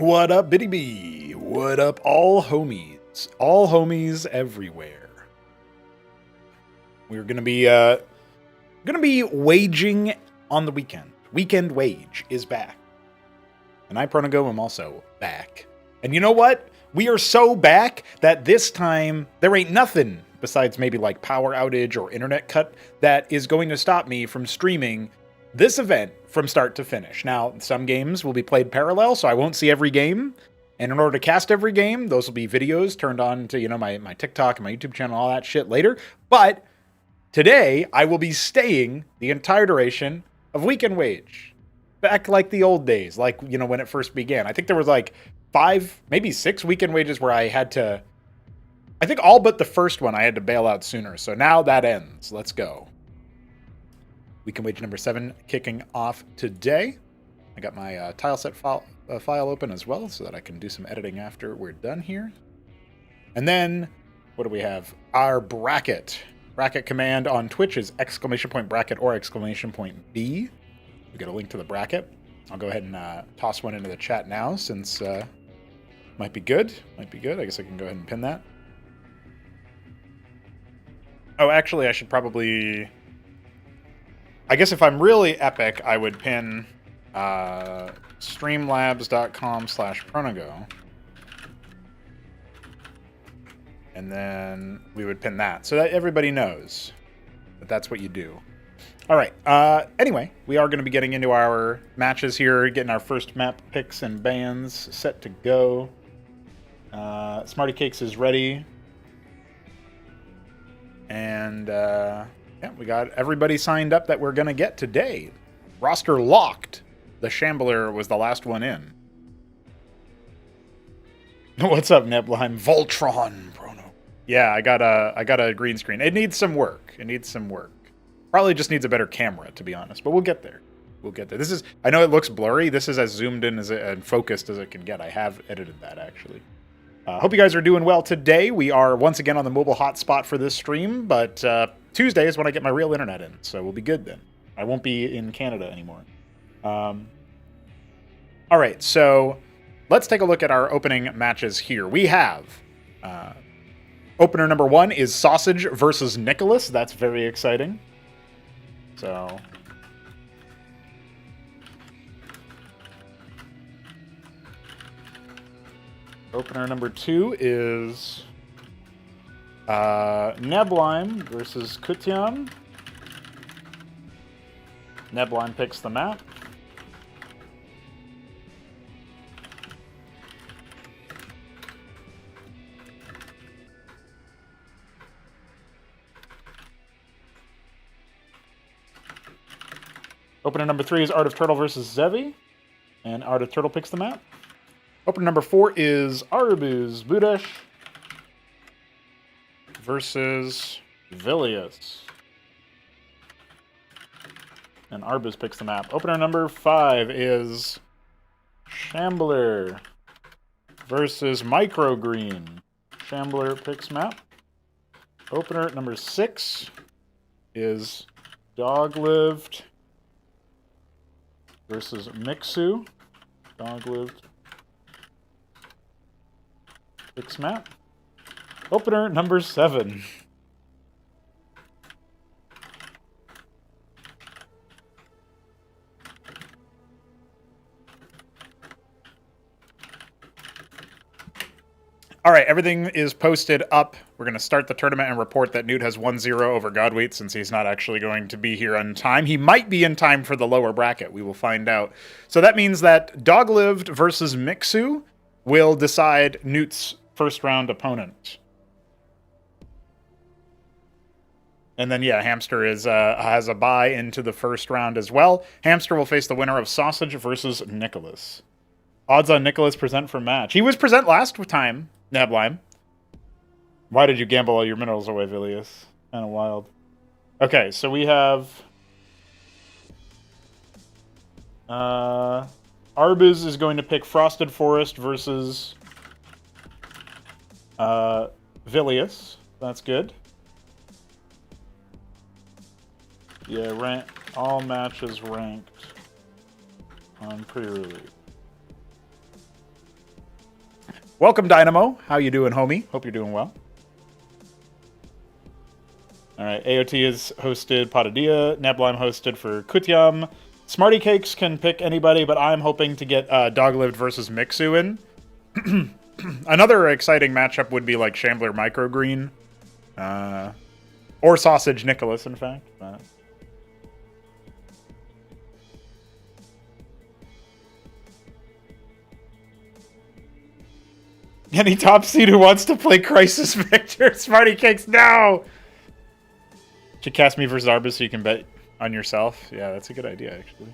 What up, Biddy B? What up, all homies? All homies everywhere. We're gonna be waging on the weekend. Weekend Wage is back, and I, Pronago, am also back. And you know what? We are so back that this time there ain't nothing besides maybe like power outage or internet cut that is going to stop me from streaming this event from start to finish. Now, some games will be played parallel, so I won't see every game. And in order to cast every game, those will be videos turned on to, my TikTok and my YouTube channel, all that shit later. But today, I will be staying the entire duration of Weekend Wage. Back like the old days, like, when it first began. I think there was like 5, maybe 6 Weekend Wages where I had to... I think all but the first one I had to bail out sooner. So now that ends. Let's go. Weekend Wage number 7 kicking off today. I got my tile set file open as well so that I can do some editing after we're done here. And then, what do we have? Our bracket. Bracket command on Twitch is !bracket or !B. We got a link to the bracket. I'll go ahead and toss one into the chat now since might be good. Might be good. I guess I can go ahead and pin that. Oh, actually, I should probably... I guess if I'm really epic, I would pin streamlabs.com/pronago. And then we would pin that so that everybody knows that that's what you do. All right. Anyway, we are going to be getting into our matches here, getting our first map picks and bans set to go. Smarty Cakes is ready. And... yeah, we got everybody signed up that we're going to get today. Roster locked. The Shambler was the last one in. What's up, Nebleheim? Voltron, Bruno. Yeah, I got a green screen. It needs some work. Probably just needs a better camera, to be honest. But we'll get there. This is... I know it looks blurry. This is as zoomed in and focused as it can get. I have edited that, actually. Hope you guys are doing well today. We are once again on the mobile hotspot for this stream, but... Tuesday is when I get my real internet in, so we'll be good then. I won't be in Canada anymore. All right, so let's take a look at our opening matches here. We have opener number 1 is Sausage versus Nicholas. That's very exciting. So opener number 2 is Neblime versus Kutian. Neblime picks the map. Opener number 3 is Art of Turtle versus Zevi. And Art of Turtle picks the map. Opener number 4 is Arbuz Budesh versus Vilius. And Arbus picks the map. Opener number 5 is Shambler versus Microgreen. Shambler picks map. Opener number 6 is Doglived versus Mixu. Doglived picks map. Opener number 7. All right, everything is posted up. We're going to start the tournament and report that Newt has 1-0 over Godwait since he's not actually going to be here on time. He might be in time for the lower bracket. We will find out. So that means that Doglived versus Mixu will decide Newt's first round opponent. And then, yeah, Hamster has a bye into the first round as well. Hamster will face the winner of Sausage versus Nicholas. Odds on Nicholas present for match. He was present last time, Neblime. Why did you gamble all your minerals away, Vilius? Kind of wild. Okay, so we have... Arbuz is going to pick Frosted Forest versus... Vilius. That's good. Yeah, all matches ranked on pre-release. Welcome, Dynamo. How you doing, homie? Hope you're doing well. All right, AOT is hosted Patadia. Neblime hosted for Kutyam. Smarty Cakes can pick anybody, but I'm hoping to get Doglived versus Mixu in. Another exciting matchup would be like Shambler Microgreen. Or Sausage Nicholas, in fact. Any top seed who wants to play Crisis Victor? Smarty Cakes, no! Should cast me versus Arbus so you can bet on yourself. Yeah, that's a good idea, actually.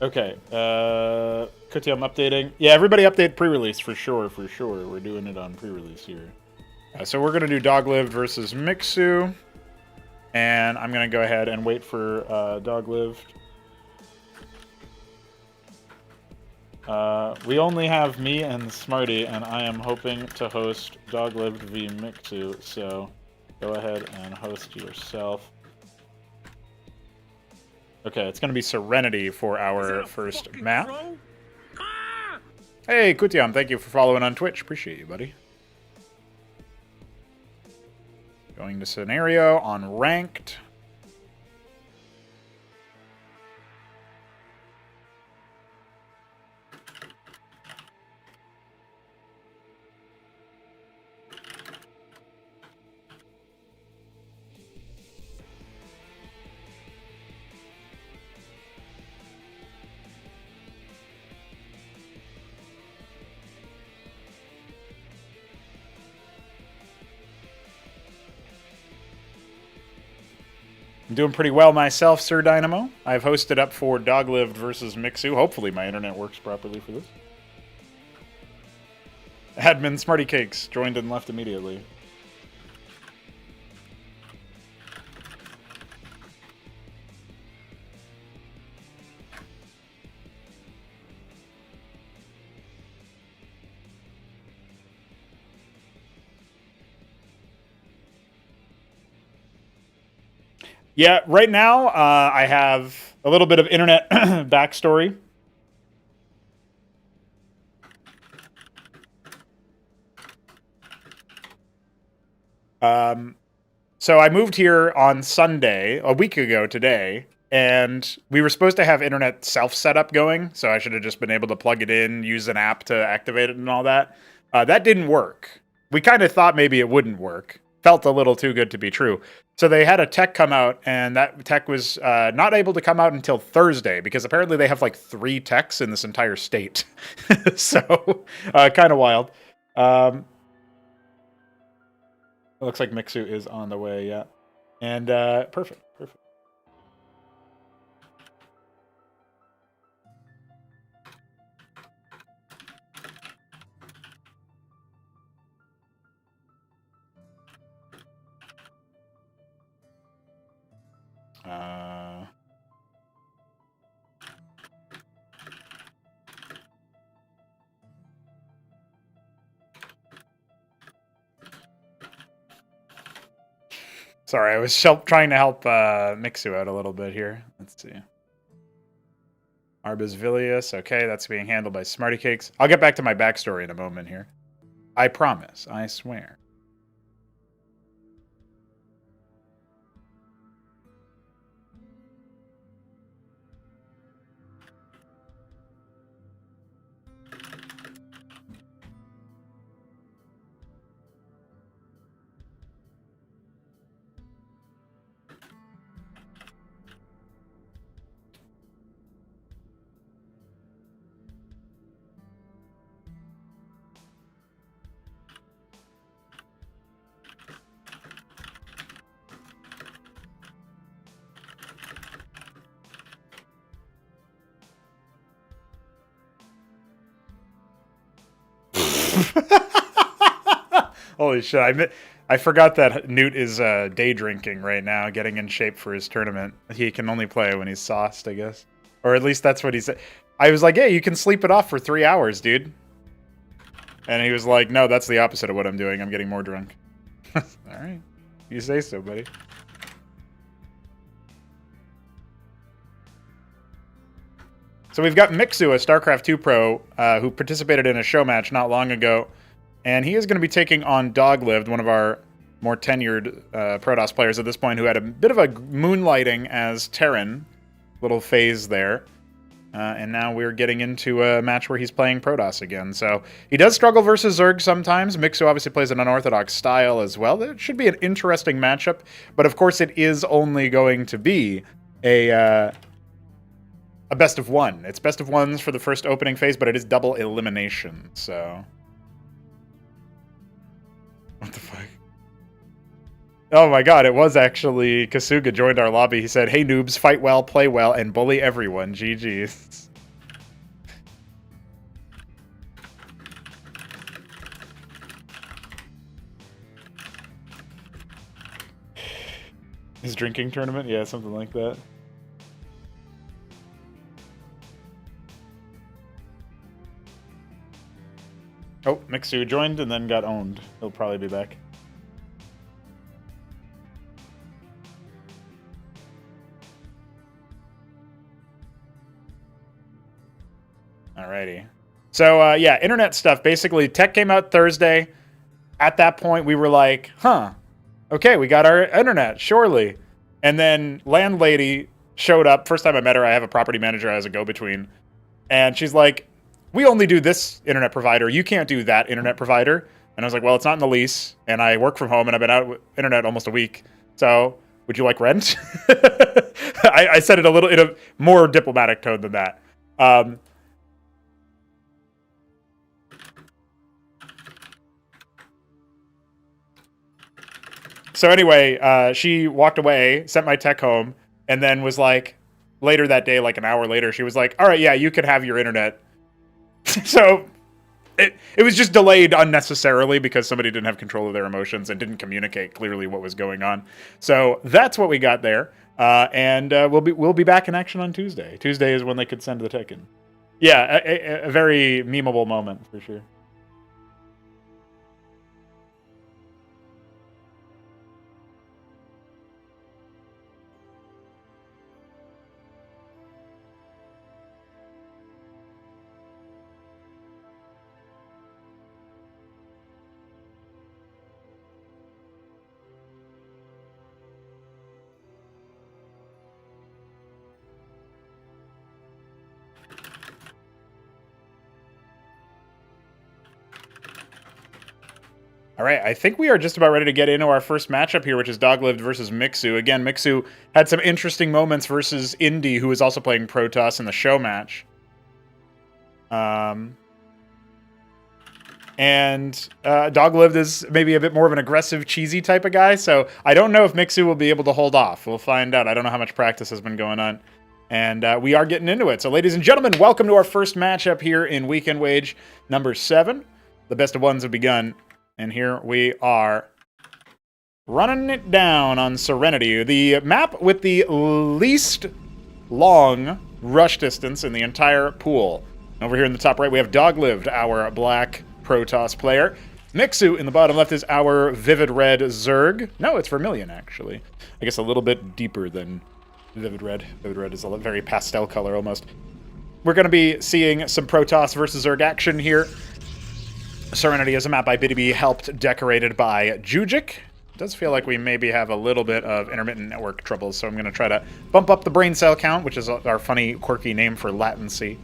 Okay. Kutyam updating. Yeah, everybody update pre-release for sure, for sure. We're doing it on pre-release here. So we're going to do Doglived versus Mixu. And I'm going to go ahead and wait for Doglived. We only have me and Smarty, and I am hoping to host Doglived v Mixu, so go ahead and host yourself. Okay, it's going to be Serenity for our first map. Hey, Kutyam, thank you for following on Twitch. Appreciate you, buddy. Going to scenario on ranked. I'm doing pretty well myself, Sir Dynamo. I've hosted up for Doglived versus Mixu. Hopefully my internet works properly for this. Admin Smarty Cakes joined and left immediately. Yeah, right now I have a little bit of internet backstory. So I moved here on Sunday, a week ago today, and we were supposed to have internet self-setup going, so I should have just been able to plug it in, use an app to activate it and all that. That didn't work. We kind of thought maybe it wouldn't work. Felt a little too good to be true. So they had a tech come out, and that tech was not able to come out until Thursday, because apparently they have like 3 techs in this entire state. So, kind of wild. It looks like Mixu is on the way, yeah. And perfect, perfect. Sorry, I was trying to help Mixu out a little bit here. Let's see. Arbus Vilius. Okay, that's being handled by Smarty Cakes. I'll get back to my backstory in a moment here. I promise. I swear. Holy shit, I forgot that Newt is day drinking right now, getting in shape for his tournament. He can only play when he's sauced, I guess. Or at least that's what he said. I was like, yeah, you can sleep it off for 3 hours, dude. And he was like, no, that's the opposite of what I'm doing. I'm getting more drunk. Alright. You say so, buddy. So we've got Mixu, a StarCraft 2 pro, who participated in a show match not long ago, and he is going to be taking on Doglived, one of our more tenured Protoss players at this point, who had a bit of a moonlighting as Terran, little phase there. And now we're getting into a match where he's playing Protoss again. So he does struggle versus Zerg sometimes. Mixu obviously plays an unorthodox style as well. It should be an interesting matchup, but of course it is only going to be a best of one. It's best of ones for the first opening phase, but it is double elimination, so... What the fuck? Oh my god, it was actually Kasuga joined our lobby. He said, "Hey noobs, fight well, play well, and bully everyone. GG's." His drinking tournament? Yeah, something like that. Oh, Mixu joined and then got owned. He'll probably be back. Alrighty. So, yeah, internet stuff. Basically, tech came out Thursday. At that point, we were like, huh, okay, we got our internet, surely. And then landlady showed up. First time I met her, I have a property manager as a go-between. And she's like, we only do this internet provider. You can't do that internet provider. And I was like, well, it's not in the lease. And I work from home, and I've been out with internet almost a week. So would you like rent? I said it in a more diplomatic tone than that. So anyway, she walked away, sent my tech home, and then was like, later that day, like an hour later, she was like, all right, yeah, you can have your internet. So it was just delayed unnecessarily because somebody didn't have control of their emotions and didn't communicate clearly what was going on. So that's what we got there. And we'll be back in action on Tuesday. Tuesday is when they could send the tech in. Yeah, a very memeable moment for sure. All right, I think we are just about ready to get into our first matchup here, which is Doglived versus Mixu. Again, Mixu had some interesting moments versus Indy, who was also playing Protoss in the show match. And Doglived is maybe a bit more of an aggressive, cheesy type of guy, so I don't know if Mixu will be able to hold off. We'll find out. I don't know how much practice has been going on. And we are getting into it. So, ladies and gentlemen, welcome to our first matchup here in Weekend Wage number 7. The best of ones have begun. And here we are running it down on Serenity, the map with the least long rush distance in the entire pool. Over here in the top right, we have Doglived, our black Protoss player. Mixu in the bottom left is our vivid red Zerg. No, it's Vermilion, actually. I guess a little bit deeper than vivid red. Vivid red is a very pastel color, almost. We're going to be seeing some Protoss versus Zerg action here. Serenity is a map by BDB, helped decorated by Jujic. It does feel like we maybe have a little bit of intermittent network troubles, so I'm going to try to bump up the brain cell count, which is our funny, quirky name for latency,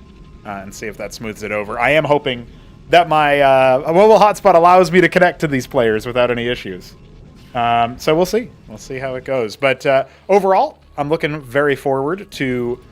and see if that smooths it over. I am hoping that my mobile hotspot allows me to connect to these players without any issues. So we'll see. We'll see how it goes. But overall, I'm looking very forward to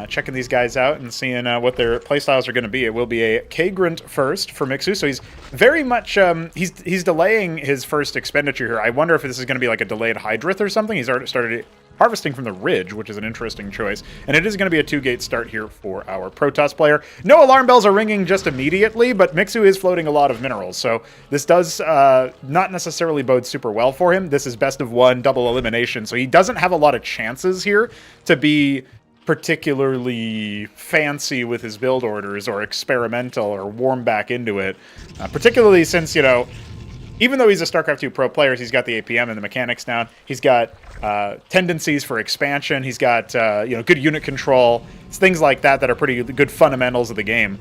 checking these guys out and seeing what their playstyles are going to be. It will be a Kagrant first for Mixu, so he's very much he's delaying his first expenditure here. I wonder if this is going to be like a delayed Hydrith or something. He's already started harvesting from the Ridge, which is an interesting choice, and it is going to be a 2-gate start here for our Protoss player. No alarm bells are ringing just immediately, but Mixu is floating a lot of minerals, so this does not necessarily bode super well for him. This is best of one, double elimination, so he doesn't have a lot of chances here to be particularly fancy with his build orders or experimental or warm back into it, particularly since, you know, even though he's a StarCraft 2 pro player, he's got the APM and the mechanics down. He's got tendencies for expansion. He's got good unit control. It's things like that that are pretty good fundamentals of the game.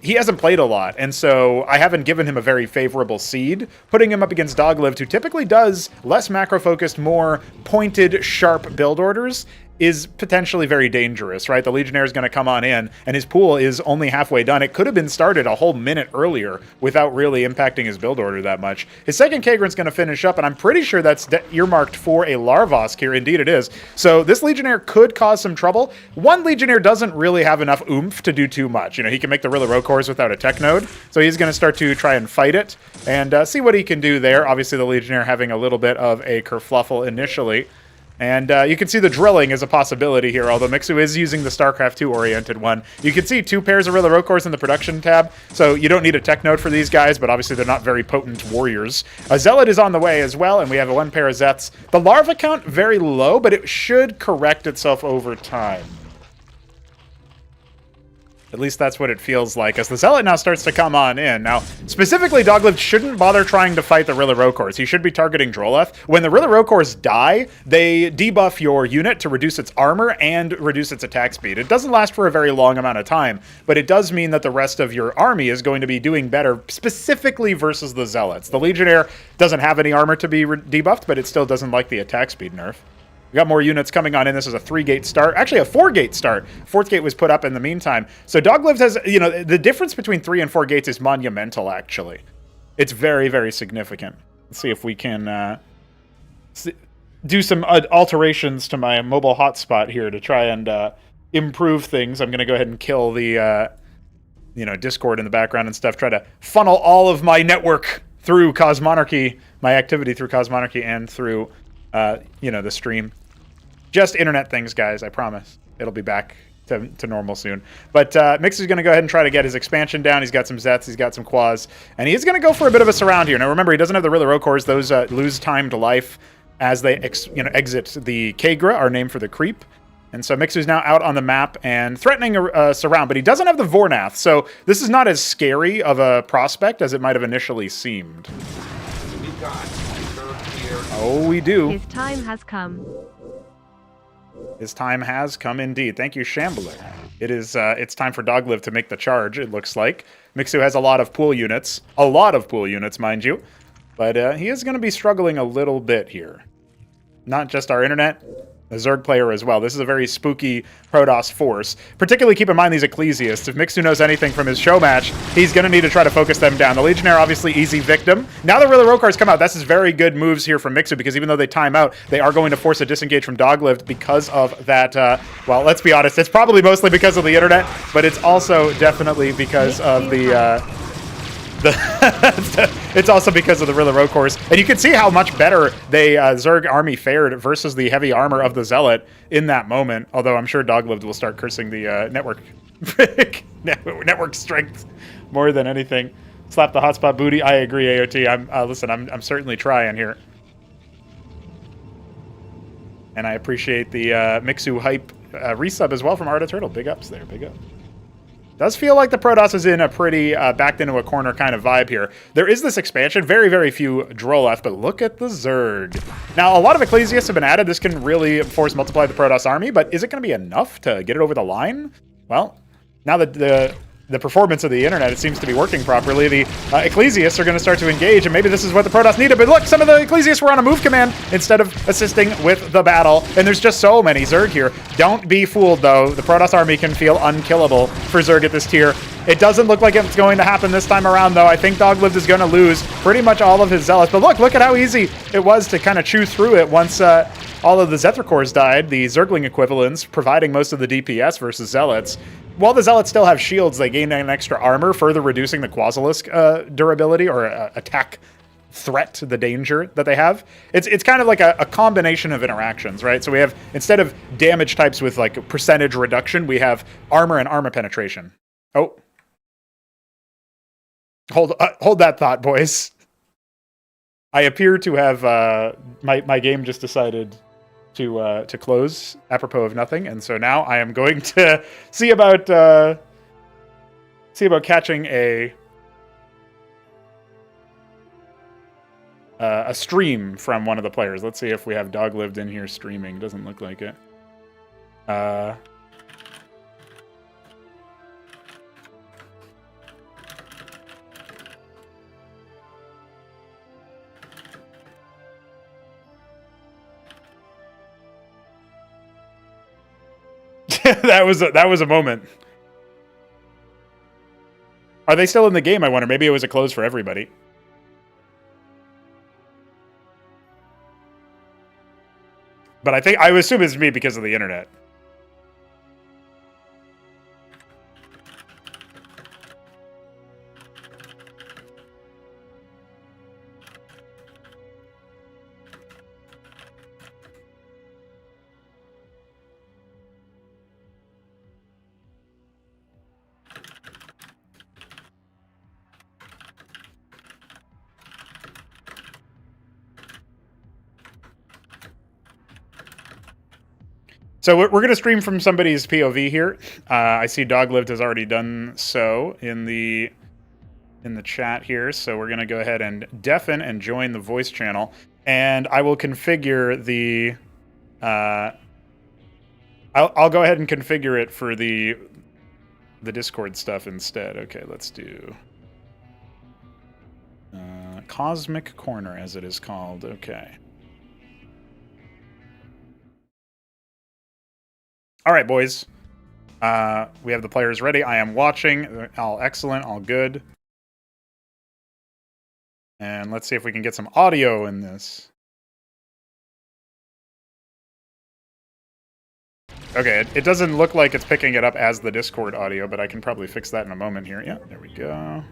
He hasn't played a lot, and so I haven't given him a very favorable seed. Putting him up against Doglived, who typically does less macro-focused, more pointed, sharp build orders, is potentially very dangerous, right? The Legionnaire is going to come on in, and his pool is only halfway done. It could have been started a whole minute earlier without really impacting his build order that much. His second Kagran's going to finish up, and I'm pretty sure that's earmarked for a Larvosk here. Indeed it is. So this Legionnaire could cause some trouble. One Legionnaire doesn't really have enough oomph to do too much. He can make the Rilla Rokors without a tech node, so he's going to start to try and fight it and see what he can do there. Obviously, the Legionnaire having a little bit of a kerfluffle initially. And you can see the drilling is a possibility here, although Mixu is using the StarCraft 2 oriented one. You can see 2 pairs of Rilla Rokors in the production tab, so you don't need a tech node for these guys, but obviously they're not very potent warriors. A Zealot is on the way as well, and we have a 1 pair of Zets. The larva count very low, but it should correct itself over time. At least that's what it feels like, as the Zealot now starts to come on in. Now, specifically, Doglived shouldn't bother trying to fight the Rilla Rokors. He should be targeting Droleth. When the Rilla Rokors die, they debuff your unit to reduce its armor and reduce its attack speed. It doesn't last for a very long amount of time, but it does mean that the rest of your army is going to be doing better, specifically versus the Zealots. The Legionnaire doesn't have any armor to be debuffed, but it still doesn't like the attack speed nerf. We got more units coming on in. This is a 3-gate start. Actually, a 4-gate start. 4th gate was put up in the meantime. So Doglived has, the difference between 3 and 4 gates is monumental, actually. It's very, very significant. Let's see if we can do some alterations to my mobile hotspot here to try and improve things. I'm going to go ahead and kill the, Discord in the background and stuff. Try to funnel all of my network through Cosmonarchy, my activity through Cosmonarchy and through, the stream. Just internet things, guys, I promise. It'll be back to normal soon. But Mix is going to go ahead and try to get his expansion down. He's got some Zets, he's got some Quas, and he's going to go for a bit of a surround here. Now remember, he doesn't have the Rilla Rokors. Those lose time to life as they exit the Kagra, our name for the creep. And so Mixu's now out on the map and threatening a surround, but he doesn't have the Vornath, so this is not as scary of a prospect as it might have initially seemed. Oh, we do. His time has come. His time has come indeed. Thank you, Shambler. It is, it's time for Doglived to make the charge, it looks like. Mixu has a lot of pool units. A lot of pool units, mind you. But he is going to be struggling a little bit here. Not just our internet, the Zerg player as well. This is a very spooky Protoss force. Particularly keep in mind these Ecclesiasts. If Mixu knows anything from his show match, he's going to need to try to focus them down. The Legionnaire, obviously, easy victim. Now the Rilla Rokars come out. This is very good moves here from Mixu, because even though they time out, they are going to force a disengage from Doglived because of that, well, let's be honest, it's probably mostly because of the internet, but it's also definitely because of the it's also because of the Rilla Rokors. And you can see how much better the Zerg army fared versus the heavy armor of the Zealot in that moment. Although I'm sure Doglived will start cursing the network strength more than anything. Slap the hotspot booty. I agree, AOT. Listen, I'm certainly trying here. And I appreciate the Mixu hype resub as well from Arda Turtle. Big ups there, big ups. Does feel like the Protoss is in a pretty backed into a corner kind of vibe here. There is this expansion, very, very few Droleth, but look at the Zerg. Now, a lot of Ecclesiasts have been added. This can really force multiply the Protoss army, but is it going to be enough to get it over the line? Well, now that the performance of the internet, it seems to be working properly, the Ecclesiasts are going to start to engage, and maybe this is what the Protoss needed. But look, some of the Ecclesiasts were on a move command instead of assisting with the battle, and there's just so many Zerg here. Don't be fooled, though. The Protoss army can feel unkillable for Zerg at this tier. It doesn't look like it's going to happen this time around, though. I think Doglived is going to lose pretty much all of his Zealots. But look at how easy it was to kind of chew through it once all of the Zethrakors died, the Zergling equivalents, providing most of the DPS versus Zealots. While the Zealots still have shields, they gain an extra armor, further reducing the Quasilisk durability or attack threat, the danger that they have. It's kind of like a combination of interactions, right? So we have, instead of damage types with like percentage reduction, we have armor and armor penetration. Oh. Hold that thought, boys. I appear to have, my game just decided to close apropos of nothing, and so now I am going to see about catching a a stream from one of the players. Let's see if we have Doglived in here streaming. Doesn't look like it. That was a moment. Are they still in the game? I wonder. Maybe it was a close for everybody. But I assume it's me because of the internet. So we're going to stream from somebody's POV here. I see Doglived has already done so in the chat here. So we're going to go ahead and deafen and join the voice channel. And I will configure the... I'll go ahead and configure it for the Discord stuff instead. Okay, let's do... Cosmic Corner, as it is called. Okay. All right, boys. We have the players ready. I am watching. All excellent. All good. And let's see if we can get some audio in this. Okay, it doesn't look like it's picking it up as the Discord audio, but I can probably fix that in a moment here. Yeah, there we go.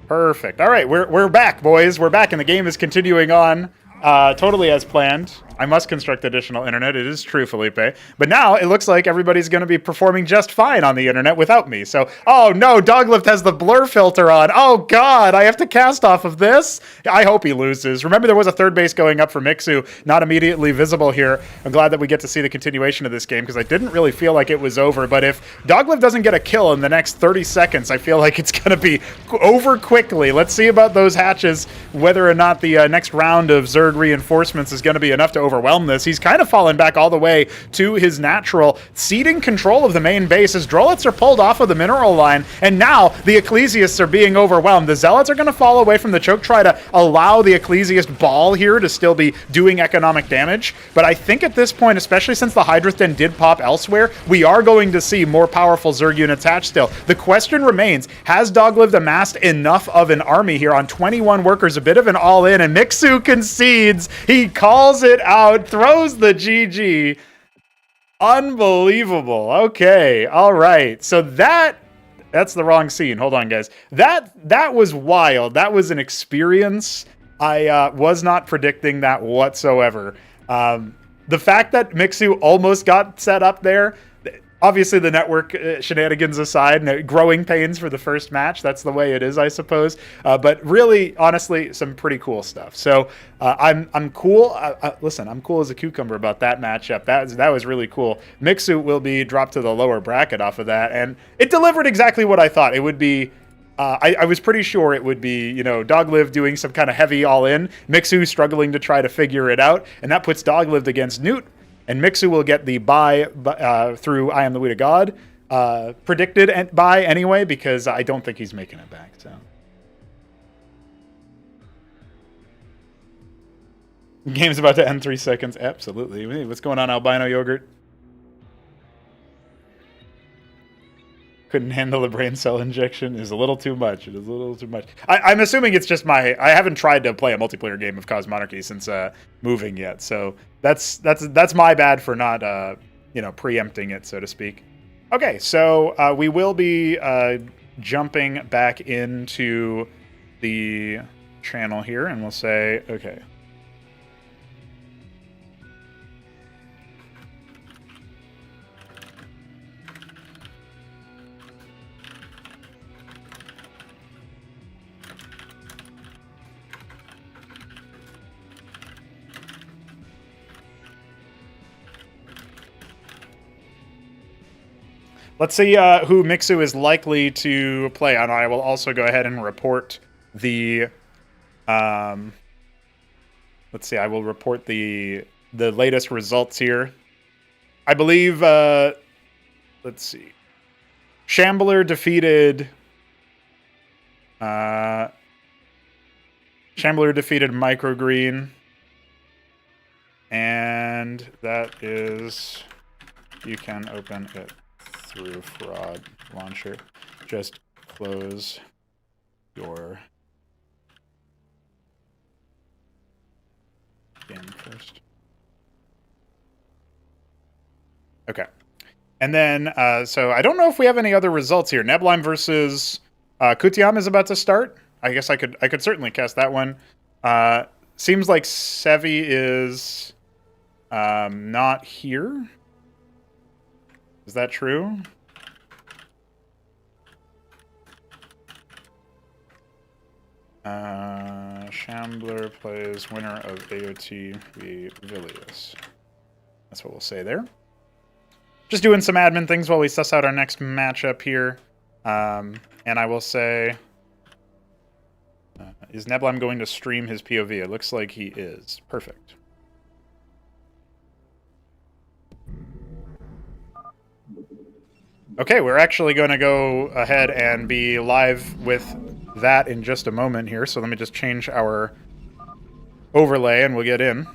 Perfect. All right, we're back, boys. We're back, and the game is continuing on. Totally as planned. I must construct additional internet. It is true, Felipe. But now it looks like everybody's going to be performing just fine on the internet without me. So, oh no, Doglift has the blur filter on. Oh god, I have to cast off of this. I hope he loses. Remember, there was a third base going up for Mixu, not immediately visible here. I'm glad that we get to see the continuation of this game because I didn't really feel like it was over. But if Doglift doesn't get a kill in the next 30 seconds, I feel like it's going to be over quickly. Let's see about those hatches, whether or not the next round of Zerg reinforcements is going to be enough to overwhelm this. He's kind of fallen back all the way to his natural, ceding control of the main base as Drolets are pulled off of the mineral line, and now the Ecclesiasts are being overwhelmed. The Zealots are going to fall away from the choke, try to allow the Ecclesiast ball here to still be doing economic damage, but I think at this point, especially since the Hydrath Den did pop elsewhere, we are going to see more powerful Zerg units hatch still. The question remains, has Doglived amassed enough of an army here on 21 workers, a bit of an all-in, and Mixu concedes. He calls it out, throws the GG. Unbelievable. Okay, all right. So that's the wrong scene. Hold on, guys. That was wild. That was an experience. I was not predicting that whatsoever. The fact that Mixu almost got set up there, obviously the network shenanigans aside, growing pains for the first match. That's the way it is, I suppose. But really, honestly, some pretty cool stuff. So I'm cool. Listen, I'm cool as a cucumber about that matchup. That was really cool. Mixu will be dropped to the lower bracket off of that, and it delivered exactly what I thought it would be. I was pretty sure it would be, Doglived doing some kind of heavy all-in, Mixu struggling to try to figure it out, and that puts Doglived against Newt. And Mixu will get the buy through I Am the Weed of God predicted buy anyway, because I don't think he's making it back. So, game's about to end 3 seconds. Absolutely. Hey, what's going on, Albino Yogurt? Couldn't handle the brain cell injection. Is a little too much. It is a little too much. I'm assuming it's just I haven't tried to play a multiplayer game of Cosmonarchy since moving yet. So that's my bad for not preempting it, so to speak. Okay, so we will be jumping back into the channel here, and we'll say okay. Let's see who Mixu is likely to play on. I will also go ahead and report the Let's see. I will report the latest results here. I believe. Let's see. Shambler defeated. Shambler defeated Microgreen. And that is, you can open it through fraud launcher. Just close your game first. Okay. And then, so I don't know if we have any other results here. Neblime versus Kutiam is about to start. I guess I could certainly cast that one. Seems like Sevi is not here. Is that true? Shambler plays winner of AOT v Vilius. That's what we'll say there. Just doing some admin things while we suss out our next matchup here. And I will say, is Neblime going to stream his POV? It looks like he is. Perfect. Okay, we're actually going to go ahead and be live with that in just a moment here. So let me just change our overlay and we'll get in.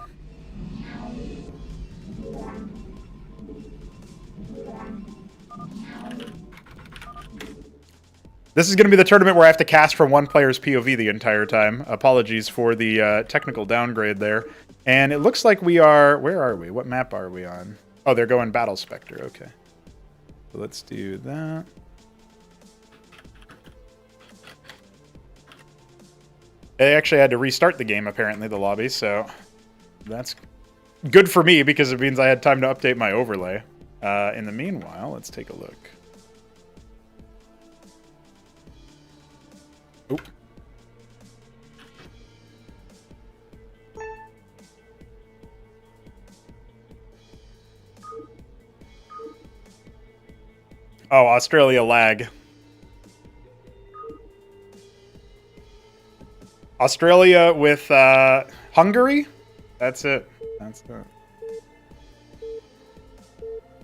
This is going to be the tournament where I have to cast from one player's POV the entire time. Apologies for the technical downgrade there. And it looks like we are... Where are we? What map are we on? Oh, they're going Battle Spectre. Okay. So let's do that. They actually had to restart the game, apparently, the lobby. So that's good for me because it means I had time to update my overlay. In the meanwhile, let's take a look. Oop. Oh, Australia lag. Australia with Hungary? That's it. That's it.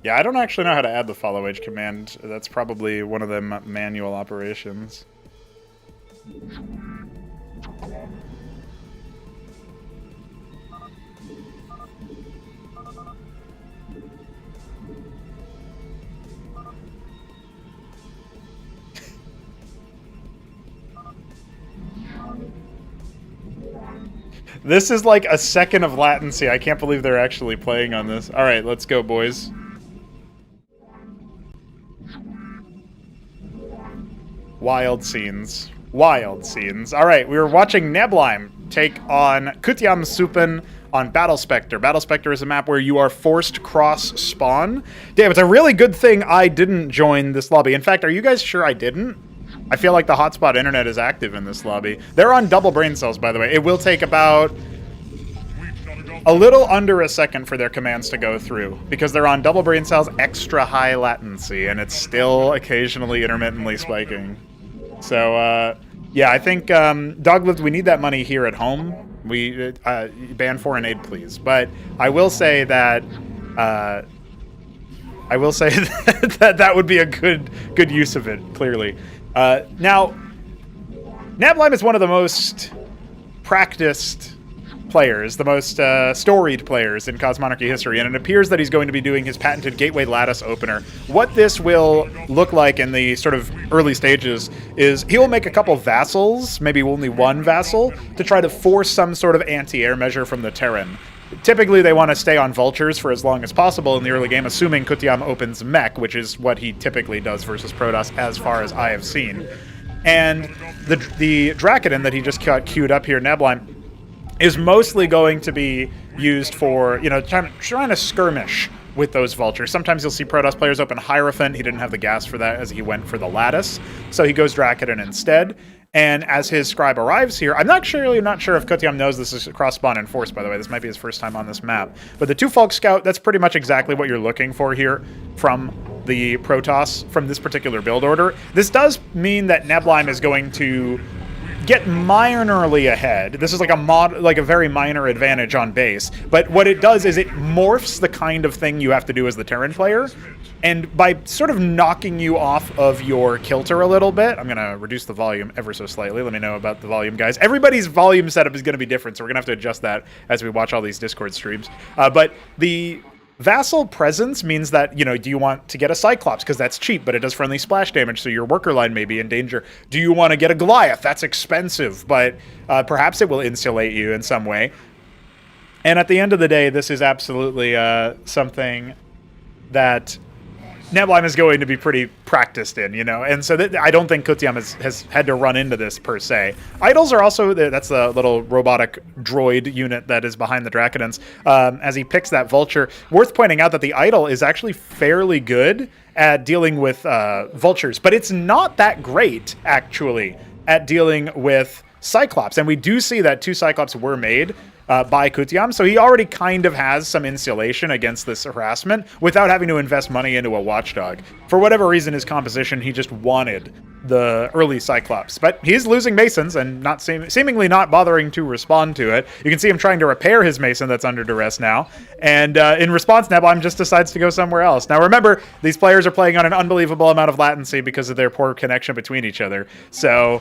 Yeah, I don't actually know how to add the follow H command. That's probably one of them manual operations. This is like a second of latency. I can't believe they're actually playing on this. All right, let's go, boys. Wild scenes. Wild scenes. All right, we were watching Neblime take on Kutiam Supen on Battle Spectre. Battle Spectre is a map where you are forced cross-spawn. Damn, it's a really good thing I didn't join this lobby. In fact, are you guys sure I didn't? I feel like the hotspot internet is active in this lobby. They're on double brain cells, by the way. It will take about a little under a second for their commands to go through because they're on double brain cells, extra high latency, and it's still occasionally intermittently spiking. So, yeah, I think, Doglived, we need that money here at home. We, ban foreign aid, please. But I will say that, that would be a good use of it, clearly. Now, Neblime is one of the most practiced players, the most storied players in Cosmonarchy history, and it appears that he's going to be doing his patented Gateway Lattice opener. What this will look like in the sort of early stages is he will make a couple vassals, maybe only one vassal, to try to force some sort of anti-air measure from the Terran. Typically, they want to stay on vultures for as long as possible in the early game, assuming Kutiam opens mech, which is what he typically does versus Protoss, as far as I have seen. And the Drakodon that he just got queued up here, Neblime, is mostly going to be used for, you know, trying to skirmish with those vultures. Sometimes you'll see Protoss players open Hierophant. He didn't have the gas for that as he went for the Lattice, so he goes Drakodon instead. And as his scribe arrives here, I'm not sure if Kutiam knows this is cross-spawn and force, by the way. This might be his first time on this map. But the 2 Falk Scout, that's pretty much exactly what you're looking for here from the Protoss, from this particular build order. This does mean that Neblime is going to get minorly ahead. This is like a very minor advantage on base. But what it does is it morphs the kind of thing you have to do as the Terran player. And by sort of knocking you off of your kilter a little bit, I'm going to reduce the volume ever so slightly. Let me know about the volume, guys. Everybody's volume setup is going to be different, so we're going to have to adjust that as we watch all these Discord streams. But the vassal presence means that, you know, do you want to get a Cyclops? Because that's cheap, but it does friendly splash damage, so your worker line may be in danger. Do you want to get a Goliath? That's expensive, but perhaps it will insulate you in some way. And at the end of the day, this is absolutely something that Nebulheim is going to be pretty practiced in, you know, and so I don't think Kutiam has had to run into this per se. Idols are also, that's the little robotic droid unit that is behind the Draconans, as he picks that vulture. Worth pointing out that the idol is actually fairly good at dealing with vultures, but it's not that great, actually, at dealing with Cyclops, and we do see that 2 Cyclops were made by Kutiam, so he already kind of has some insulation against this harassment without having to invest money into a watchdog. For whatever reason, his composition, he just wanted the early Cyclops. But he's losing Masons and not seemingly not bothering to respond to it. You can see him trying to repair his Mason that's under duress now. And in response, Nebulheim just decides to go somewhere else. Now remember, these players are playing on an unbelievable amount of latency because of their poor connection between each other. So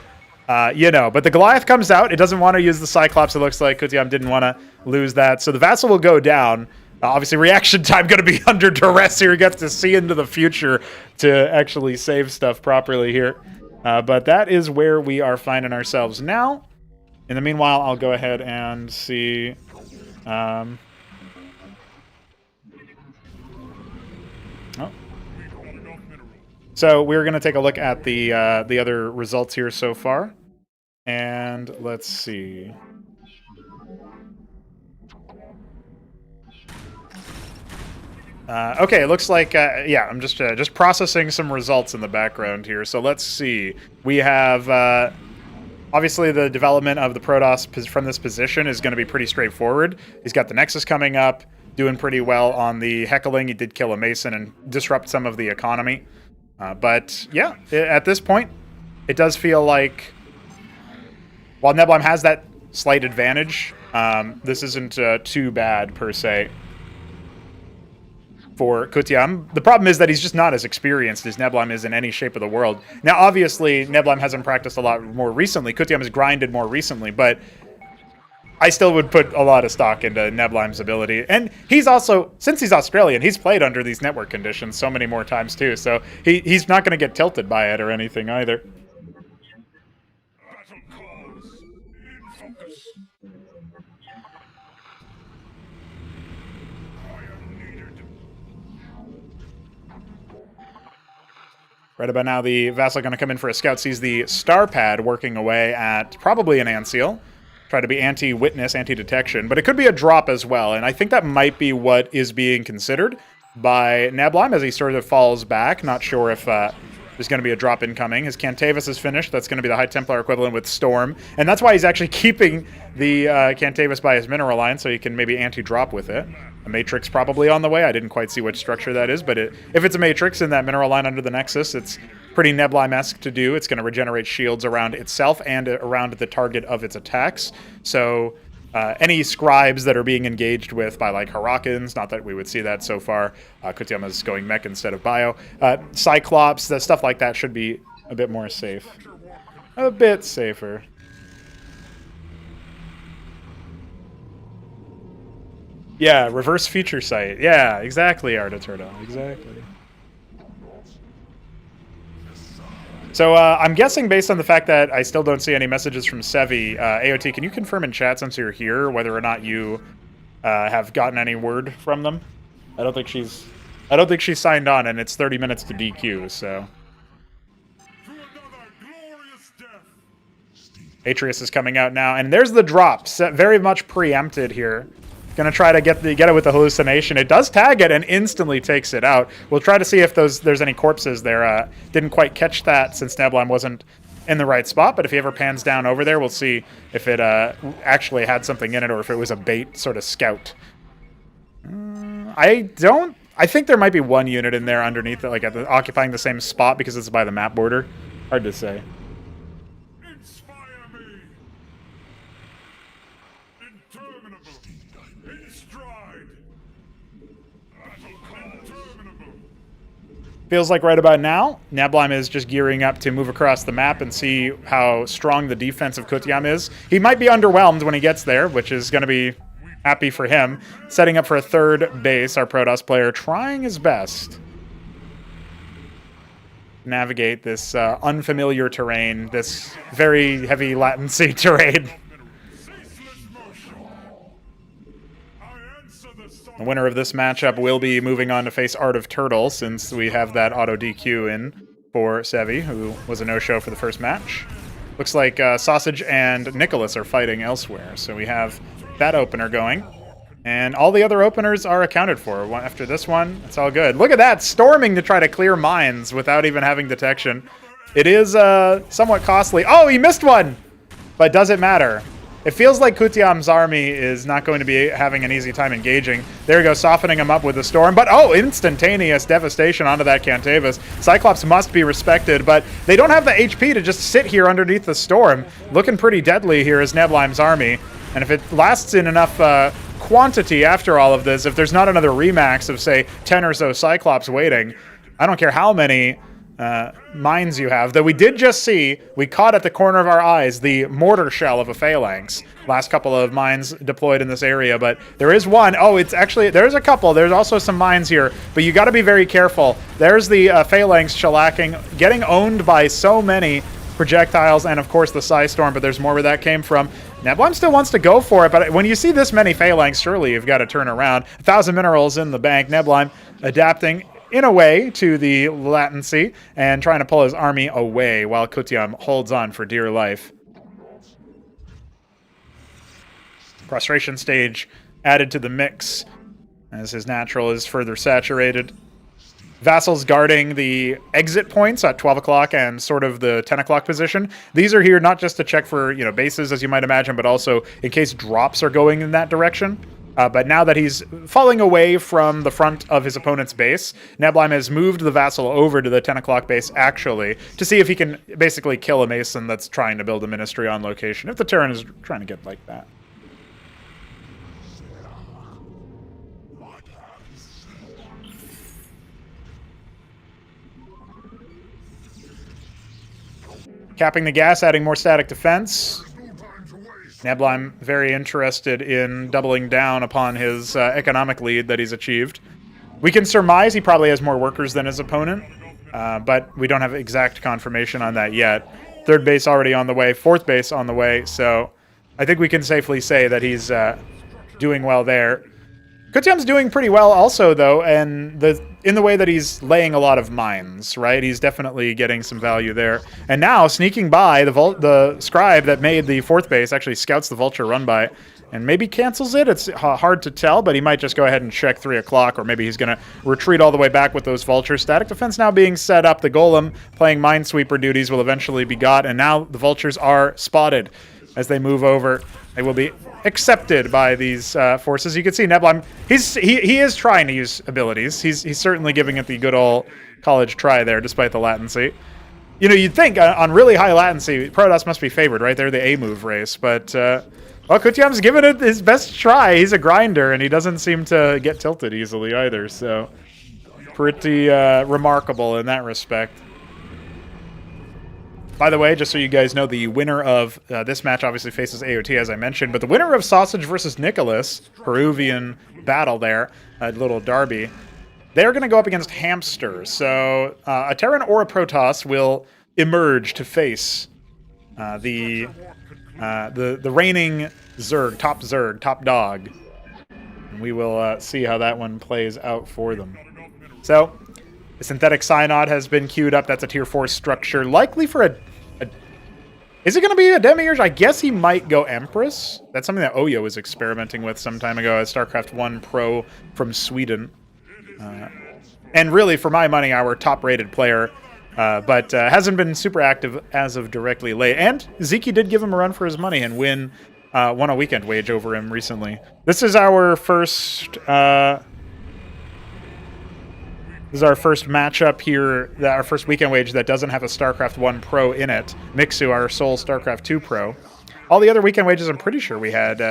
you know, but the Goliath comes out. It doesn't want to use the Cyclops. It looks like Kutiam didn't want to lose that. So the Vassal will go down. Obviously, reaction time going to be under duress here. He gets to see into the future to actually save stuff properly here. But that is where we are finding ourselves now. In the meanwhile, I'll go ahead and see... So we're going to take a look at the other results here so far. And let's see. Okay, it looks like, yeah, I'm just processing some results in the background here. So let's see. We have, obviously, the development of the Protoss from this position is going to be pretty straightforward. He's got the Nexus coming up, doing pretty well on the heckling. He did kill a Mason and disrupt some of the economy. But, yeah, at this point, it does feel like, while Nebulheim has that slight advantage, this isn't too bad, per se, for Kutiam. The problem is that he's just not as experienced as Nebulheim is in any shape of the world. Now, obviously, Nebulheim hasn't practiced a lot more recently. Kutiam has grinded more recently, but I still would put a lot of stock into Nebulheim's ability. And he's also, since he's Australian, he's played under these network conditions so many more times too, so he's not going to get tilted by it or anything either. Right about now, the Vassal going to come in for a scout, sees the star pad working away at probably an Anseal. Try to be anti-witness, anti-detection, but it could be a drop as well, and I think that might be what is being considered by Nebulheim as he sort of falls back. Not sure if there's going to be a drop incoming. His Cantavis is finished. That's going to be the High Templar equivalent with Storm, and that's why he's actually keeping the Cantavis by his mineral line, so he can maybe anti-drop with it. A Matrix probably on the way. I didn't quite see which structure that is, but if it's a Matrix in that mineral line under the Nexus, it's pretty Nebulheim-esque to do. It's going to regenerate shields around itself and around the target of its attacks. So any scribes that are being engaged with by, like, Harakans, not that we would see that so far. Kutiam is going mech instead of bio. Cyclops, stuff like that should be a bit more safe. A bit safer. Yeah, reverse feature sight. Yeah, exactly, Artaturtle. Exactly. So I'm guessing, based on the fact that I still don't see any messages from Sevi, AOT, can you confirm in chat since you're here whether or not you have gotten any word from them? I don't think she's signed on, and it's 30 minutes to DQ. So Atreus is coming out now, and there's the drop. Very much preempted here. Gonna try to get it with the hallucination. It does tag it and instantly takes it out. We'll try to see if there's any corpses there. Didn't quite catch that since Nebulheim wasn't in the right spot, but if he ever pans down over there, we'll see if it actually had something in it or if it was a bait sort of scout. I think there might be one unit in there underneath it, like occupying the same spot because it's by the map border. Hard to say. Inspire me! Interminable! In stride! Interminable! Feels like right about now, Neblim is just gearing up to move across the map and see how strong the defense of Kutiam is. He might be underwhelmed when he gets there, which is going to be happy for him. Setting up for a third base, our Protoss player trying his best. Navigate this unfamiliar terrain, this very heavy latency terrain. The winner of this matchup will be moving on to face Art of Turtle, since we have that auto DQ in for Sevi, who was a no-show for the first match. Looks like Sausage and Nicholas are fighting elsewhere, so we have that opener going. And all the other openers are accounted for. After this one, it's all good. Look at that, storming to try to clear mines without even having detection. It is somewhat costly. Oh, he missed one! But does it matter? It feels like Kutiam's army is not going to be having an easy time engaging. There we go, softening him up with the storm. But, oh, instantaneous devastation onto that Cantavis. Cyclops must be respected, but they don't have the HP to just sit here underneath the storm. Looking pretty deadly here is Neblim's army. And if it lasts in enough quantity after all of this, if there's not another remax of, say, 10 or so Cyclops waiting, I don't care how many mines you have, though we did just see, we caught at the corner of our eyes the mortar shell of a phalanx. Last couple of mines deployed in this area, but there is one. Oh, it's actually, there's a couple. There's also some mines here, but you got to be very careful. There's the phalanx shellacking, getting owned by so many projectiles, and of course the Psystorm, but there's more where that came from. Neblim still wants to go for it, but when you see this many phalanx, surely you've got to turn around. 1,000 minerals in the bank. Neblim adapting in a way to the latency and trying to pull his army away while Kutiam holds on for dear life. Prostration stage added to the mix as his natural is further saturated. Vassals guarding the exit points at 12 o'clock and sort of the 10 o'clock position. These are here not just to check for, bases, as you might imagine, but also in case drops are going in that direction. But now that he's falling away from the front of his opponent's base, Neblim has moved the Vassal over to the 10 o'clock base, actually, to see if he can basically kill a Mason that's trying to build a ministry on location, if the Terran is trying to get like that. Capping the gas, adding more static defense. Neblim very interested in doubling down upon his economic lead that he's achieved. We can surmise he probably has more workers than his opponent, but we don't have exact confirmation on that yet. Third base already on the way, fourth base on the way, so I think we can safely say that he's doing well there. Kutiam's doing pretty well also, though, and in the way that he's laying a lot of mines, right? He's definitely getting some value there. And now, sneaking by, the scribe that made the fourth base actually scouts the vulture run by and maybe cancels it. It's hard to tell, but he might just go ahead and check 3 o'clock, or maybe he's going to retreat all the way back with those vultures. Static defense now being set up. The golem playing minesweeper duties will eventually be got, and now the vultures are spotted as they move over. They will be accepted by these forces. You can see Neblim, he is trying to use abilities. He's certainly giving it the good old college try there, despite the latency. You'd think on really high latency, Protoss must be favored, right? They're the A-move race, but well, Kutiam's giving it his best try. He's a grinder, and he doesn't seem to get tilted easily either, so pretty remarkable in that respect. By the way, just so you guys know, the winner of this match obviously faces AOT, as I mentioned, but the winner of Sausage versus Nicholas, Peruvian battle there, a little derby, they're going to go up against Hamster. So a Terran or a Protoss will emerge to face the reigning Zerg, top dog. And we will see how that one plays out for them. So the synthetic Synod has been queued up. That's a tier 4 structure, likely for a is it going to be a Demiurge? I guess he might go Empress. That's something that Oyo was experimenting with some time ago as StarCraft 1 Pro from Sweden. And really, for my money, our top-rated player, but hasn't been super active as of directly late. And Ziki did give him a run for his money and won a weekend wage over him recently. This is our first This is our first matchup here, our first weekend wage that doesn't have a StarCraft 1 Pro in it. Mixu, our sole StarCraft 2 Pro. All the other weekend wages, I'm pretty sure we had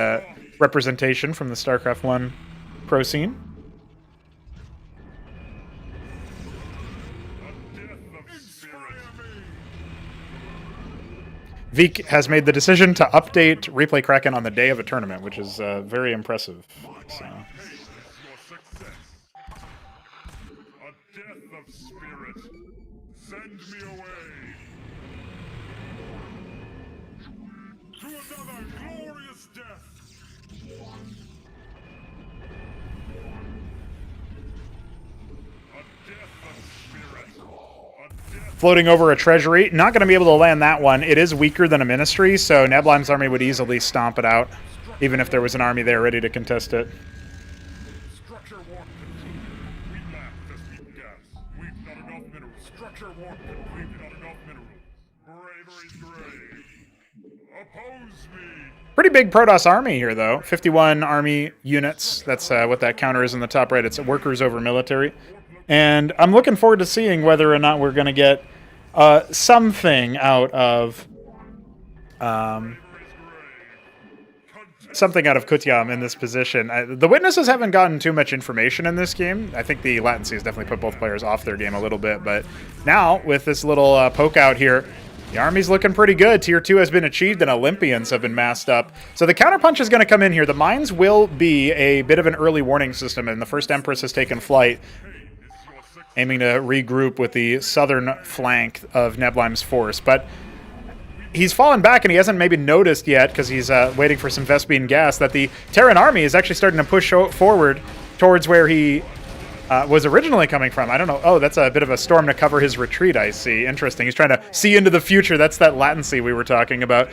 representation from the StarCraft 1 Pro scene. Veek has made the decision to update Replay Kraken on the day of a tournament, which is very impressive. So. Send me away to another glorious death. A death of spirit. A death. Floating over a treasury. Not going to be able to land that one. It is weaker than a ministry, so Neblim's army would easily stomp it out, even if there was an army there ready to contest it. Structure warp complete. We lack Thespian gas. We've not enough minerals. Structure warp complete. Not enough minerals. Bravery's grave. Oppose me. Pretty big Protoss army here, though. 51 army units. That's what that counter is in the top right. It's workers over military. And I'm looking forward to seeing whether or not we're going to get something out of Kutyam in this position. The Witnesses haven't gotten too much information in this game. I think the latency has definitely put both players off their game a little bit. But now, with this little poke out here, the army's looking pretty good. Tier 2 has been achieved, and Olympians have been massed up. So the counterpunch is going to come in here. The mines will be a bit of an early warning system, and the first Empress has taken flight, aiming to regroup with the southern flank of Neblim's force. But he's fallen back, and he hasn't maybe noticed yet, because he's waiting for some Vespian gas, that the Terran army is actually starting to push forward towards where he was originally coming from. I don't know. Oh, that's a bit of a storm to cover his retreat, I see. Interesting. He's trying to see into the future. That's that latency we were talking about.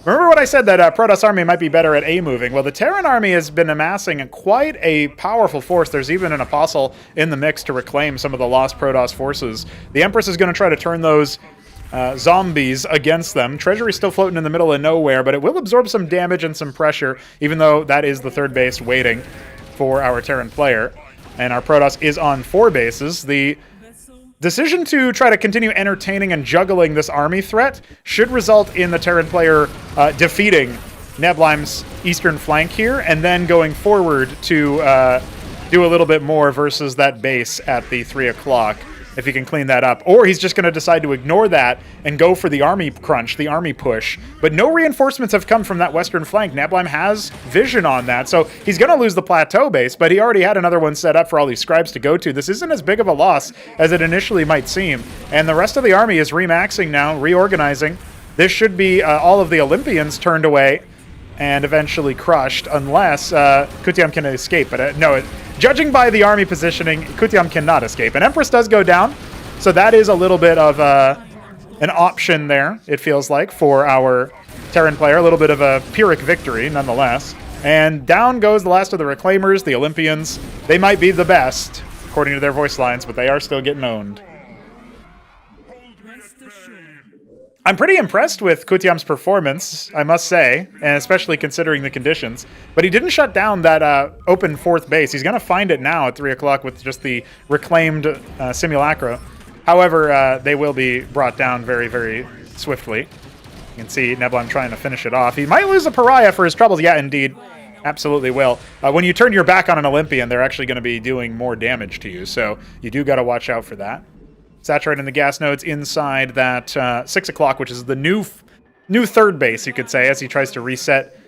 Remember what I said, that Protoss army might be better at A-moving? Well, the Terran army has been amassing quite a powerful force. There's even an Apostle in the mix to reclaim some of the lost Protoss forces. The Empress is going to try to turn those zombies against them. Treasury's still floating in the middle of nowhere, but it will absorb some damage and some pressure, even though that is the third base waiting for our Terran player. And our Protoss is on 4 bases. The decision to try to continue entertaining and juggling this army threat should result in the Terran player defeating Neblim's eastern flank here, and then going forward to do a little bit more versus that base at the 3 o'clock, if he can clean that up. Or he's just going to decide to ignore that and go for the army crunch, the army push. But no reinforcements have come from that western flank. Neblim has vision on that, so he's going to lose the plateau base, but he already had another one set up for all these scribes to go to. This isn't as big of a loss as it initially might seem. And the rest of the army is remaxing now, reorganizing. This should be all of the Olympians turned away and eventually crushed, unless Kutyam can escape. But no, judging by the army positioning, Kutyam cannot escape. And Empress does go down, so that is a little bit of an option there, it feels like, for our Terran player. A little bit of a Pyrrhic victory, nonetheless. And down goes the last of the Reclaimers, the Olympians. They might be the best, according to their voice lines, but they are still getting owned. I'm pretty impressed with Kutyam's performance, I must say, and especially considering the conditions. But he didn't shut down that open 4th base. He's going to find it now at 3 o'clock with just the reclaimed simulacra. However, they will be brought down very, very swiftly. You can see Neblim trying to finish it off. He might lose a pariah for his troubles. Yeah, indeed. Absolutely will. When you turn your back on an Olympian, they're actually going to be doing more damage to you. So you do got to watch out for that. Saturating the gas nodes inside that 6 o'clock, which is the new 3rd base, you could say, as he tries to reset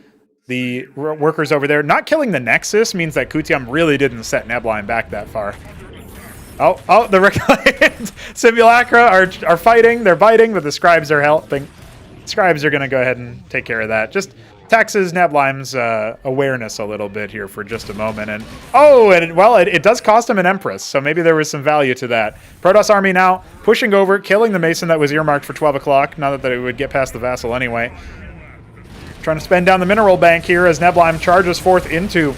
the workers over there. Not killing the Nexus means that Kutyam really didn't set Neblim back that far. Oh, the reclaimed Simulacra are fighting. They're biting, but the Scribes are helping. Scribes are going to go ahead and take care of that. Just taxes Neblim's awareness a little bit here for just a moment. And it does cost him an Empress, so maybe there was some value to that. Protoss army now pushing over, killing the Mason that was earmarked for 12 o'clock, not that it would get past the Vassal anyway. Trying to spend down the mineral bank here as Neblim charges forth into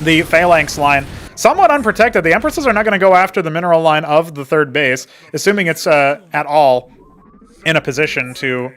the Phalanx line. Somewhat unprotected. The Empresses are not going to go after the mineral line of the 3rd base, assuming it's at all in a position to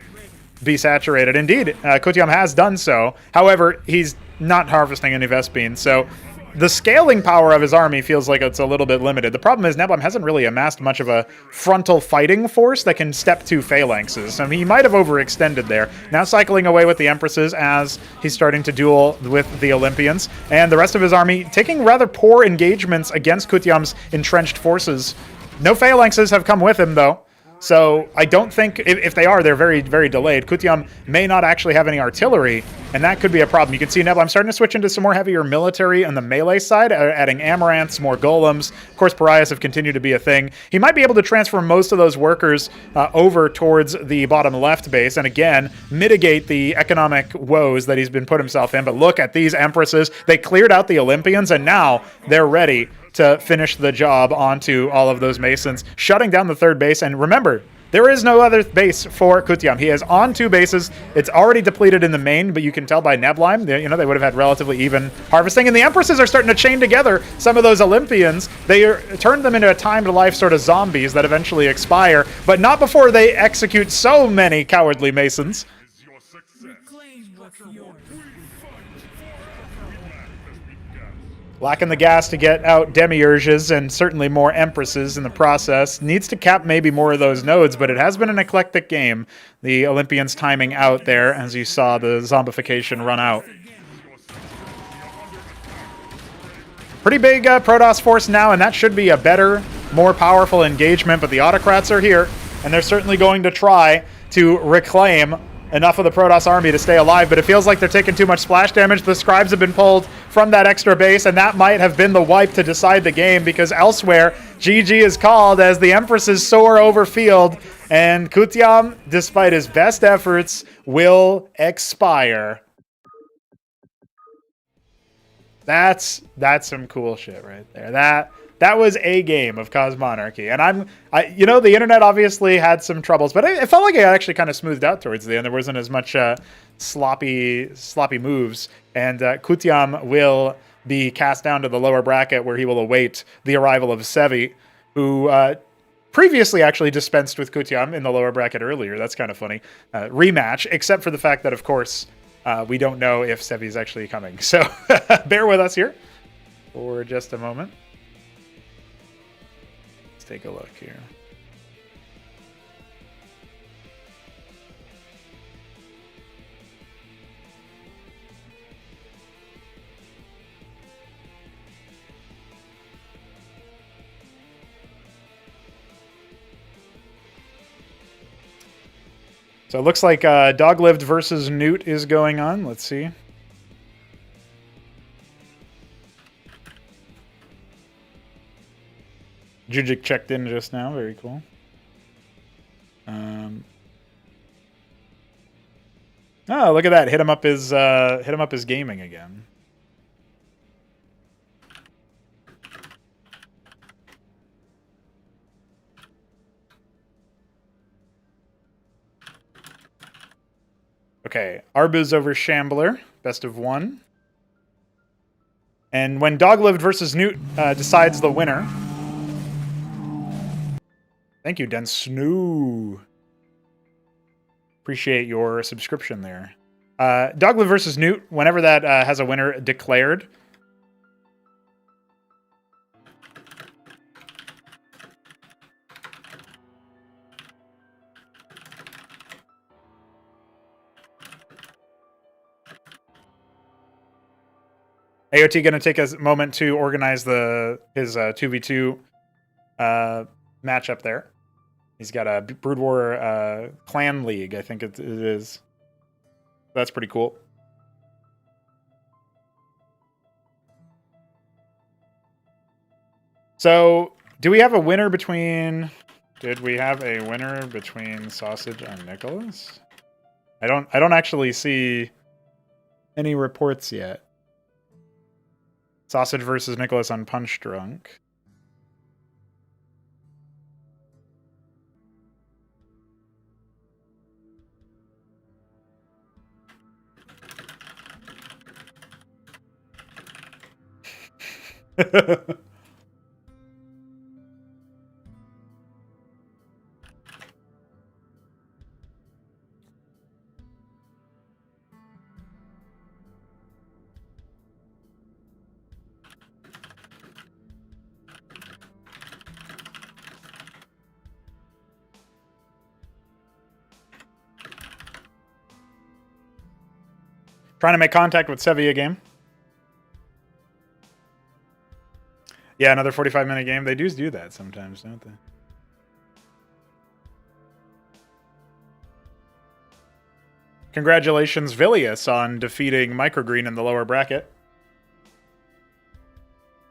be saturated. Indeed, Kutyam has done so. However, he's not harvesting any Vespines, so the scaling power of his army feels like it's a little bit limited. The problem is Nebulum hasn't really amassed much of a frontal fighting force that can step to phalanxes. I mean, he might have overextended there. Now cycling away with the Empresses as he's starting to duel with the Olympians. And the rest of his army taking rather poor engagements against Kutyam's entrenched forces. No phalanxes have come with him, though. So I don't think, if they are, they're very, very delayed. Kutyam may not actually have any artillery, and that could be a problem. You can see Nebula, I'm starting to switch into some more heavier military on the melee side, adding Amaranths, more Golems. Of course, Pariahs have continued to be a thing. He might be able to transfer most of those workers over towards the bottom left base, and again, mitigate the economic woes that he's been put himself in. But look at these Empresses. They cleared out the Olympians, and now they're ready to finish the job onto all of those Masons, shutting down the third base. And remember, there is no other base for Kutyam. He is on 2 bases. It's already depleted in the main, but you can tell by Nebulum, they would have had relatively even harvesting. And the Empresses are starting to chain together some of those Olympians. They turned them into a time-to-life sort of zombies that eventually expire, but not before they execute so many cowardly Masons. Is your success. Reclaim what's yours. We fight for we lack as we gas. Lacking the gas to get out Demiurges and certainly more Empresses in the process. Needs to cap maybe more of those nodes, but it has been an eclectic game. The Olympians timing out there as you saw the zombification run out. Pretty big Protoss force now, and that should be a better, more powerful engagement, but the Autocrats are here, and they're certainly going to try to reclaim enough of the Protoss army to stay alive, but it feels like they're taking too much splash damage. The Scribes have been pulled from that extra base, and that might have been the wipe to decide the game, because elsewhere, GG is called as the Empresses soar over field, and Kutyam, despite his best efforts, will expire. That's some cool shit right there. That was a game of Cosmonarchy, and the internet obviously had some troubles, but it felt like it actually kind of smoothed out towards the end. There wasn't as much sloppy moves, and Kutyam will be cast down to the lower bracket where he will await the arrival of Sevi, who previously actually dispensed with Kutyam in the lower bracket earlier. That's kind of funny. Rematch, except for the fact that, of course, we don't know if Sevi's actually coming. So bear with us here for just a moment. Take a look here. So it looks like Doglived versus Newt is going on. Let's see. Jujik checked in just now. Very cool. Oh, look at that! Hit him up his gaming again. Okay, Arbuz over Shambler, best of 1. And when Doglived versus Newt decides the winner. Thank you, Den Snoo. Appreciate your subscription there. Doglived versus Newt, whenever that has a winner declared. AOT going to take a moment to organize his 2v2 matchup there. He's got a Brood War clan league, I think it is. That's pretty cool. So, do we have a winner between... Did we have a winner between Sausage and Nicholas? I don't actually see any reports yet. Sausage versus Nicholas on Punch Drunk. Trying to make contact with Sevilla game. Yeah, another 45-minute game. They do that sometimes, don't they? Congratulations, Villius, on defeating Microgreen in the lower bracket.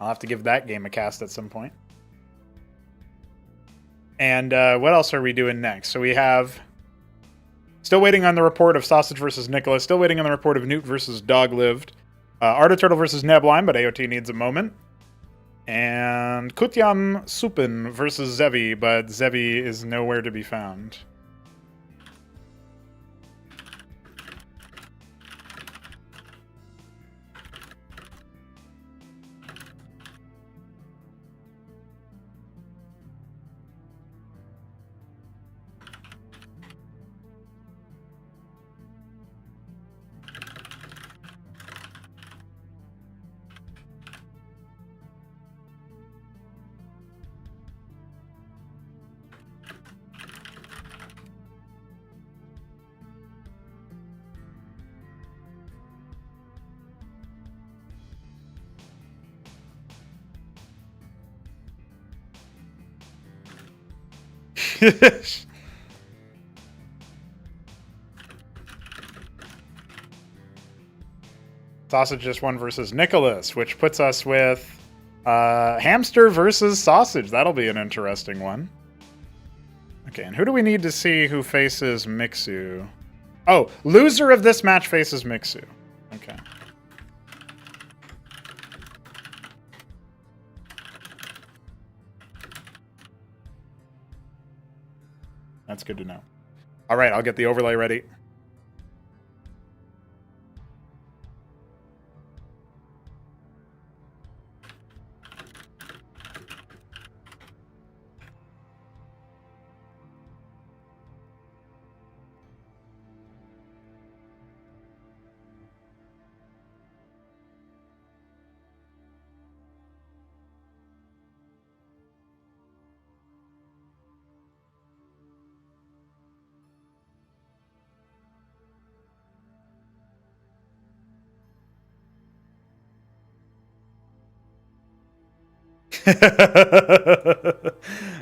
I'll have to give that game a cast at some point. And what else are we doing next? So we have... Still waiting on the report of Sausage versus Nicholas. Still waiting on the report of Newt versus Doglived. Artiturtle versus Nebline, but AOT needs a moment. And Kutyam Supin versus Zevi, but Zevi is nowhere to be found. Sausage just won versus Nicholas, which puts us with Hamster versus Sausage. That'll be an interesting one. Okay, and who do we need to see who faces Mixu? Oh, loser of this match faces Mixu. Okay. That's good to know. All right, I'll get the overlay ready.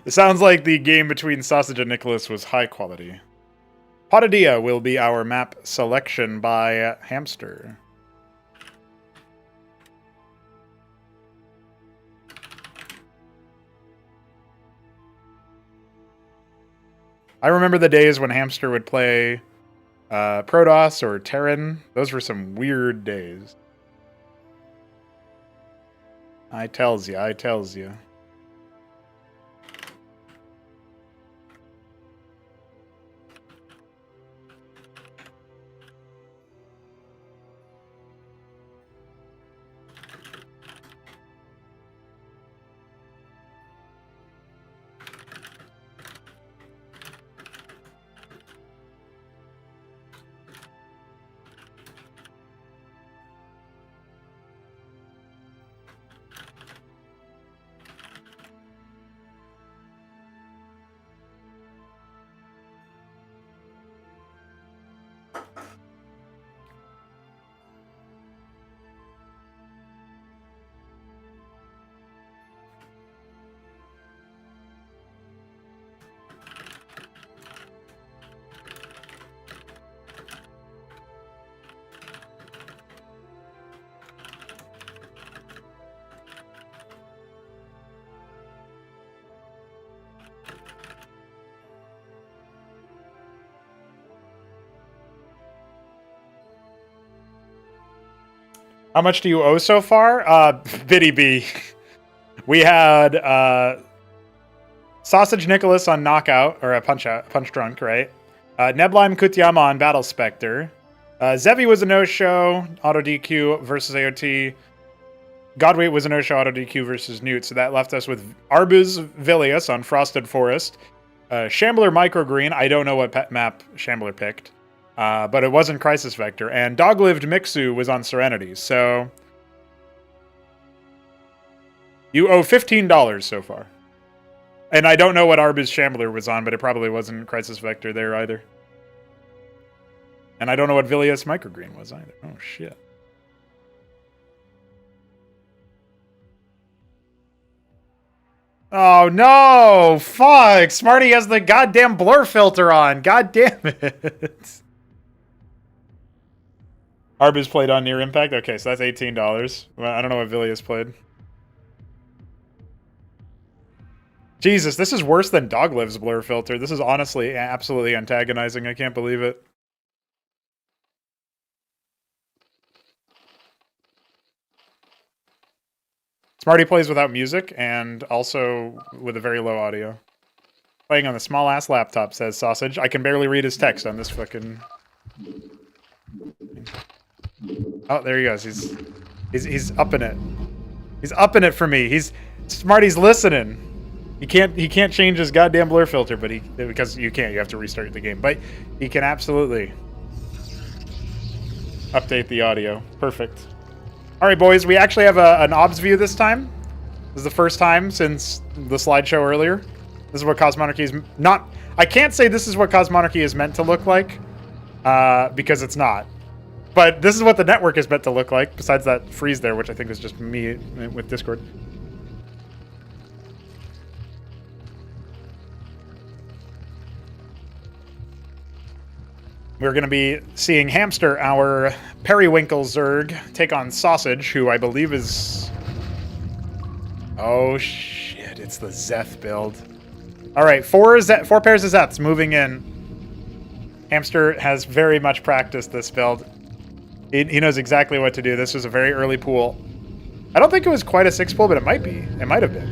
It sounds like the game between Sausage and Nicholas was high quality. Potadia will be our map selection by Hamster. I remember the days when Hamster would play Protoss or Terran. Those were some weird days. I tells you. How much do you owe so far? Biddy B. We had Sausage Nicholas on Knockout, or a Punch Drunk, right? Neblime Kutyama on Battle Spectre. Zevi was a no-show, Auto DQ versus AOT. Godwait was a no-show, Auto DQ versus Newt, so that left us with Arbuz Villius on Frosted Forest. Shambler Microgreen, I don't know what map Shambler picked. But it wasn't Crisis Vector. And Doglived Mixu was on Serenity. So you owe $15 so far. And I don't know what Arbus Shambler was on, but it probably wasn't Crisis Vector there either. And I don't know what Vilius microgreen was either. Oh, shit. Oh, no! Fuck! Smarty has the goddamn blur filter on. God damn it. Arbus played on Near Impact? Okay, so that's $18. Well, I don't know what Vilius played. Jesus, this is worse than Dogliv's blur filter. This is honestly absolutely antagonizing. I can't believe it. Smarty plays without music and also with a very low audio. Playing on the small-ass laptop, says Sausage. I can barely read his text on this fucking... Oh, there he goes. He's upping it. He's upping it for me. Smarty's listening. He can't change his goddamn blur filter, but because you can't, you have to restart the game. But he can absolutely update the audio. Perfect. All right, boys, we actually have an OBS view this time. This is the first time since the slideshow earlier. This is what Cosmonarchy is not. I can't say this is what Cosmonarchy is meant to look like, because it's not. But this is what the network is meant to look like, besides that freeze there, which I think is just me with Discord. We're going to be seeing Hamster, our Periwinkle Zerg, take on Sausage, who I believe is... Oh, shit. It's the Zeth build. All right, four pairs of Zeths moving in. Hamster has very much practiced this build. He knows exactly what to do. This was a very early pool. I don't think it was quite a 6 pool, but it might be. It might have been.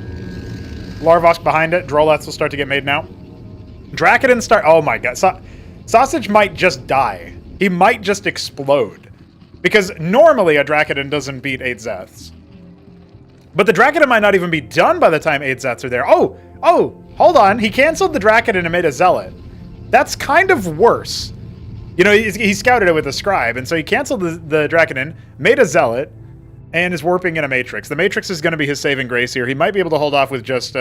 Larvosk behind it. Droleths will start to get made now. Dracodon start... Oh, my God. Sausage might just die. He might just explode. Because normally a Dracodon doesn't beat 8 Zeths. But the Dracodon might not even be done by the time 8 Zeths are there. Oh, hold on. He canceled the Dracodon and made a Zealot. That's kind of worse. You know, he scouted it with a Scribe, and so he canceled the Dracodon, made a Zealot, and is warping in a Matrix. The Matrix is going to be his saving grace here. He might be able to hold off with just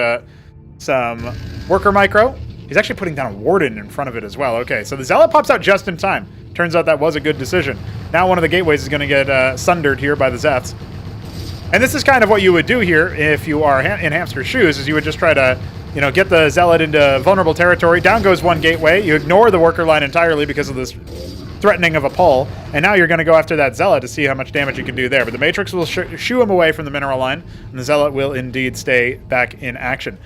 some Worker Micro. He's actually putting down a Warden in front of it as well. Okay, so the Zealot pops out just in time. Turns out that was a good decision. Now one of the gateways is going to get sundered here by the Zeths. And this is kind of what you would do here if you are in Hamster's shoes, is you would just try to, you know, get the Zealot into vulnerable territory. Down goes one gateway. You ignore the worker line entirely because of this threatening of a pull. And now you're going to go after that Zealot to see how much damage you can do there. But the Matrix will shoo him away from the mineral line, and the Zealot will indeed stay back in action.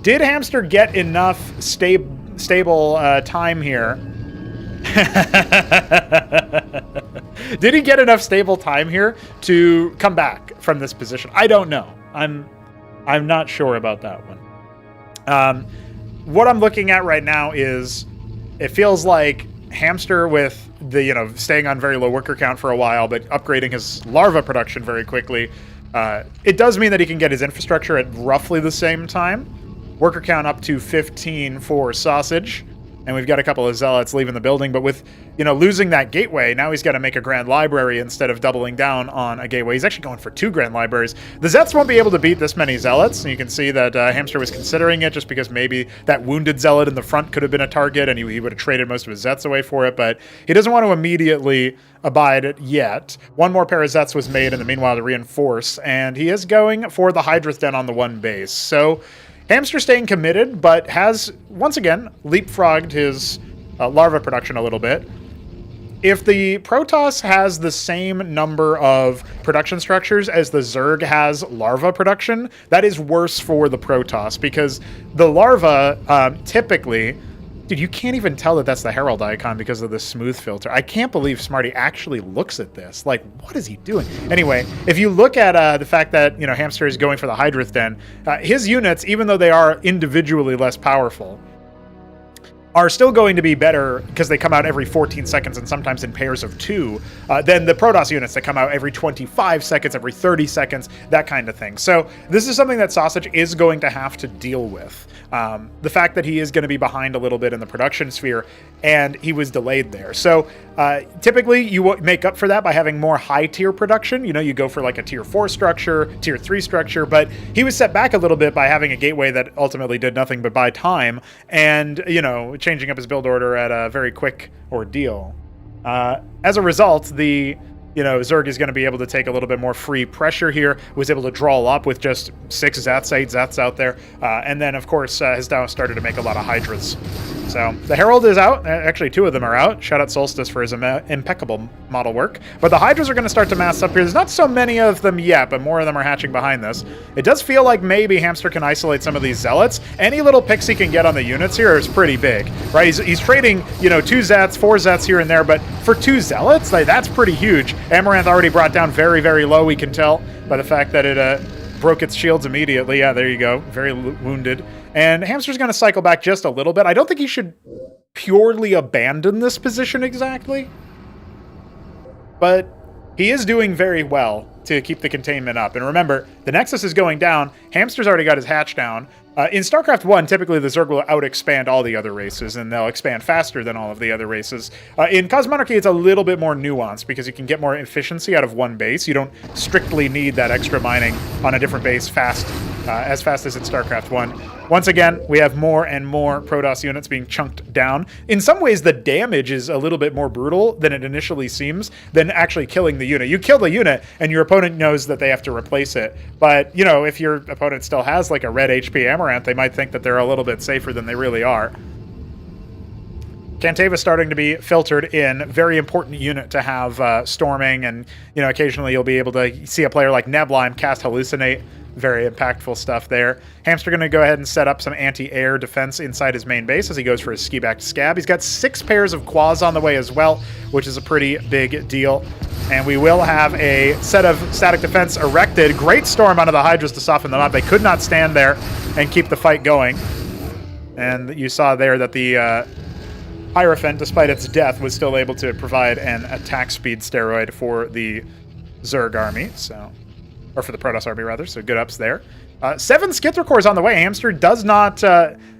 Did Hamster get enough stable time here? Did he get enough stable time here to come back from this position? I don't know. I'm not sure about that one. What I'm looking at right now is it feels like Hamster with the, you know, staying on very low worker count for a while, but upgrading his larva production very quickly. It does mean that he can get his infrastructure at roughly the same time. Worker count up to 15 for Sausage. And we've got a couple of Zealots leaving the building. But with, you know, losing that gateway, now he's got to make a Grand Library instead of doubling down on a gateway. He's actually going for 2 Grand Libraries. The Zeths won't be able to beat this many Zealots. And you can see that Hamster was considering it just because maybe that wounded Zealot in the front could have been a target and he would have traded most of his Zeths away for it. But he doesn't want to immediately abide it yet. One more pair of Zeths was made in the meanwhile to reinforce. And he is going for the Hydra's Den on the 1 base. So Hamster staying committed, but has, once again, leapfrogged his larva production a little bit. If the Protoss has the same number of production structures as the Zerg has larva production, that is worse for the Protoss, because the larva typically... Dude, you can't even tell that that's the Herald icon because of the smooth filter. I can't believe Smarty actually looks at this. Like, what is he doing? Anyway, if you look at the fact that, you know, Hamster is going for the Hydra's Den, his units, even though they are individually less powerful, are still going to be better because they come out every 14 seconds and sometimes in pairs of 2 than the Protoss units that come out every 25 seconds, every 30 seconds, that kind of thing. So this is something that Sausage is going to have to deal with. the fact that he is going to be behind a little bit in the production sphere, and he was delayed there. So typically you make up for that by having more high tier production. You know, you go for like a tier 4 structure, tier 3 structure, but he was set back a little bit by having a gateway that ultimately did nothing but buy time and, you know, changing up his build order at a very quick ordeal. As a result, Zerg is going to be able to take a little bit more free pressure here, was able to draw up with just 6 Zats, 8 Zats out there, and then, of course, has now started to make a lot of Hydras. So the Herald is out. Actually, 2 of them are out. Shout out Solstice for his impeccable model work. But the Hydras are going to start to mass up here. There's not so many of them yet, but more of them are hatching behind this. It does feel like maybe Hamster can isolate some of these Zealots. Any little picks he can get on the units here is pretty big, right? He's trading, 2 Zats, 4 Zats here and there, but for 2 Zealots, like, that's pretty huge. Amaranth already brought down very, very low, we can tell by the fact that it broke its shields immediately. Yeah, there you go. Very wounded. And Hamster's going to cycle back just a little bit. I don't think he should purely abandon this position exactly, but he is doing very well to keep the containment up. And remember, the Nexus is going down. Hamster's already got his hatch down. In StarCraft 1, typically the Zerg will out-expand all the other races, and they'll expand faster than all of the other races. In Cosmonarchy, it's a little bit more nuanced, because you can get more efficiency out of one base. You don't strictly need that extra mining on a different base as fast as in StarCraft 1. Once again, we have more and more Protoss units being chunked down. In some ways, the damage is a little bit more brutal than it initially seems than actually killing the unit. You kill the unit, and your opponent knows that they have to replace it. But, if your opponent still has, like, a red HP Amaranth, they might think that they're a little bit safer than they really are. Cantava starting to be filtered in. Very important unit to have storming, and, occasionally you'll be able to see a player like Neblime cast Hallucinate. Very impactful stuff there. Hamster going to go ahead and set up some anti-air defense inside his main base as he goes for his ski back to scab. He's got 6 pairs of quads on the way as well, which is a pretty big deal. And we will have a set of static defense erected. Great storm onto the Hydras to soften them up. They could not stand there and keep the fight going. And you saw there that the Hierophant, despite its death, was still able to provide an attack speed steroid for the Zerg army. Or for the Protoss army, rather, so good ups there. 7 Skither cores on the way. Hamster does not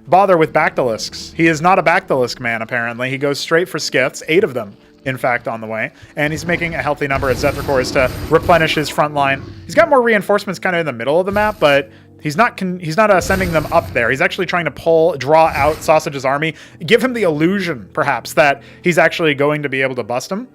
bother with Bactylisks. He is not a Bactylisk man, apparently. He goes straight for Skiths, 8 of them, in fact, on the way. And he's making a healthy number of Zethar cores to replenish his front line. He's got more reinforcements kind of in the middle of the map, but he's not sending them up there. He's actually trying to draw out Sausage's army, give him the illusion, perhaps, that he's actually going to be able to bust him.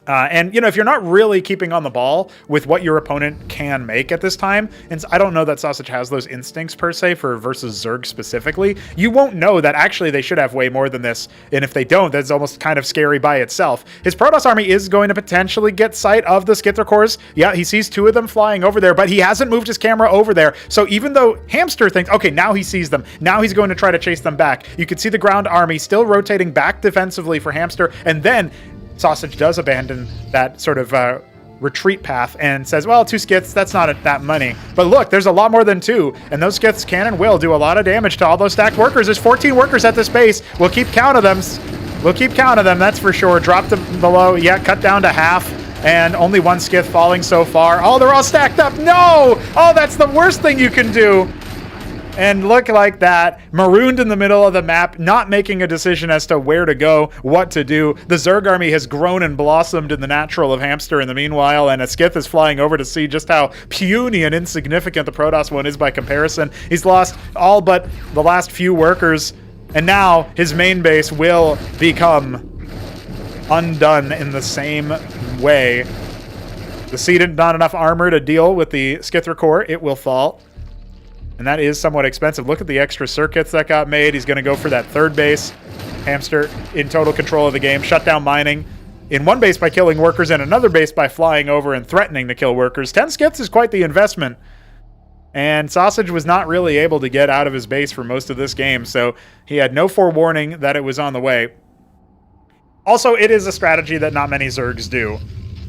And, if you're not really keeping on the ball with what your opponent can make at this time, and I don't know that Sausage has those instincts per se for versus Zerg specifically, you won't know that actually they should have way more than this. And if they don't, that's almost kind of scary by itself. His Protoss army is going to potentially get sight of the Skither cores. Yeah, he sees 2 of them flying over there, but he hasn't moved his camera over there. So even though Hamster thinks, okay, now he sees them, now he's going to try to chase them back. You can see the ground army still rotating back defensively for Hamster, and then Sausage does abandon that sort of retreat path and says, well, 2 Skiths, that's not that many. But look, there's a lot more than 2, and those Skiths can and will do a lot of damage to all those stacked workers. There's 14 workers at this base. We'll keep count of them. That's for sure. Drop them below. Yeah, cut down to half. And only 1 Skith falling so far. Oh, they're all stacked up. No! Oh, that's the worst thing you can do. And look like that, marooned in the middle of the map, not making a decision as to where to go, what to do. The Zerg army has grown and blossomed in the natural of Hamster in the meanwhile, and a Skith is flying over to see just how puny and insignificant the Protoss one is by comparison. He's lost all but the last few workers, and now his main base will become undone in the same way. The Seed not enough armor to deal with the Skither core. It will fall. And that is somewhat expensive. Look at the extra circuits that got made. He's going to go for that 3rd base. Hamster in total control of the game. Shut down mining in one base by killing workers and another base by flying over and threatening to kill workers. 10 Skiths is quite the investment. And Sausage was not really able to get out of his base for most of this game, so he had no forewarning that it was on the way. Also, it is a strategy that not many Zergs do.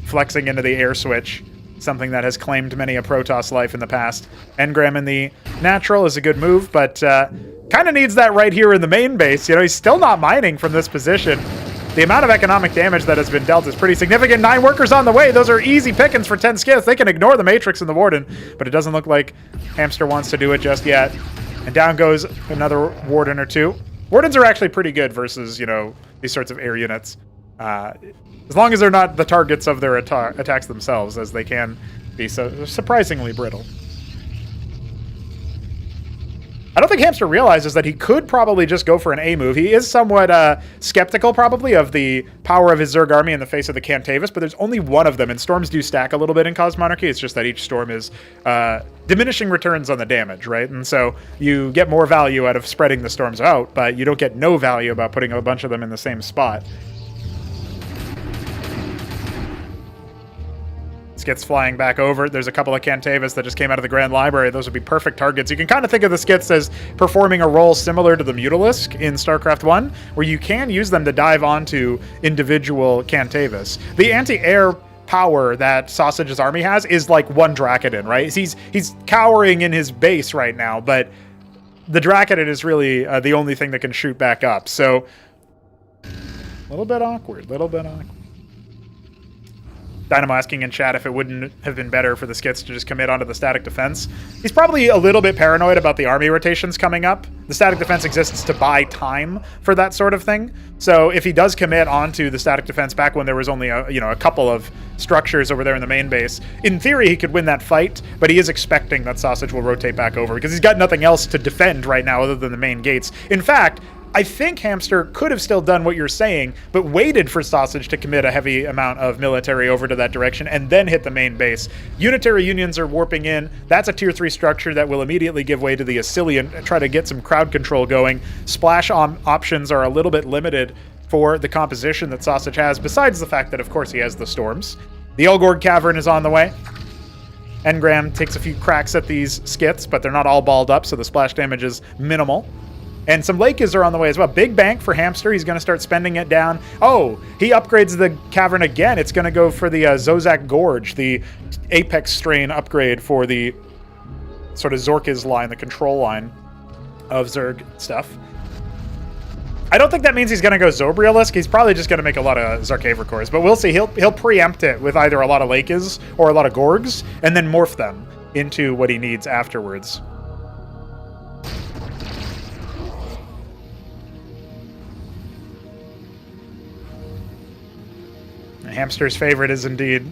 Flexing into the air switch. Something that has claimed many a Protoss life in the past. Engram in the natural is a good move, but kind of needs that right here in the main base. He's still not mining from this position. The amount of economic damage that has been dealt is pretty significant. 9 workers on the way. Those are easy pickings for 10 Skiths. They can ignore the Matrix and the Warden, but it doesn't look like Hamster wants to do it just yet. And down goes another Warden or two. Wardens are actually pretty good versus, these sorts of air units. As long as they're not the targets of their attacks themselves, as they can be so surprisingly brittle. I don't think Hamster realizes that he could probably just go for an A move. He is somewhat skeptical, probably, of the power of his Zerg army in the face of the Cantavis, but there's only one of them, and storms do stack a little bit in Cosmonarchy. It's just that each storm is diminishing returns on the damage, right? And so you get more value out of spreading the storms out, but you don't get no value about putting a bunch of them in the same spot. Skits flying back over. There's a couple of Cantavis that just came out of the Grand Library. Those would be perfect targets. You can kind of think of the Skits as performing a role similar to the Mutalisk in Starcraft 1, where you can use them to dive onto individual Cantavis. The anti-air power that Sausage's army has is like one Dracodon, right? He's cowering in his base right now, but the Dracodon is really the only thing that can shoot back up. So, a little bit awkward. Dynamo asking in chat if it wouldn't have been better for the Skits to just commit onto the static defense. He's probably a little bit paranoid about the army rotations coming up. The static defense exists to buy time for that sort of thing. So if he does commit onto the static defense back when there was only a couple of structures over there in the main base, in theory he could win that fight, but he is expecting that Sausage will rotate back over because he's got nothing else to defend right now other than the main gates. In fact, I think Hamster could have still done what you're saying, but waited for Sausage to commit a heavy amount of military over to that direction and then hit the main base. Unitary Unions are warping in. That's a tier 3 structure that will immediately give way to the Assylian and try to get some crowd control going. Splash options are a little bit limited for the composition that Sausage has, besides the fact that, of course, he has the storms. The Elgorg Cavern is on the way. Engram takes a few cracks at these Skits, but they're not all balled up, so the splash damage is minimal. And some Lakes are on the way as well. Big bank for Hamster. He's going to start spending it down. Oh, he upgrades the cavern again. It's going to go for the Zozak Gorge, the Apex strain upgrade for the sort of Zorkiz line, the control line of Zerg stuff. I don't think that means he's going to go Zobrielisk. He's probably just going to make a lot of Zarkavra cores, but we'll see. He'll preempt it with either a lot of Lakes or a lot of Gorgs, and then morph them into what he needs afterwards. Hamster's favorite is indeed...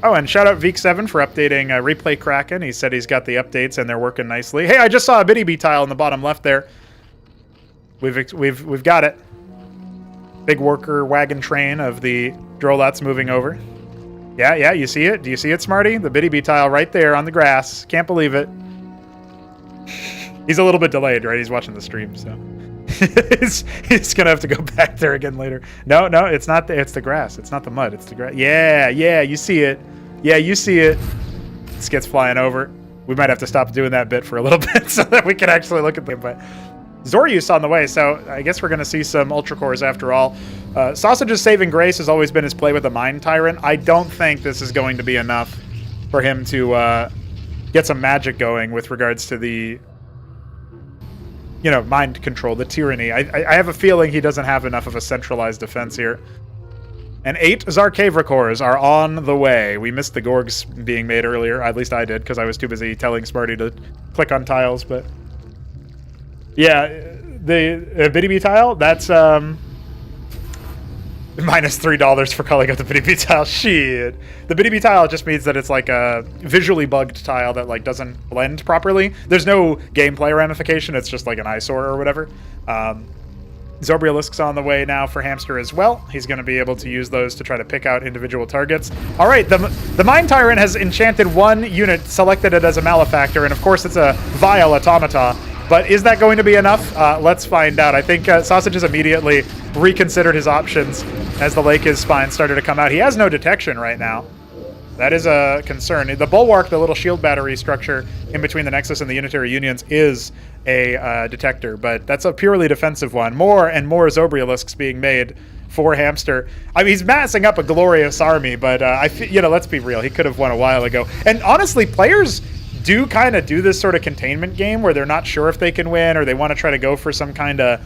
Oh, and shout out Veek7 for updating Replay Kraken. He said he's got the updates and they're working nicely. Hey, I just saw a Biddy Bee tile in the bottom left there. We've got it. Big worker wagon train of the Drolats moving over. Yeah, you see it? Do you see it, Smarty? The Biddy Bee tile right there on the grass. Can't believe it. He's a little bit delayed, right? He's watching the stream, so... he's gonna have to go back there again later. No, it's not it's the grass. It's not the mud. It's the grass. Yeah, you see it. Yeah, you see it. Skits flying over. We might have to stop doing that bit for a little bit so that we can actually look at them. But Zorius on the way, so I guess we're gonna see some Ultra Cores after all. Sausage's saving grace has always been his play with the Mind Tyrant. I don't think this is going to be enough for him to get some magic going with regards to the mind control, the tyranny. I have a feeling he doesn't have enough of a centralized defense here. And 8 Zarkavra cores are on the way. We missed the Gorgs being made earlier. At least I did, because I was too busy telling Smarty to click on tiles. But yeah, the Biddy Bee tile, that's minus $3 for calling out the Biddy Bee tile. Shit. The Biddy Bee tile just means that it's like a visually bugged tile that like doesn't blend properly. There's no gameplay ramification. It's just like an eyesore or whatever. Zobrielisk's on the way now for Hamster as well. He's going to be able to use those to try to pick out individual targets. All right, the Mind Tyrant has enchanted one unit, selected it as a Malefactor, and of course it's a Vile Automata. But is that going to be enough? Let's find out. I think Sausage has immediately reconsidered his options as the Lakes spine started to come out. He has no detection right now. That is a concern. The Bulwark, the little shield battery structure in between the Nexus and the Unitary Unions, is a detector, but that's a purely defensive one. More and more Zobrielisks being made for Hamster. I mean, he's massing up a glorious army, but let's be real. He could have won a while ago. And honestly, players do kind of do this sort of containment game where they're not sure if they can win or they want to try to go for some kind of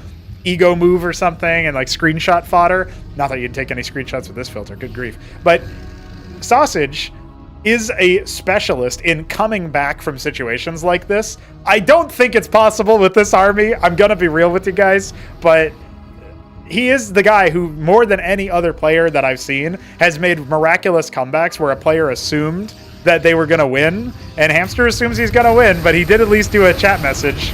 ego move or something and like screenshot fodder. Not that you'd take any screenshots with this filter, good grief. But Sausage is a specialist in coming back from situations like this. I don't think it's possible with this army. I'm going to be real with you guys, but he is the guy who, more than any other player that I've seen, has made miraculous comebacks where a player assumed that they were going to win, and Hamster assumes he's going to win, but he did at least do a chat message.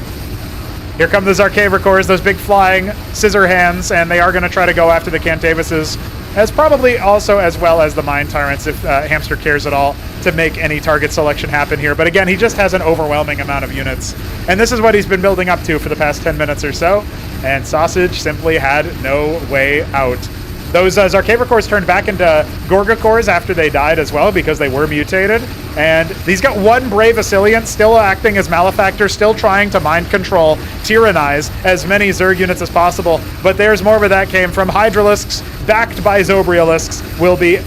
Here come those Arcavicores, those big flying scissor hands, and they are going to try to go after the Cantabuses, as probably also as well as the Mind Tyrants if Hamster cares at all to make any target selection happen here. But again, he just has an overwhelming amount of units, and this is what he's been building up to for the past 10 minutes or so, and Sausage simply had no way out. Those Zarcavicores turned back into Gorgacores after they died as well because they were mutated. And he's got one Brave Asiliant still acting as Malefactor, still trying to mind control, tyrannize as many Zerg units as possible. But there's more where that came from. Hydralisks, backed by Zobrialisks, will be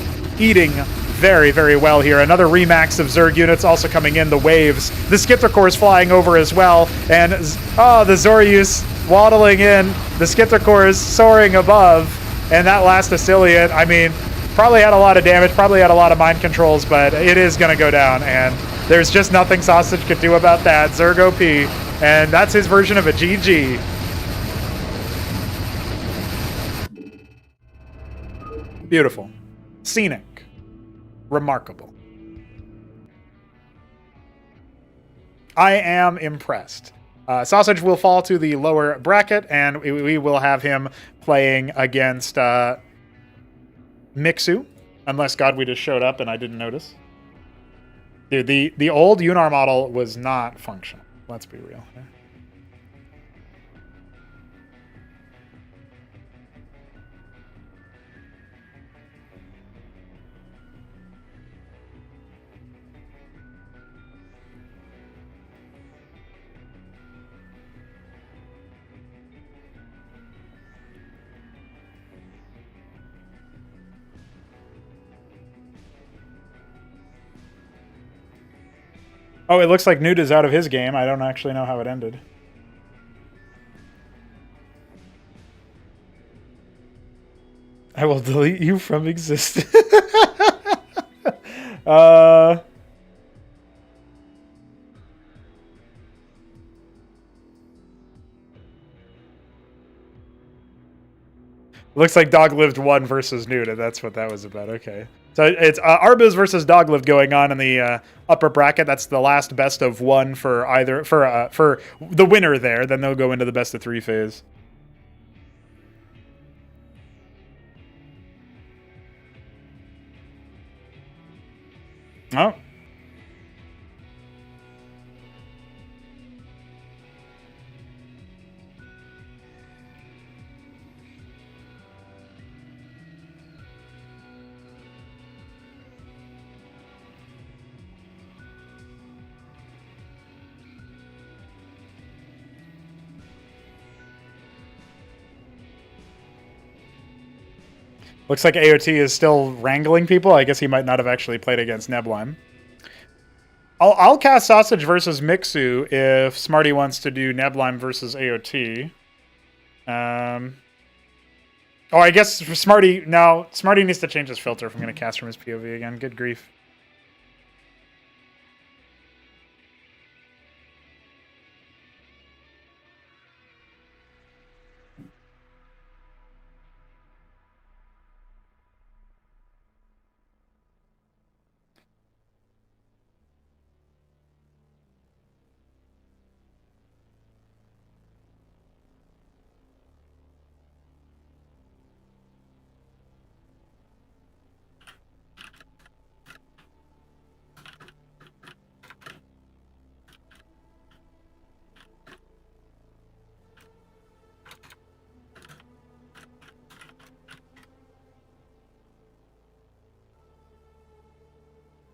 eating very, very well here. Another remax of Zerg units also coming in, the waves. The Skithracor's flying over as well. And, the Zoryus waddling in. The Skithracor's soaring above. And that last Asiliant, I mean, probably had a lot of damage, probably had a lot of mind controls, but it is going to go down. And there's just nothing Sausage could do about that. Zerg OP. And that's his version of a GG. Beautiful. Scenic. Remarkable. I am impressed. Sausage will fall to the lower bracket, and we will have him playing against Mixu, unless Godweed has showed up and I didn't notice. Dude, the old Unar model was not functional. Let's be real. Yeah. Oh, it looks like Newt is out of his game. I don't actually know how it ended. I will delete you from existence. Looks like Doglived won versus Newt, and that's what that was about. Okay. So it's Arbiz versus Doglived going on in the upper bracket. That's the last best of one for either for the winner there. Then they'll go into the best of three phase. Oh. Looks like AOT is still wrangling people. I guess he might not have actually played against Nebline. I'll cast Sausage versus Mixu if Smarty wants to do Nebline versus AOT. Oh, I guess for Smarty... No, Smarty needs to change his filter if I'm going to cast from his POV again. Good grief.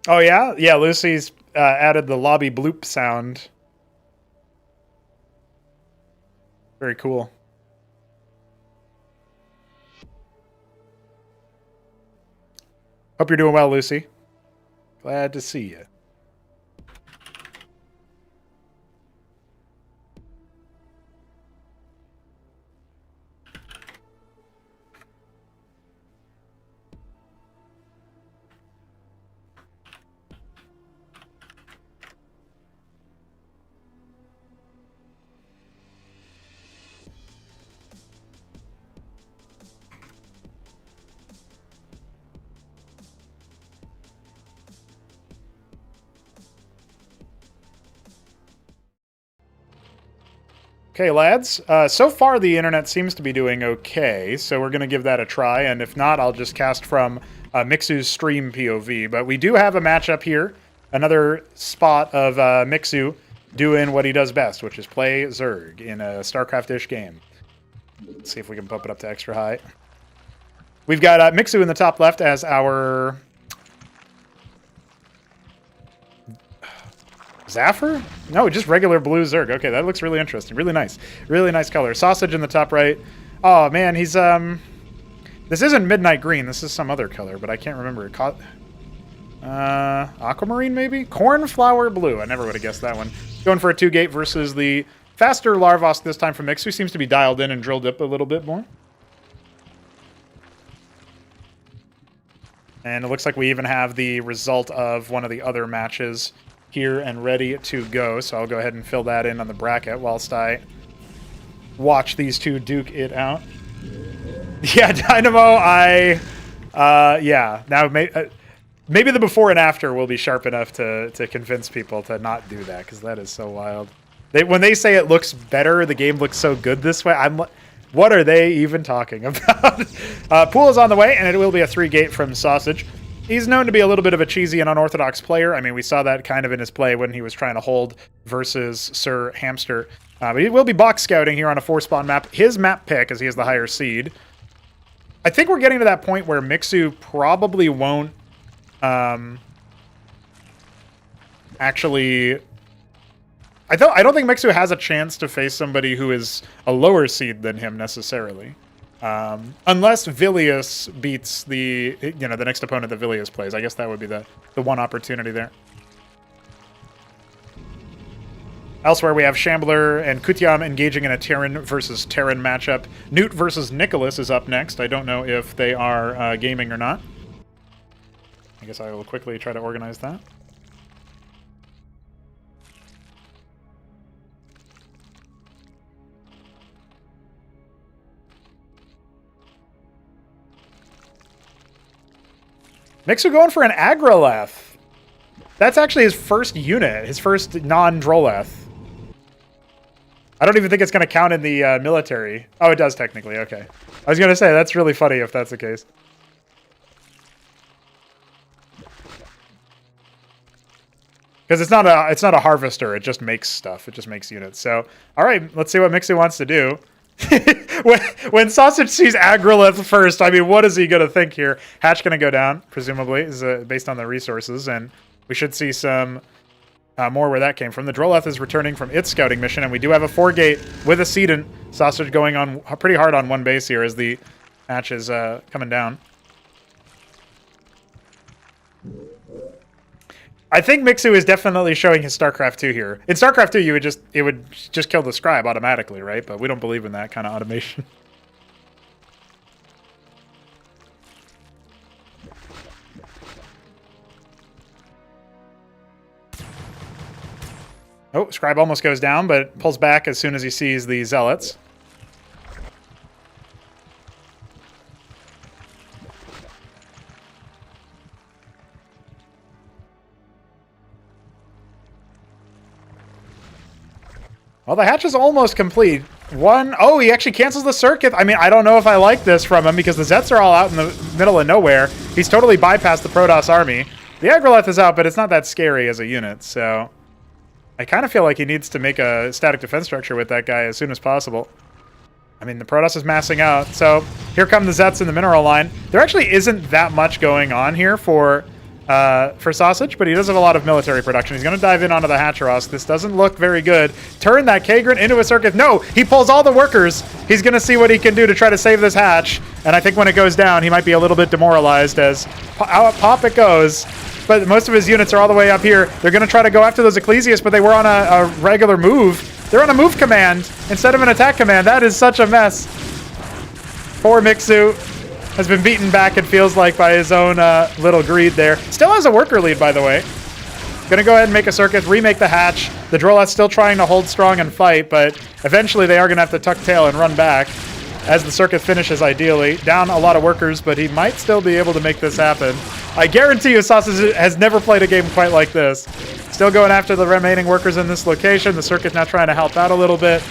Oh, yeah? Yeah, Lucy's added the lobby bloop sound. Very cool. Hope you're doing well, Lucy. Glad to see you. Okay, lads. So far, the internet seems to be doing okay, so we're going to give that a try, and if not, I'll just cast from Mixu's stream POV. But we do have a matchup here, another spot of Mixu doing what he does best, which is play Zerg in a Starcraft-ish game. Let's see if we can bump it up to extra high. We've got Mixu in the top left as our... Zafir? No, just regular blue Zerg. Okay, that looks really interesting. Really nice. Really nice color. Sausage in the top right. Oh, man, he's, This isn't midnight green. This is some other color, but I can't remember. Aquamarine, maybe? Cornflower blue. I never would have guessed that one. Going for a 2-gate versus the faster Larvosk this time from Mixu. Seems to be dialed in and drilled up a little bit more. And it looks like we even have the result of one of the other matches here and ready to go. So I'll go ahead and fill that in on the bracket whilst I watch these two duke it out. Yeah, Dynamo, yeah. Now, maybe the before and after will be sharp enough to convince people to not do that, because that is so wild. When they say it looks better, the game looks so good this way, what are they even talking about? Pool is on the way, and it will be a 3-gate from Sausage. He's known to be a little bit of a cheesy and unorthodox player. I mean, we saw that kind of in his play when he was trying to hold versus Sir Hamster. But he will be box scouting here on a 4-spawn map. His map pick, as he has the higher seed. I think we're getting to that point where Mixu probably won't actually... I don't think Mixu has a chance to face somebody who is a lower seed than him necessarily. Unless Vilius beats the next opponent that Vilius plays. I guess that would be the one opportunity there. Elsewhere, we have Shambler and Kutyam engaging in a Terran versus Terran matchup. Newt versus Nicholas is up next. I don't know if they are gaming or not. I guess I will quickly try to organize that. Mixu going for an Agroleth. That's actually his first unit, his first non-Droleth. I don't even think it's going to count in the military. Oh, it does technically. Okay. I was going to say, that's really funny if that's the case. Because it's not a harvester. It just makes stuff. It just makes units. So, all right, let's see what Mixu wants to do. when Sausage sees Agrolith first, I mean, what is he going to think here? Hatch going to go down, presumably, is based on the resources, and we should see some more where that came from. The Droleth is returning from its scouting mission, and we do have a 4-gate with a Sedent. Sausage going on pretty hard on one base here as the Hatch is coming down. I think Mixu is definitely showing his StarCraft 2 here. In StarCraft 2, it would just kill the scribe automatically, right? But we don't believe in that kind of automation. Oh, scribe almost goes down, but pulls back as soon as he sees the zealots. Well, the hatch is almost complete. Oh, he actually cancels the circuit. I mean, I don't know if I like this from him because the Zets are all out in the middle of nowhere. He's totally bypassed the Protoss army. The Agrolith is out, but it's not that scary as a unit, so... I kind of feel like he needs to make a static defense structure with that guy as soon as possible. I mean, the Protoss is massing out, so here come the Zets in the mineral line. There actually isn't that much going on here for Sausage, but he does have a lot of military production. He's going to dive in onto the Hatcheros. This doesn't look very good. Turn that Kagran into a circuit. No, he pulls all the workers. He's going to see what he can do to try to save this hatch, and I think when it goes down, he might be a little bit demoralized as pop it goes. But most of his units are all the way up here. They're going to try to go after those Ecclesias, but they were on a regular move. They're on a move command instead of an attack command. That is such a mess. Poor Mixu has been beaten back, it feels like, by his own little greed there. Still has a worker lead, by the way. Going to go ahead and make a circuit, remake the hatch. The Droleth's still trying to hold strong and fight, but eventually they are going to have to tuck tail and run back as the circuit finishes, ideally. Down a lot of workers, but he might still be able to make this happen. I guarantee you Sausage has never played a game quite like this. Still going after the remaining workers in this location. The circuit's now trying to help out a little bit.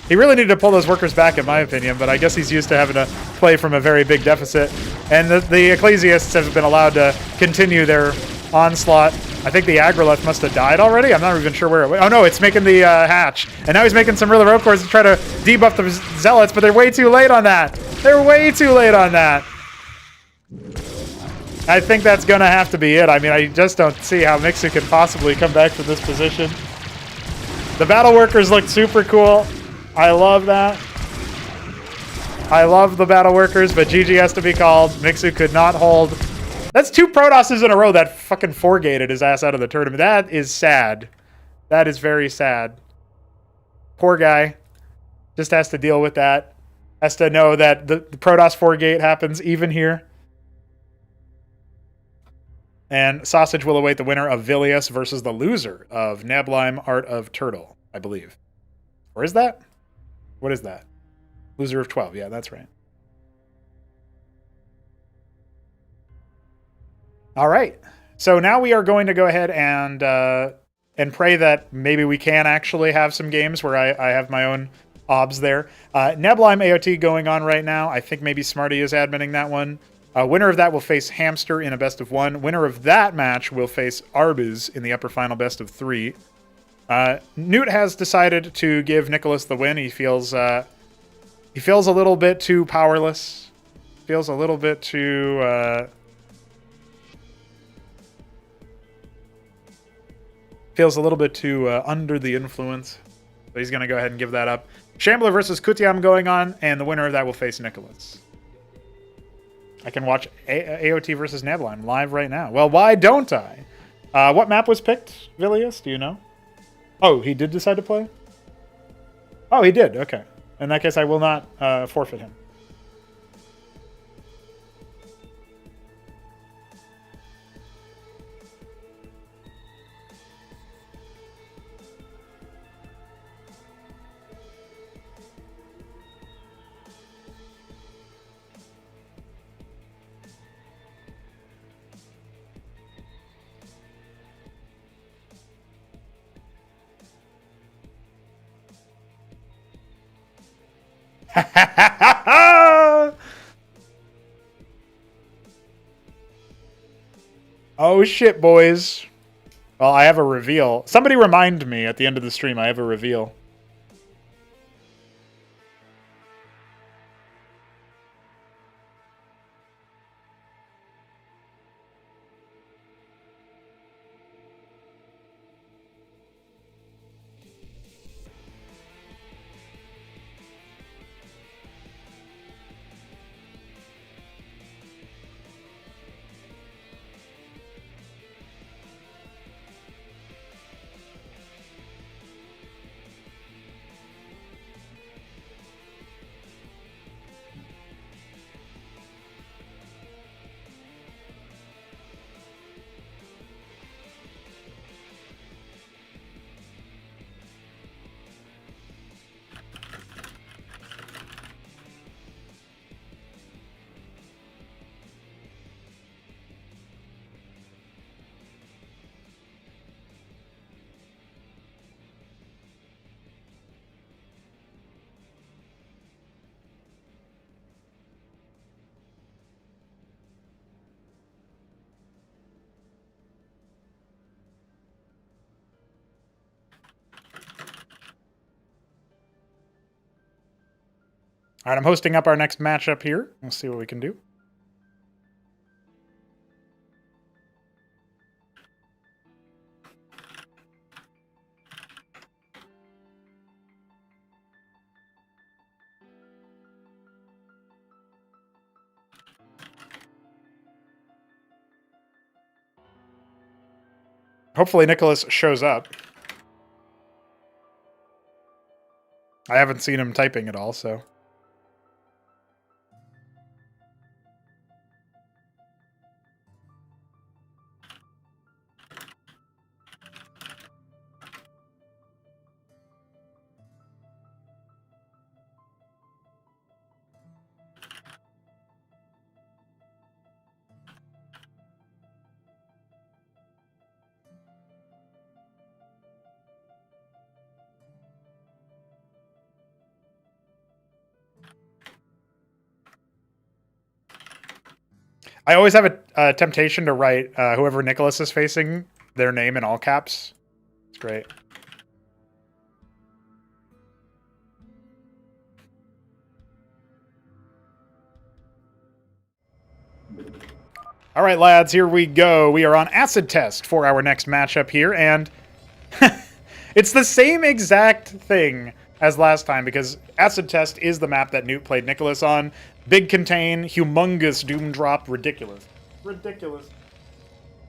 He really needed to pull those workers back, in my opinion, but I guess he's used to having to play from a very big deficit. And the Ecclesiasts have been allowed to continue their onslaught. I think the Agrolith must have died already. I'm not even sure where it went. Oh, no, it's making the hatch. And now he's making some really road cores to try to debuff the Zealots, but they're way too late on that. They're way too late on that. I think that's going to have to be it. I mean, I just don't see how Mixu can possibly come back from this position. The battle workers look super cool. I love that. I love the battle workers, but GG has to be called. Mixu could not hold. That's 2 Protosses in a row that fucking 4-gated his ass out of the tournament. That is sad. That is very sad. Poor guy. Just has to deal with that. Has to know that the Protoss 4-gate happens even here. And Sausage will await the winner of Vilius versus the loser of Nablime Art of Turtle, I believe. Or is that? What is that? Loser of 12. Yeah, that's right. All right. So now we are going to go ahead and pray that maybe we can actually have some games where I have my own obs there. Nablime AOT going on right now. I think maybe Smarty is adminning that one. Winner of that will face Hamster in a best of 1. Winner of that match will face Arbiz in the upper final best of 3. Newt has decided to give Nicholas the win. He feels a little bit too powerless. Feels a little bit too under the influence. So he's going to go ahead and give that up. Shambler versus Kutiam going on, and the winner of that will face Nicholas. I can watch AOT versus Nablime live right now. Well, why don't I? What map was picked, Vilius? Do you know? Oh, he did decide to play? Oh, he did. Okay. In that case, I will not forfeit him. Oh shit, boys. Well, I have a reveal. Somebody remind me at the end of the stream I have a reveal. All right, I'm hosting up our next matchup here. We'll see what we can do. Hopefully Nicholas shows up. I haven't seen him typing at all, so... I always have a temptation to write whoever Nicholas is facing, their name in all caps. It's great. All right, lads, here we go. We are on acid test for our next matchup here, and it's the same exact thing as last time because acid test is the map that Newt played Nicholas on. Big contain, humongous doom drop, ridiculous. Ridiculous.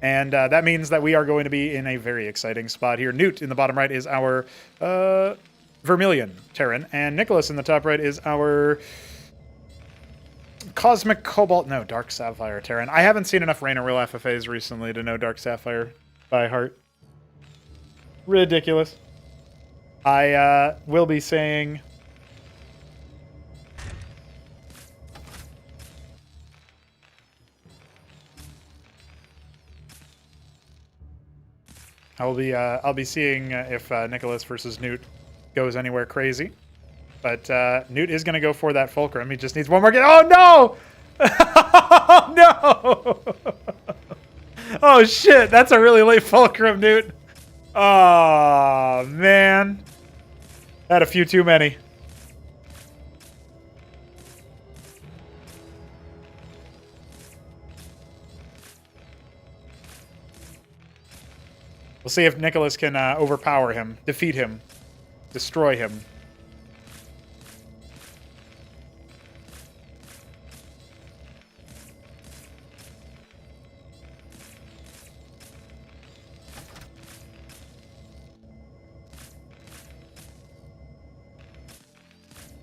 And that means that we are going to be in a very exciting spot here. Newt in the bottom right is our Vermilion Terran, and Nicholas in the top right is our Cosmic Cobalt, no, Dark Sapphire Terran. I haven't seen enough Rain and Real FFAs recently to know Dark Sapphire by heart. Ridiculous. I will be saying... I'll be seeing if Nicholas versus Newt goes anywhere crazy. But Newt is going to go for that Fulcrum. He just needs one more get. Oh, no! Oh, no! Oh, shit. That's a really late Fulcrum, Newt. Oh, man. Had a few too many. We'll see if Nicholas can overpower him, defeat him, destroy him.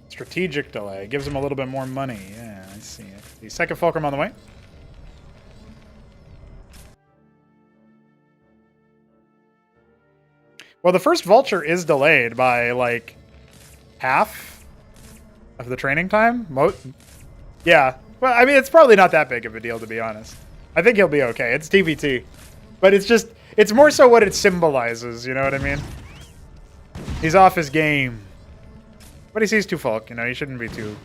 Strategic delay. Gives him a little bit more money. Yeah, I see it. The second Fulcrum on the way. Well, the first Vulture is delayed by, like, half of the training time. Yeah. Well, I mean, it's probably not that big of a deal, to be honest. I think he'll be okay. It's TVT. But it's just, it's more so what it symbolizes, you know what I mean? He's off his game. But he sees two Fulk, you know, he shouldn't be too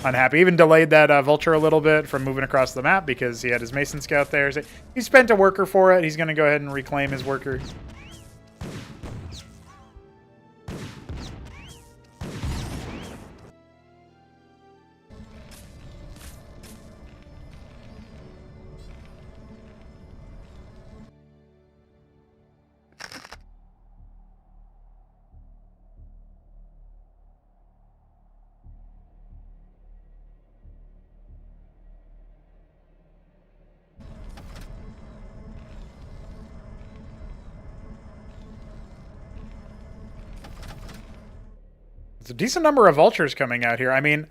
unhappy. Even delayed that Vulture a little bit from moving across the map because he had his Mason Scout there. So he spent a worker for it. He's going to go ahead and reclaim his worker. It's a decent number of Vultures coming out here. I mean,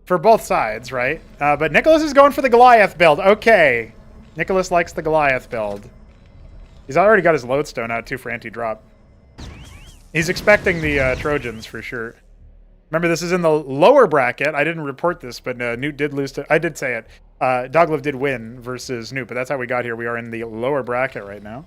for both sides, right? But Nicholas is going for the Goliath build. Okay. Nicholas likes the Goliath build. He's already got his Lodestone out, too, for anti-drop. He's expecting the Trojans, for sure. Remember, this is in the lower bracket. I didn't report this, but Newt did lose to... I did say it. Doglev did win versus Newt, but that's how we got here. We are in the lower bracket right now.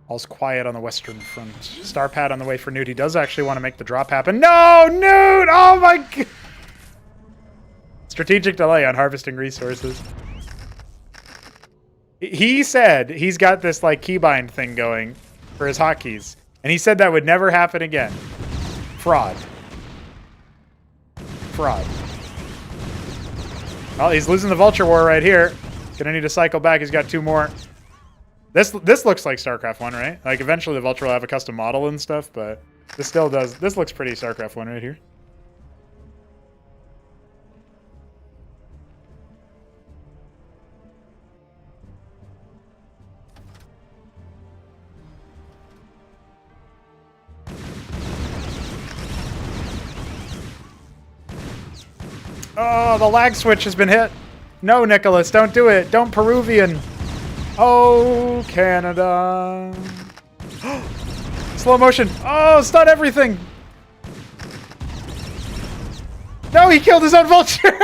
All's quiet on the western front. Starpad on the way for Newt. He does actually want to make the drop happen. No, Newt! Oh my god! Strategic delay on harvesting resources. He said he's got this like keybind thing going for his hotkeys. And he said that would never happen again. Fraud. Fraud. Well, he's losing the Vulture War right here. Gonna need to cycle back. He's got two more. This looks like StarCraft 1, right? Like, eventually the Vulture will have a custom model and stuff, but this still does. This looks pretty StarCraft 1 right here. Oh, the lag switch has been hit. No, Nicholas, don't do it. Don't Peruvian. Oh, Canada. Slow motion. Oh, stun everything. No, he killed his own vulture.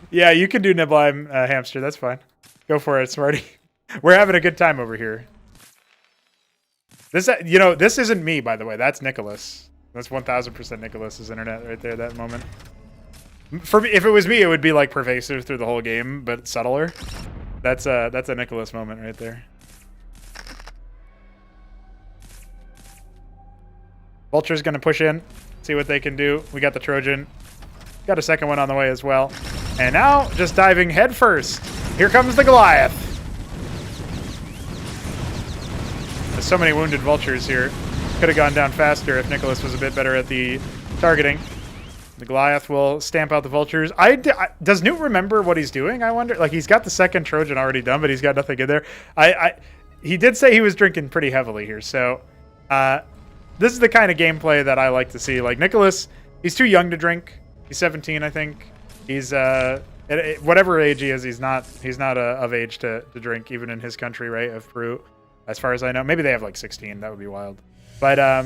Yeah, you can do nibble. I'm a hamster. That's fine. Go for it, Smarty. We're having a good time over here. This, you know, this isn't me, by the way. That's Nicholas. That's 1000% Nicholas's internet right there. That moment. For me, if it was me, it would be like pervasive through the whole game, but subtler. That's a Nicholas moment right there. Vulture's gonna push in, see what they can do. We got the Trojan. Got a second one on the way as well. And now, just diving head first. Here comes the Goliath. There's so many wounded vultures here. Could have gone down faster if Nicholas was a bit better at the targeting. The Goliath will stamp out the vultures. Does Newt remember what he's doing, I wonder? Like, he's got the second Trojan already done, but he's got nothing in there. He did say he was drinking pretty heavily here, so... this is the kind of gameplay that I like to see. Like, Nicholas, he's too young to drink. He's 17, I think. He's whatever age he is, he's not of age to drink, even in his country, right, of Peru, as far as I know. Maybe they have like 16. That would be wild. But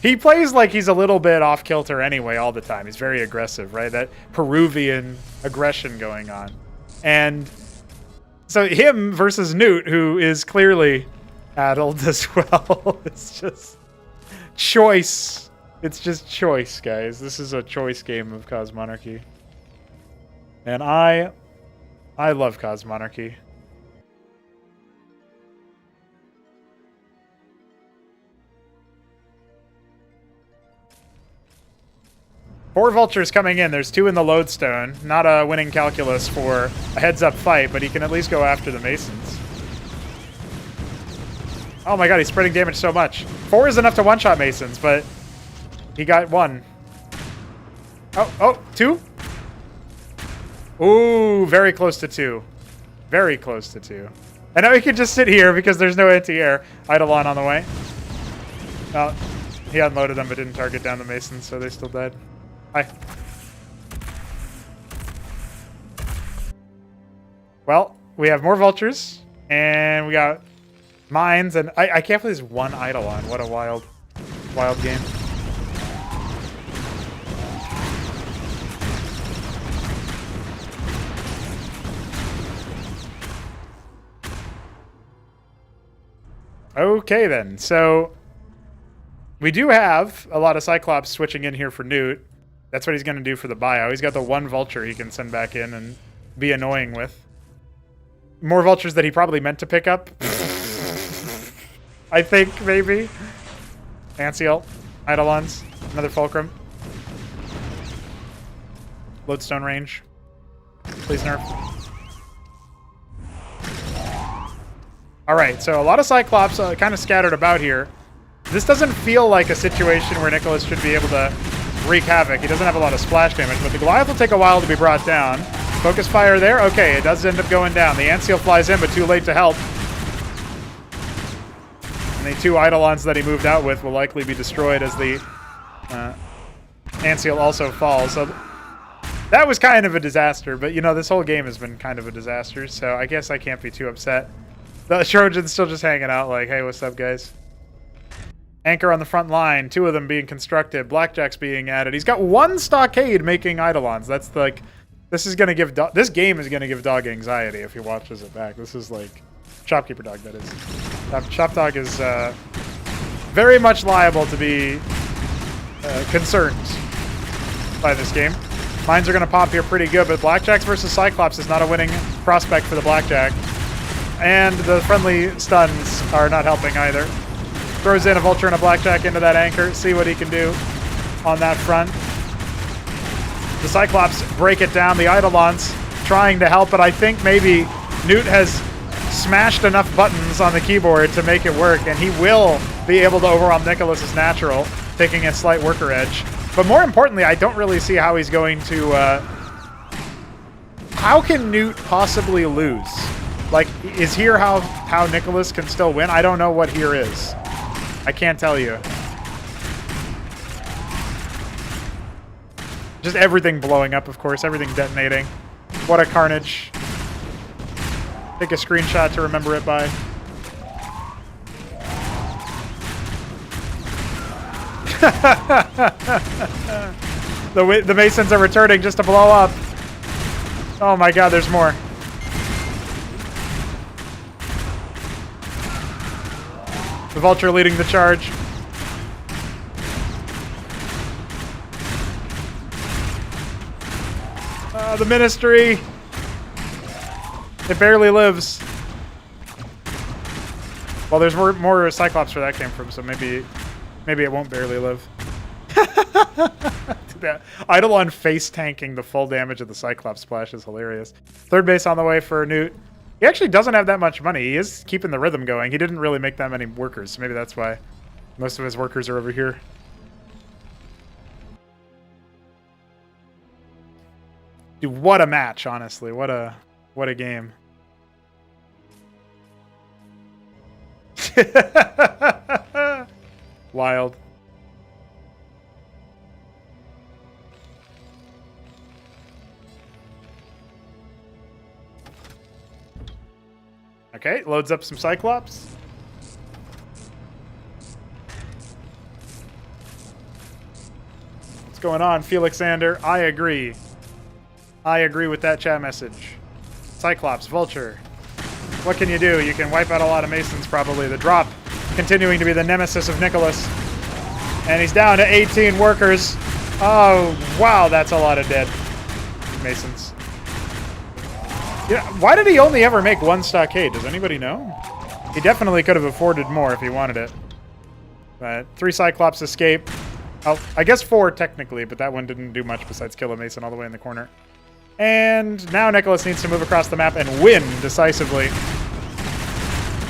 he plays like he's a little bit off kilter anyway all the time. He's very aggressive, right? That Peruvian aggression going on, and so him versus Newt, who is clearly addled as well. It's just choice. It's just choice, guys. This is a choice game of Cosmonarchy. And I love Cosmonarchy. Four vultures coming in. There's two in the lodestone. Not a winning calculus for a heads-up fight, but he can at least go after the Masons. Oh my god, he's spreading damage so much. 4 is enough to one-shot Masons, but he got 1. Oh, 2? Ooh, very close to 2. Very close to 2. And now he can just sit here because there's no anti-air. Eidolon on the way. Oh, he unloaded them but didn't target down the Masons, so they still died. Hi. Well, we have more vultures, and we got mines, and I can't believe there's 1 Eidolon. What a wild game. Okay, then. So we do have a lot of Cyclops switching in here for Newt. That's what he's going to do for the bio. He's got the 1 vulture he can send back in and be annoying with. More vultures that he probably meant to pick up. I think, maybe. Anciel. Eidolons. Another Fulcrum. Lodestone range. Please nerf. Alright, so a lot of Cyclops kind of scattered about here. This doesn't feel like a situation where Nicholas should be able to wreak havoc. He doesn't have a lot of splash damage, but the Goliath will take a while to be brought down. Focus fire there. Okay, it does end up going down. The Anciel flies in, but too late to help. And the 2 Eidolons that he moved out with will likely be destroyed as the Anciel also falls. So that was kind of a disaster, but you know, this whole game has been kind of a disaster, so I guess I can't be too upset. The Trojan's still just hanging out like, hey, what's up, guys? Anchor on the front line, 2 of them being constructed, Blackjack's being added. He's got 1 stockade making Eidolons. That's like, this is gonna give this game is gonna give Dog anxiety if he watches it back. This is like Shopkeeper Dog, that is. Shop Dog is very much liable to be concerned by this game. Mines are gonna pop here pretty good, but Blackjacks versus Cyclops is not a winning prospect for the Blackjack. And the friendly stuns are not helping either. Throws in a Vulture and a Blackjack into that anchor. See what he can do on that front. The Cyclops break it down. The Eidolons trying to help, but I think maybe Newt has smashed enough buttons on the keyboard to make it work, and he will be able to overwhelm Nicholas's natural, taking a slight worker edge. But more importantly, I don't really see how he's going to... how can Newt possibly lose? Like, is here how Nicholas can still win? I don't know what here is. I can't tell you. Just everything blowing up, of course. Everything detonating. What a carnage. Take a screenshot to remember it by. The Masons are returning just to blow up. Oh my god, there's more. The Vulture leading the charge. The Ministry. It barely lives. Well, there's more Cyclops where that came from, so maybe it won't barely live. Eidolon face tanking the full damage of the Cyclops splash is hilarious. Third base on the way for Newt. He actually doesn't have that much money. He is keeping the rhythm going. He didn't really make that many workers, so maybe that's why most of his workers are over here. Dude, what a match, honestly. What a game. Wild. Okay, loads up some Cyclops. What's going on, Felixander? I agree. I agree with that chat message. Cyclops, Vulture. What can you do? You can wipe out a lot of Masons, probably. The drop continuing to be the nemesis of Nicholas. And he's down to 18 workers. Oh, wow, that's a lot of dead Masons. Yeah, why did he only ever make one stockade? Does anybody know? He definitely could have afforded more if he wanted it. But 3 Cyclops escape. Oh, I guess 4 technically, but that one didn't do much besides kill a Mason all the way in the corner. And now Nicholas needs to move across the map and win decisively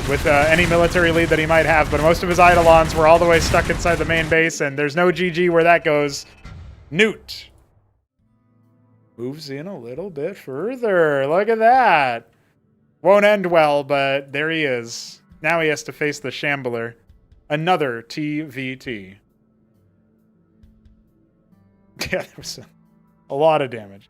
with any military lead that he might have. But most of his Eidolons were all the way stuck inside the main base, and there's no GG where that goes. Newt moves in a little bit further. Look at that. Won't end well, but there he is. Now he has to face the Shambler. Another TVT. Yeah, there was a lot of damage.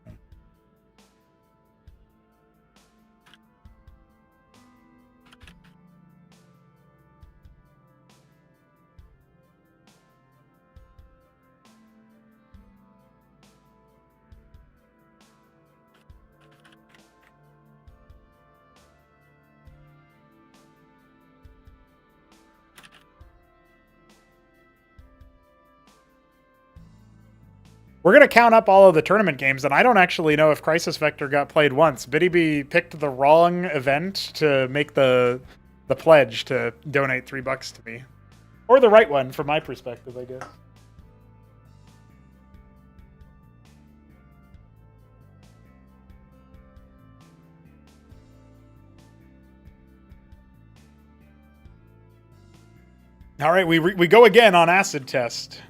We're going to count up all of the tournament games, and I don't actually know if Crisis Vector got played once. BiddyB picked the wrong event to make the pledge to donate $3 to me. Or the right one, from my perspective, I guess. All right, we go again on acid test.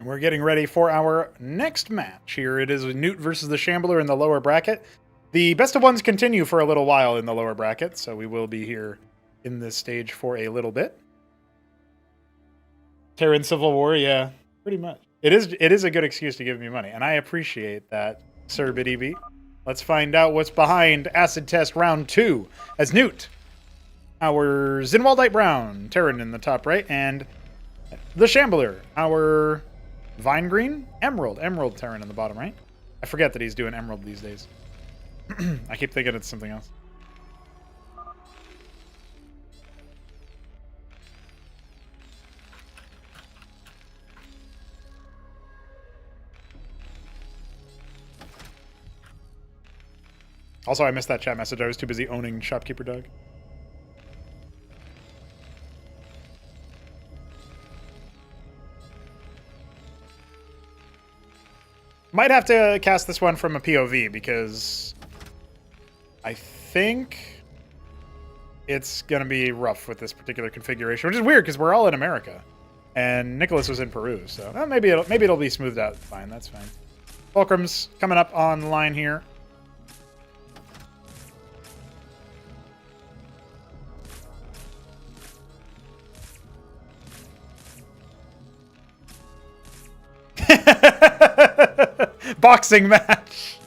We're getting ready for our next match here. It is Newt versus the Shambler in the lower bracket. The best of ones continue for a little while in the lower bracket, so we will be here in this stage for a little bit. Terran Civil War, yeah, pretty much. It is a good excuse to give me money, and I appreciate that Sir Biddy B. Let's find out what's behind Acid Test Round 2 as Newt, our Zinwaldite Brown, Terran in the top right, and the Shambler, our Vine Green, Emerald Terran in the bottom right. I forget that he's doing Emerald these days. I keep thinking it's something else. Also, I missed that chat message. I was too busy owning Shopkeeper Dog. Might have to cast this one from a POV because I think it's going to be rough with this particular configuration, which is weird because we're all in America and Nicholas was in Peru. So maybe it'll be smoothed out fine. That's fine. Fulcrum's coming up online here. Boxing match.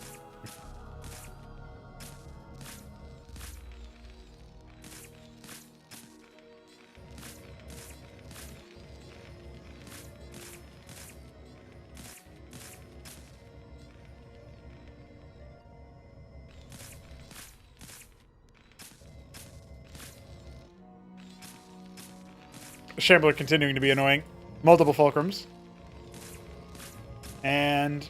Shambler continuing to be annoying. Multiple Fulcrums. And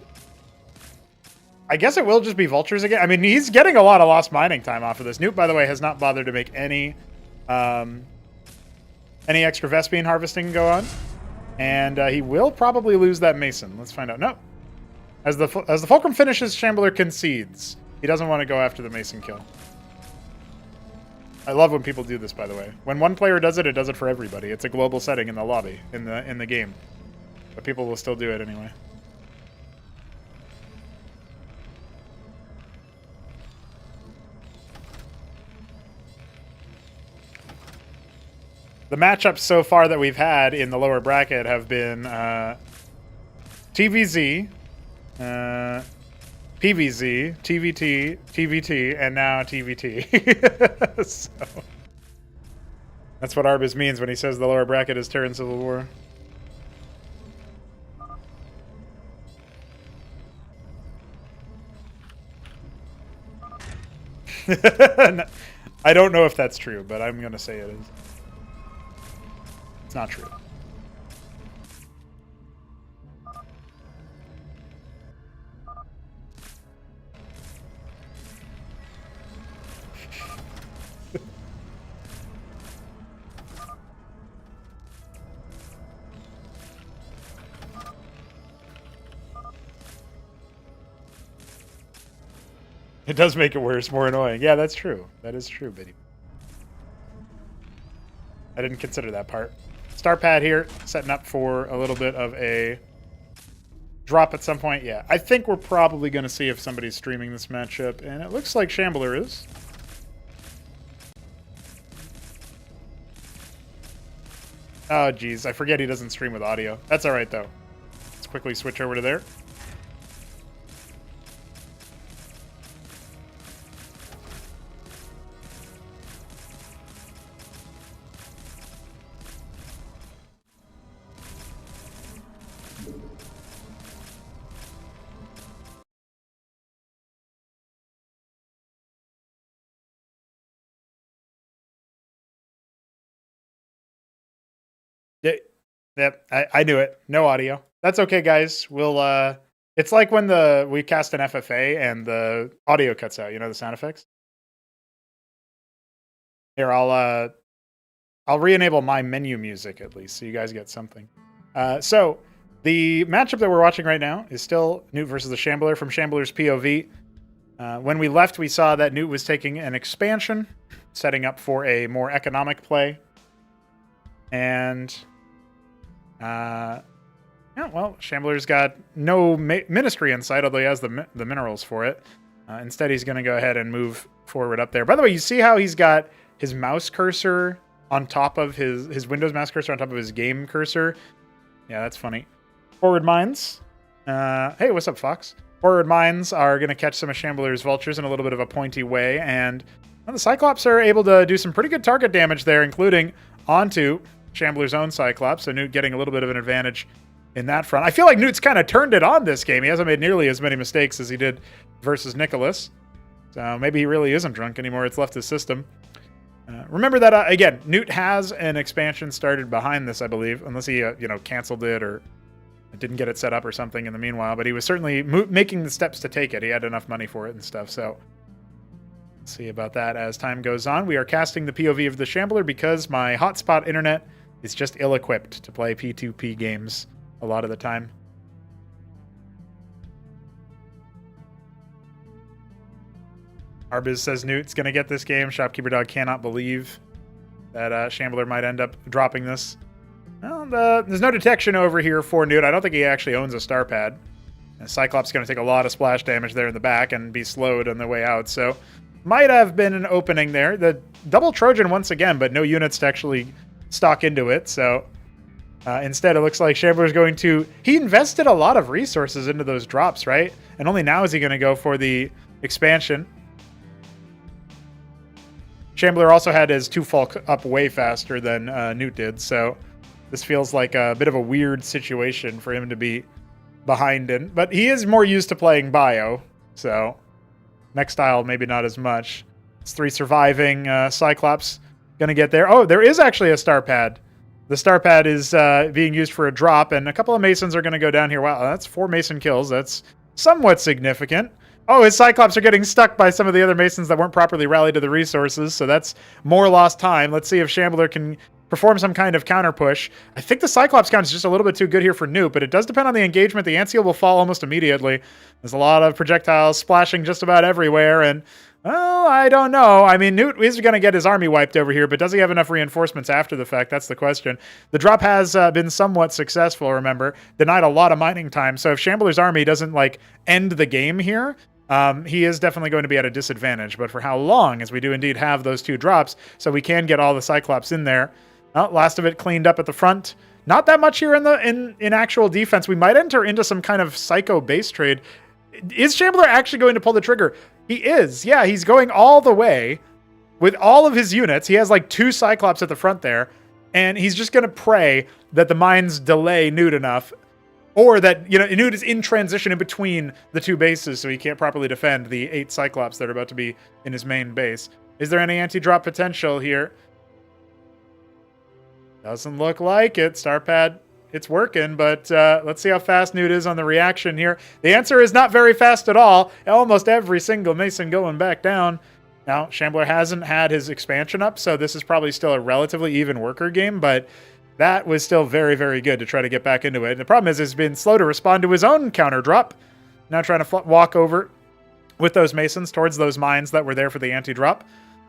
I guess it will just be Vultures again. I mean, he's getting a lot of lost mining time off of this. Newt, by the way, has not bothered to make any extra Vespine harvesting go on. And he will probably lose that Mason. Let's find out. No. As the Fulcrum finishes, Shambler concedes. He doesn't want to go after the Mason kill. I love when people do this, by the way. When one player does it, it does it for everybody. It's a global setting in the lobby, in the game. But people will still do it anyway. The matchups so far that we've had in the lower bracket have been TVZ, PVZ, TVT, TVT, and now TVT. So, that's what Arbus means when he says the lower bracket is Terran Civil War. I don't know if that's true, but I'm going to say it is. It's not true. It does make it worse, more annoying. Yeah, that's true. That is true, Biddy. I didn't consider that part. Starpad here, setting up for a little bit of a drop at some point. Yeah, I think we're probably going to see if somebody's streaming this matchup, and it looks like Shambler is. Oh, geez, I forget he doesn't stream with audio. That's all right, though. Let's quickly switch over to there. Yep, I knew it. No audio. That's okay, guys. We'll it's like when we cast an FFA and the audio cuts out, you know, the sound effects. Here, I'll re-enable my menu music at least so you guys get something. So the matchup that we're watching right now is still Newt versus the Shambler from Shambler's POV. When we left, we saw that Newt was taking an expansion, setting up for a more economic play. And yeah, well, Shambler's got no ministry in sight, although he has the minerals for it. Instead, he's going to go ahead and move forward up there. By the way, you see how he's got his mouse cursor on top of his Windows mouse cursor on top of his game cursor? Yeah, that's funny. Forward mines. Hey, what's up, Fox? Forward mines are going to catch some of Shambler's vultures in a little bit of a pointy way, and well, the Cyclops are able to do some pretty good target damage there, including onto Shambler's own Cyclops, so Newt getting a little bit of an advantage in that front. I feel like Newt's kind of turned it on this game. He hasn't made nearly as many mistakes as he did versus Nicholas, so maybe he really isn't drunk anymore. It's left his system. Remember that, again, Newt has an expansion started behind this, I believe, unless he, canceled it or didn't get it set up or something in the meanwhile, but he was certainly making the steps to take it. He had enough money for it and stuff, so let's see about that as time goes on. We are casting the POV of the Shambler because my hotspot internet is just ill-equipped to play P2P games a lot of the time. Arbiz says Newt's going to get this game. Shopkeeper Dog cannot believe that Shambler might end up dropping this. Well, there's no detection over here for Newt. I don't think he actually owns a star pad. And Cyclops is going to take a lot of splash damage there in the back and be slowed on the way out. So might have been an opening there. The double Trojan once again, but no units to actually stock into it. So instead, it looks like Shambler's going to... He invested a lot of resources into those drops, right? And only now is he going to go for the expansion. Shambler also had his 2 fall up way faster than Newt did, so this feels like a bit of a weird situation for him to be behind in. But he is more used to playing Bio, so next style maybe not as much. It's 3 surviving. Cyclops going to get there. Oh, there is actually a star pad. The star pad is being used for a drop, and a couple of Masons are going to go down here. Wow, that's 4 Mason kills. That's somewhat significant. Oh, his Cyclops are getting stuck by some of the other Masons that weren't properly rallied to the resources, so that's more lost time. Let's see if Shambler can perform some kind of counter push. I think the Cyclops count is just a little bit too good here for Newt, but it does depend on the engagement. The Ant Seal will fall almost immediately. There's a lot of projectiles splashing just about everywhere, and well, I don't know. I mean, Newt is going to get his army wiped over here, but does he have enough reinforcements after the fact? That's the question. The drop has been somewhat successful, remember. Denied a lot of mining time, so if Shambler's army doesn't, end the game here, he is definitely going to be at a disadvantage. But for how long, as we do indeed have those 2 drops, so we can get all the Cyclops in there. Well, last of it cleaned up at the front. Not that much here in actual defense. We might enter into some kind of psycho base trade. Is Shambler actually going to pull the trigger? He is. Yeah, he's going all the way with all of his units. He has 2 Cyclops at the front there, and he's just going to pray that the mines delay Newt enough, or that Newt is in transition in between the 2 bases, so he can't properly defend the 8 Cyclops that are about to be in his main base. Is there any anti-drop potential here? Doesn't look like it. Starpad, it's working, but let's see how fast Newt is on the reaction here. The answer is not very fast at all. Almost every single Mason going back down. Now, Shambler hasn't had his expansion up, so this is probably still a relatively even worker game, but that was still very, very good to try to get back into it. And the problem is he's been slow to respond to his own counter drop. Now trying to walk over with those Masons towards those mines that were there for the anti-drop.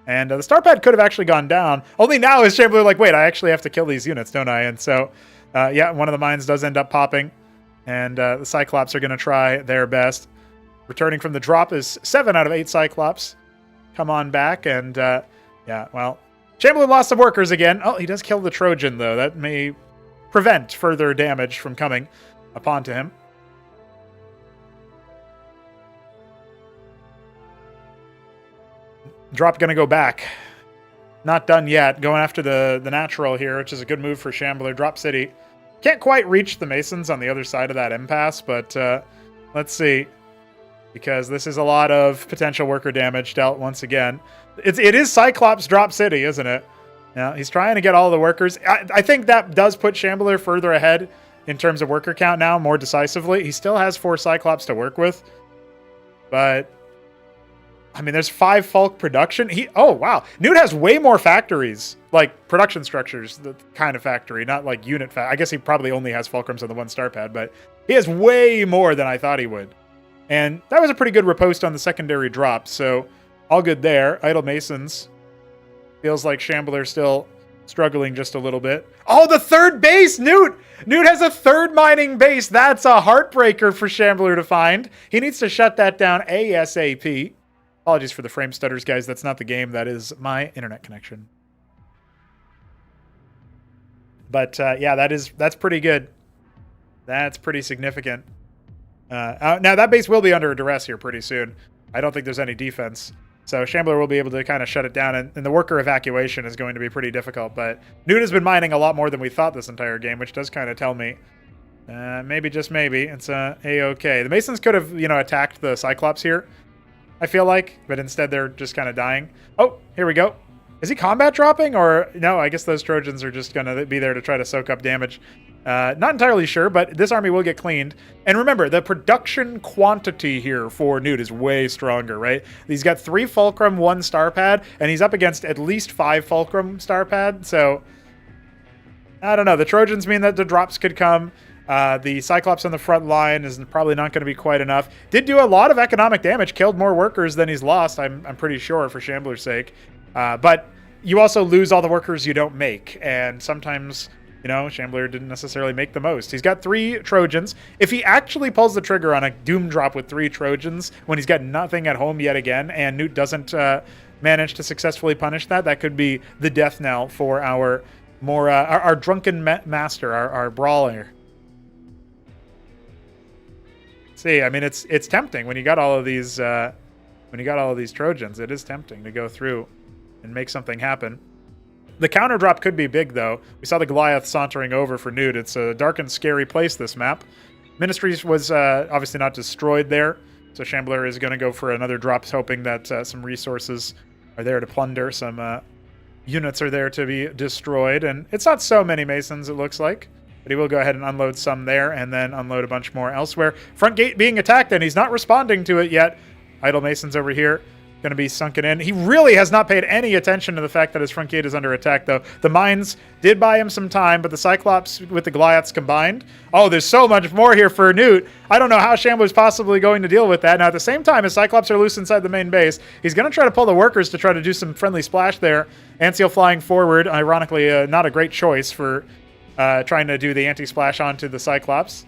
And the star pad could have actually gone down. Only now is Shambler like, wait, I actually have to kill these units, don't I? And so, yeah, one of the mines does end up popping. And the Cyclops are going to try their best. Returning from the drop is 7 out of 8 Cyclops. Come on back. And, yeah, well, Shambler lost some workers again. Oh, he does kill the Trojan, though. That may prevent further damage from coming upon to him. Drop going to go back. Not done yet. Going after the natural here, which is a good move for Shambler. Drop City. Can't quite reach the Masons on the other side of that impasse, but let's see. Because this is a lot of potential worker damage dealt once again. It is Cyclops Drop City, isn't it? Yeah, he's trying to get all the workers. I think that does put Shambler further ahead in terms of worker count now, more decisively. He still has 4 Cyclops to work with. But I mean, there's 5 Falk production. Oh, wow. Newt has way more factories, like production structures, the kind of factory, not like unit I guess he probably only has Fulcrums on the 1 star pad, but he has way more than I thought he would. And that was a pretty good riposte on the secondary drop, so all good there. Idle Masons. Feels like Shambler still struggling just a little bit. Oh, the 3rd base, Newt! Newt has a 3rd mining base. That's a heartbreaker for Shambler to find. He needs to shut that down ASAP. Apologies for the frame stutters, guys. That's not the game. That is my internet connection. But yeah, that's pretty good. That's pretty significant. Now, that base will be under duress here pretty soon. I don't think there's any defense. So Shambler will be able to kind of shut it down, and the worker evacuation is going to be pretty difficult. But Newt has been mining a lot more than we thought this entire game, which does kind of tell me, maybe, just maybe, it's A-okay. The Masons could have, attacked the Cyclops here, I feel like, but instead they're just kind of dying. Oh, here we go. Is he combat dropping, or no? I guess those Trojans are just going to be there to try to soak up damage. Not entirely sure, but this army will get cleaned. And remember, the production quantity here for Newt is way stronger, right? He's got 3 Fulcrum, 1 Star Pad, and he's up against at least 5 Fulcrum Star Pad. So, I don't know. The Trojans mean that the drops could come. The Cyclops on the front line is probably not going to be quite enough. Did do a lot of economic damage, killed more workers than he's lost, I'm pretty sure, for Shambler's sake. But you also lose all the workers you don't make, and sometimes... Shambler didn't necessarily make the most. He's got 3 Trojans. If he actually pulls the trigger on a Doom Drop with 3 Trojans when he's got nothing at home yet again, and Newt doesn't manage to successfully punish that, that could be the death knell for our more our drunken master, our brawler. See, I mean, it's tempting when you got all of these Trojans. It is tempting to go through and make something happen. The counter drop could be big, though. We saw the Goliath sauntering over for Newt. It's a dark and scary place, this map. Ministries was obviously not destroyed there, so Shambler is going to go for another drop, hoping that some resources are there to plunder. Some units are there to be destroyed, and it's not so many Masons, it looks like. But he will go ahead and unload some there, and then unload a bunch more elsewhere. Front gate being attacked, and he's not responding to it yet. Idle Masons over here. Going to be sunken in. He really has not paid any attention to the fact that his front gate is under attack, though. The mines did buy him some time, but the Cyclops with the Goliaths combined. Oh, there's so much more here for Newt. I don't know how Shambler's possibly going to deal with that. Now, at the same time, as Cyclops are loose inside the main base, he's going to try to pull the workers to try to do some friendly splash there. Anseal flying forward. Ironically, not a great choice for trying to do the anti-splash onto the Cyclops.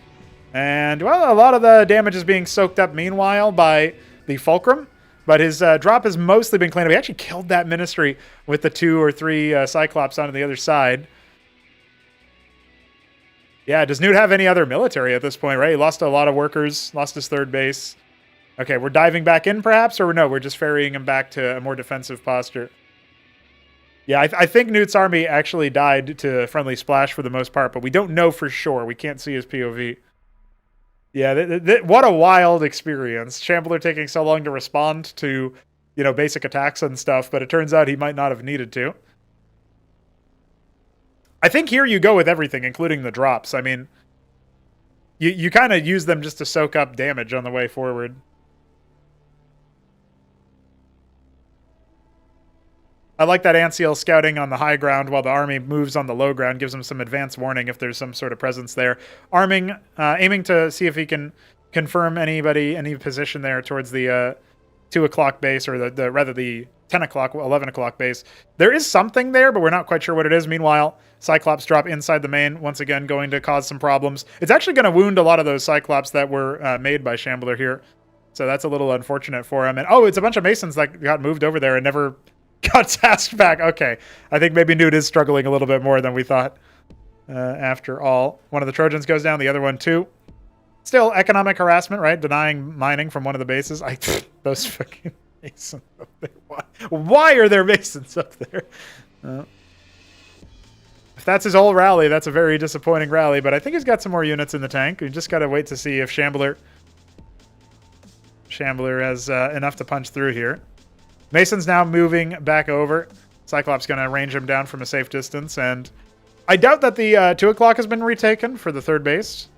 And, well, a lot of the damage is being soaked up meanwhile by the Fulcrum. But his drop has mostly been cleaned up. He actually killed that Ministry with the 2 or 3 Cyclops onto the other side. Yeah, does Newt have any other military at this point, right? He lost a lot of workers, lost his 3rd base. Okay, we're diving back in, perhaps? Or no, we're just ferrying him back to a more defensive posture. Yeah, I think Newt's army actually died to friendly splash for the most part, but we don't know for sure. We can't see his POV. Yeah, what a wild experience. Shambler taking so long to respond to, basic attacks and stuff, but it turns out he might not have needed to. I think here you go with everything, including the drops. I mean, you kind of use them just to soak up damage on the way forward. I like that Anseal scouting on the high ground while the army moves on the low ground, gives him some advance warning if there's some sort of presence there. Aiming to see if he can confirm any position there towards the 2 o'clock base, or rather the 10 o'clock, 11 o'clock base. There is something there, but we're not quite sure what it is. Meanwhile, Cyclops drop inside the main, once again going to cause some problems. It's actually going to wound a lot of those Cyclops that were made by Shambler here. So that's a little unfortunate for him. And oh, it's a bunch of Masons that got moved over there and never got tasked back. Okay, I think maybe Newt is struggling a little bit more than we thought. After all, one of the Trojans goes down, the other one too. Still economic harassment, right? Denying mining from one of the bases. Those fucking Masons up there. Why are there Masons up there? If that's his whole rally, that's a very disappointing rally. But I think he's got some more units in the tank. We just got to wait to see if Shambler has enough to punch through here. Mason's now moving back over. Cyclops going to range him down from a safe distance. And I doubt that the 2 o'clock has been retaken for the 3rd base.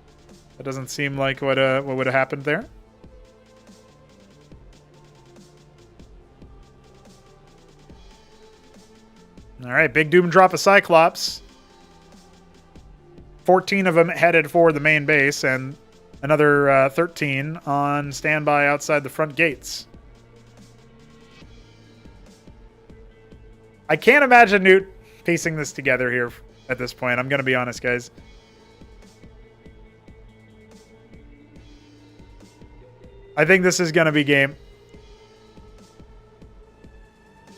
That doesn't seem like what would have happened there. All right, big Doom drop of Cyclops. 14 of them headed for the main base, and another 13 on standby outside the front gates. I can't imagine Newt piecing this together here at this point. I'm going to be honest, guys. I think this is going to be game.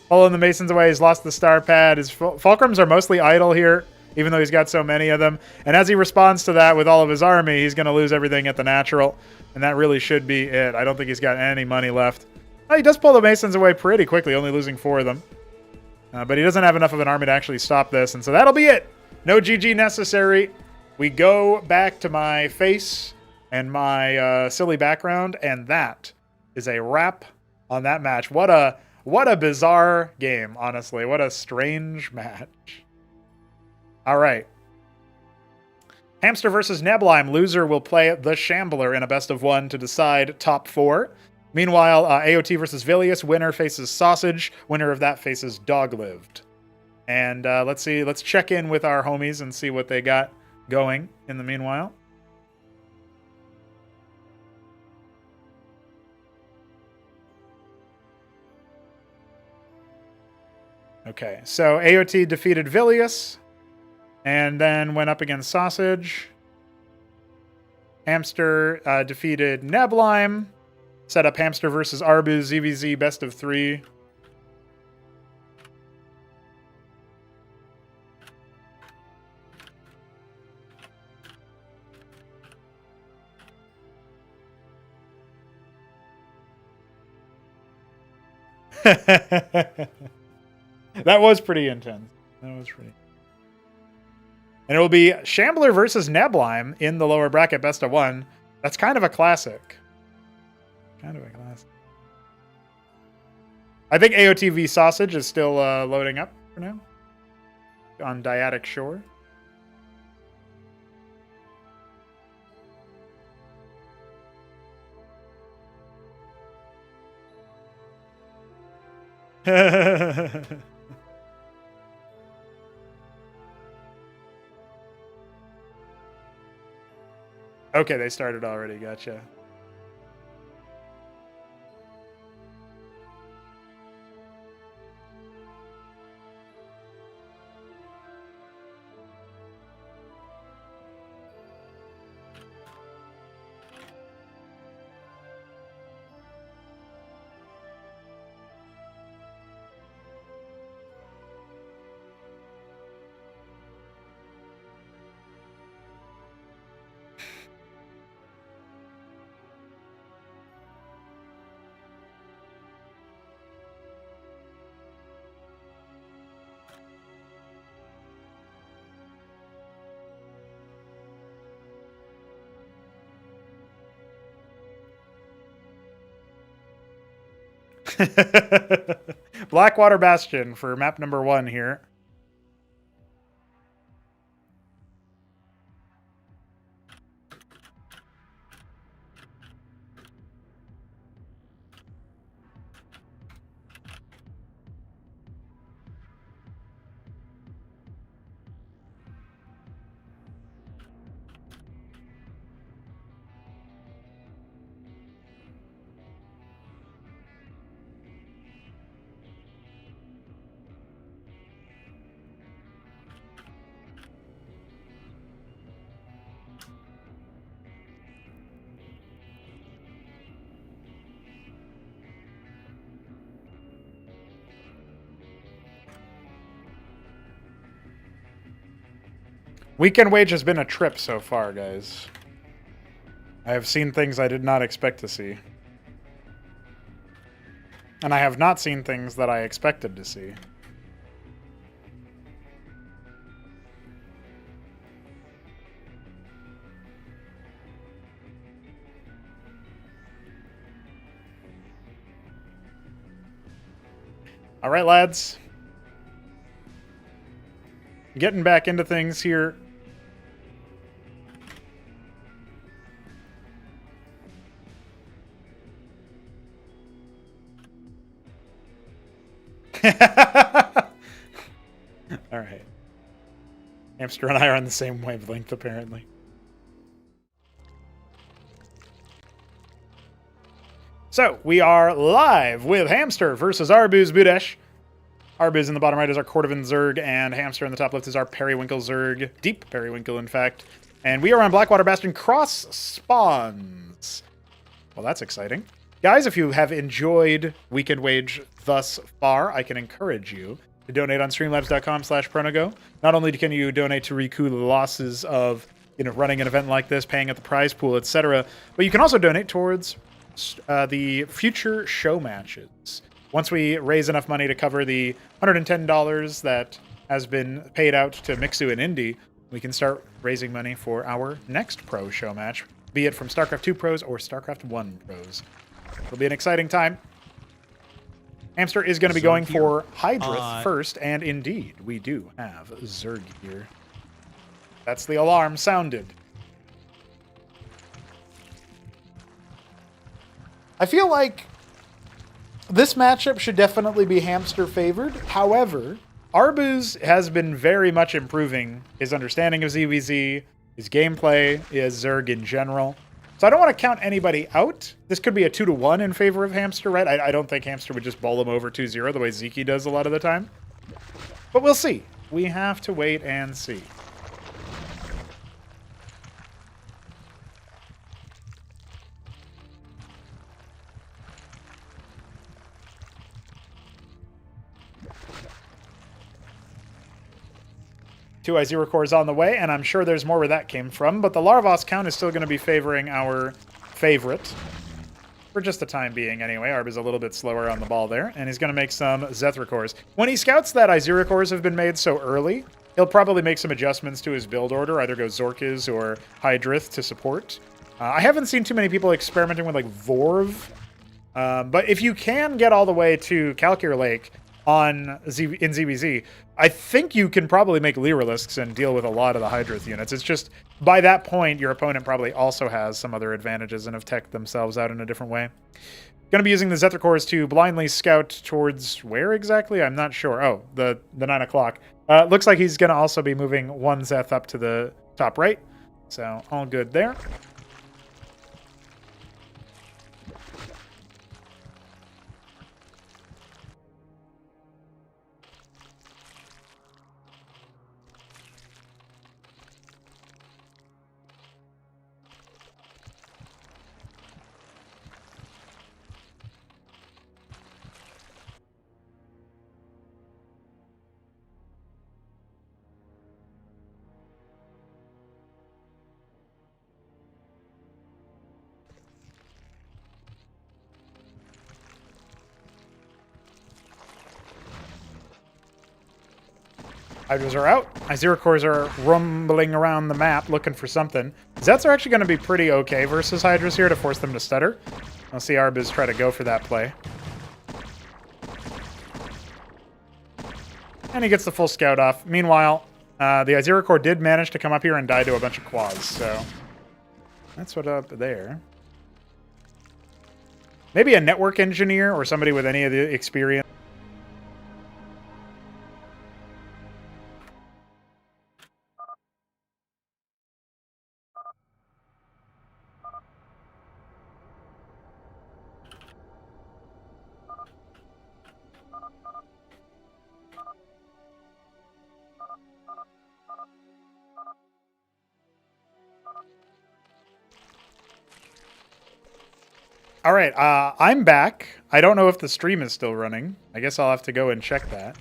Pulling the Masons away. He's lost the star pad. His Fulcrums are mostly idle here. even though he's got so many of them. And as he responds to that with all of his army, he's going to lose everything at the natural. And that really should be it. I don't think he's got any money left. Oh, he does pull the Masons away pretty quickly, only losing 4 of them. But he doesn't have enough of an army to actually stop this. And so that'll be it. No GG necessary. We go back to my face and my silly background. And that is a wrap on that match. What a bizarre game, honestly. What a strange match. All right. Hamster versus Nebelheim. Loser will play the Shambler in a best-of-1 to decide top 4. Meanwhile, AOT versus Vilius. Winner faces Sausage. Winner of that faces Doglived. And let's see. Let's check in with our homies and see what they got going in the meanwhile. Okay, so AOT defeated Vilius, and then went up against Sausage. Hamster defeated Nebelheim. Set up Hamster versus Arbu, ZVZ best of 3. That was pretty intense. That was pretty. And it will be Shambler versus Nebelheim in the lower bracket best of 1. That's kind of a classic. Kind of a classic. I think AOT v Sausage is still loading up for now. On Dyadic Shore. Okay, they started already. Gotcha. Blackwater Bastion for map number 1 here. Weekend Wage has been a trip so far, guys. I have seen things I did not expect to see. And I have not seen things that I expected to see. All right, lads. Getting back into things here. All right. Hamster and I are on the same wavelength, apparently. So, we are live with Hamster versus Arbuz Budesh. Arbuz in the bottom right is our Cordovan Zerg, and Hamster in the top left is our Periwinkle Zerg. Deep Periwinkle, in fact. And we are on Blackwater Bastion cross spawns. Well, that's exciting. Guys, if you have enjoyed Weekend Wage thus far, I can encourage you to donate on streamlabs.com/pronogo. Not only can you donate to recoup the losses of running an event like this, paying at the prize pool, etc., but you can also donate towards the future show matches. Once we raise enough money to cover the $110 that has been paid out to Mixu and Indy, we can start raising money for our next pro show match, be it from StarCraft 2 pros or StarCraft 1 pros. It'll be an exciting time. Hamster is going to be going for Hydrith first, and indeed, we do have Zerg here. That's the alarm sounded. I feel like this matchup should definitely be Hamster favored. However, Arbuz has been very much improving his understanding of ZVZ, his gameplay, his Zerg in general. So I don't want to count anybody out. This could be a 2-1 in favor of Hamster, right? I don't think Hamster would just bowl him over 2-0 the way Zeke does a lot of the time. But we'll see. We have to wait and see. Two I0 cores on the way, and I'm sure there's more where that came from, but the Larvos count is still going to be favoring our favorite. For just the time being, anyway. Arb is a little bit slower on the ball there, and he's going to make some Zethra cores. When he scouts that I0 cores have been made so early, he'll probably make some adjustments to his build order, either go Zorkiz or Hydrith to support. I haven't seen too many people experimenting with, like, Vorv, but if you can get all the way to Calcure Lake in ZVZ, I think you can probably make Lyrilisks and deal with a lot of the Hydrith units. It's just, by that point, your opponent probably also has some other advantages and have teched themselves out in a different way. Going to be using the Zethra cores to blindly scout towards where exactly? I'm not sure. Oh, the 9 o'clock. Looks like he's going to also be moving one Zeth up to the top right. So, all good there. Hydras are out. I0 cores are rumbling around the map looking for something. Zets are actually going to be pretty okay versus Hydras here to force them to stutter. I'll see Arbiz try to go for that play. And he gets the full scout off. Meanwhile, the I0 core did manage to come up here and die to a bunch of quads, so that's what up there. Maybe a network engineer or somebody with any of the experience. All right, I'm back. I don't know if the stream is still running. I guess I'll have to go and check that.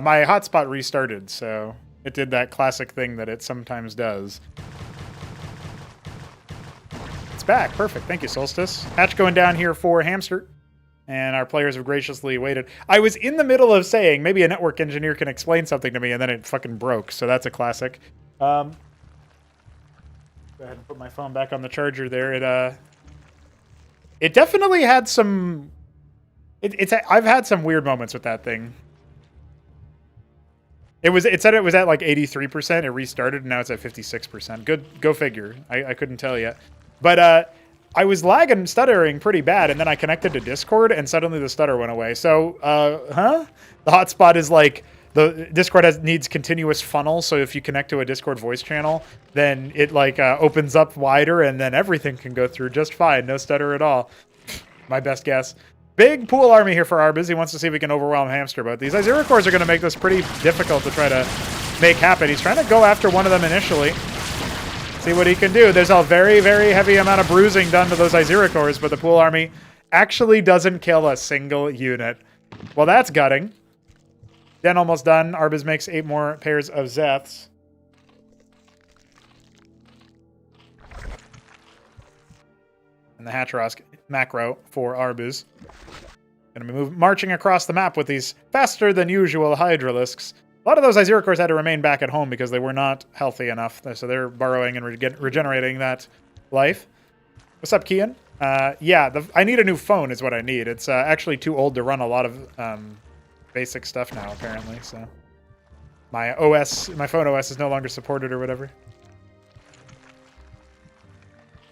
My hotspot restarted, so it did that classic thing that it sometimes does. It's back. Perfect. Thank you, Solstice. Hatch going down here for Hamster. And our players have graciously waited. I was in the middle of saying maybe a network engineer can explain something to me, and then it fucking broke, so that's a classic. Go ahead and put my phone back on the charger there. It definitely had some... I've had some weird moments with that thing. It said it was at like 83%. It restarted, and now it's at 56%. Good, go figure. I couldn't tell yet. But I was lagging, stuttering pretty bad, and then I connected to Discord, and suddenly the stutter went away. So, The hotspot is like... The Discord needs continuous funnel, so if you connect to a Discord voice channel, then it like opens up wider, and then everything can go through just fine. No stutter at all. My best guess. Big pool army here for Arbiz. He wants to see if he can overwhelm Hamster, but these I0 cores are going to make this pretty difficult to try to make happen. He's trying to go after one of them initially. See what he can do. There's a very, very heavy amount of bruising done to those I0 cores, but the pool army actually doesn't kill a single unit. Well, that's gutting. Den almost done. Arbuz makes 8 more pairs of Zeths. And the Hatrosk macro for Arbuz. Going to be marching across the map with these faster than usual Hydralisks. A lot of those Iziricors had to remain back at home because they were not healthy enough. So they're burrowing and regenerating that life. What's up, Kian? Yeah, I need a new phone is what I need. It's actually too old to run a lot of basic stuff now, apparently. So my phone OS is no longer supported or whatever.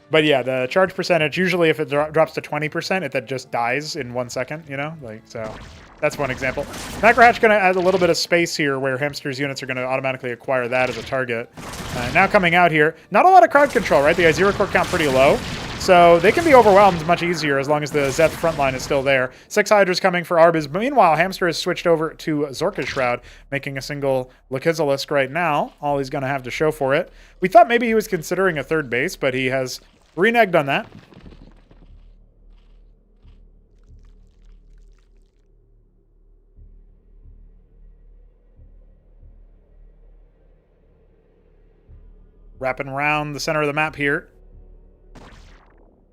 But yeah, the charge percentage, usually if it drops to 20%, it then just dies in 1 second, you know? Like, so that's one example. Macrohatch going to add a little bit of space here where Hamster's units are going to automatically acquire that as a target. Now coming out here, not a lot of crowd control, right? The Iziricor count pretty low. So they can be overwhelmed much easier as long as the Zeth front line is still there. 6 Hydras coming for Arbuz. Meanwhile, Hamster has switched over to Zorka's Shroud, making a single Lakizalisk right now. All he's going to have to show for it. We thought maybe he was considering a third base, but he has reneged on that. Wrapping around the center of the map here.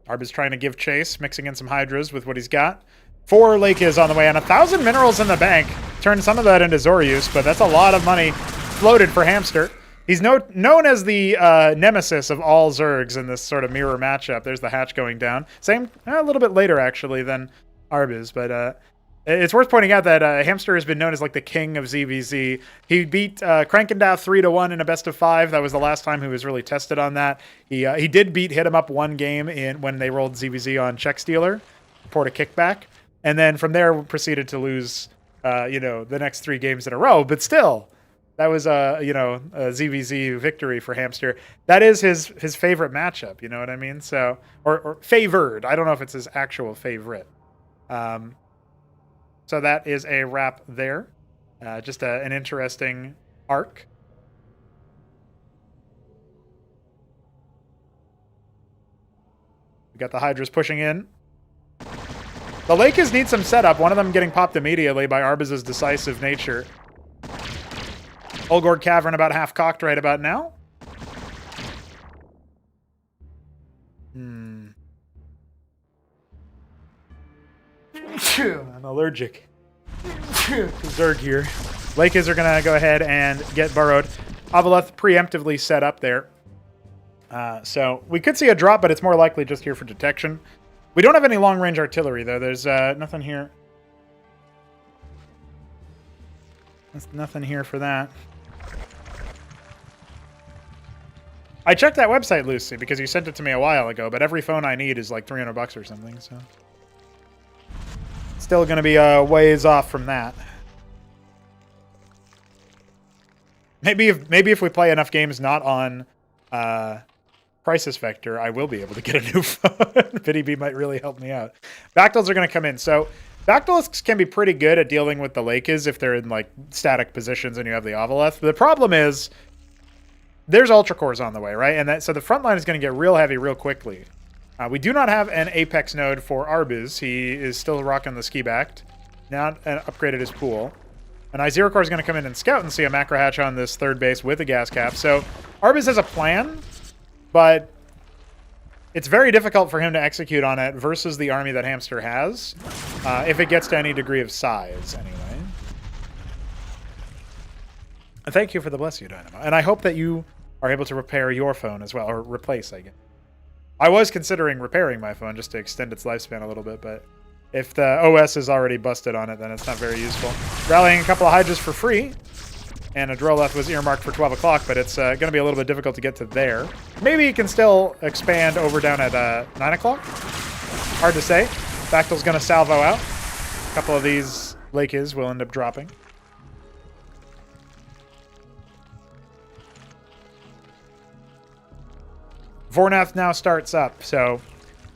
Arbuz trying to give chase, mixing in some Hydras with what he's got. 4 Lake is on the way, and 1,000 minerals in the bank. Turn some of that into Zorius, but that's a lot of money floated for Hamster. He's known as the nemesis of all Zergs in this sort of mirror matchup. There's the hatch going down. Same, a little bit later, actually, than Arbuz. But it's worth pointing out that Hamster has been known as like the king of ZVZ. He beat Krankendow 3-1 in a best of 5. That was the last time he was really tested on that. He did hit him up 1 game when they rolled ZVZ on Check Stealer, poured a kickback. And then from there proceeded to lose, the next 3 games in a row. But still... That was a ZVZ victory for Hamster. That is his favorite matchup, you know what I mean? So or favored. I don't know if it's his actual favorite. So that is a wrap there. Just an interesting arc. We got the Hydras pushing in. The Lakers need some setup. One of them getting popped immediately by Arbuz's decisive nature. Olgord Cavern about half cocked right about now. I'm allergic to Zerg here. Lakers are going to go ahead and get burrowed. Avaleth preemptively set up there. So we could see a drop, but it's more likely just here for detection. We don't have any long-range artillery, though. There's nothing here. There's nothing here for that. I checked that website, Lucy, because you sent it to me a while ago, but every phone I need is like $300 or something, so... Still going to be a ways off from that. Maybe if we play enough games not on Crisis Vector, I will be able to get a new phone. Pity B might really help me out. Bactyls are going to come in, so... Bactylisks can be pretty good at dealing with the Lakes if they're in like static positions and you have the Avaleth. The problem is... There's Ultra Cores on the way, right? And so the front line is going to get real heavy real quickly. We do not have an Apex node for Arbuz. He is still rocking the ski backed. Now upgraded his pool. And Iziricor is going to come in and scout and see a macro hatch on this third base with a gas cap. So Arbuz has a plan, but it's very difficult for him to execute on it versus the army that Hamster has, if it gets to any degree of size, anyway. Thank you for the bless you, Dynamo. And I hope that you are able to repair your phone as well, or replace, I guess. I was considering repairing my phone just to extend its lifespan a little bit, but if the OS is already busted on it, then it's not very useful. Rallying a couple of Hydras for free, and a Droleth was earmarked for 12 o'clock, but it's going to be a little bit difficult to get to there. Maybe he can still expand over down at 9 o'clock. Hard to say. Bactyl's going to salvo out. A couple of these Lakes will end up dropping. Vornath now starts up, so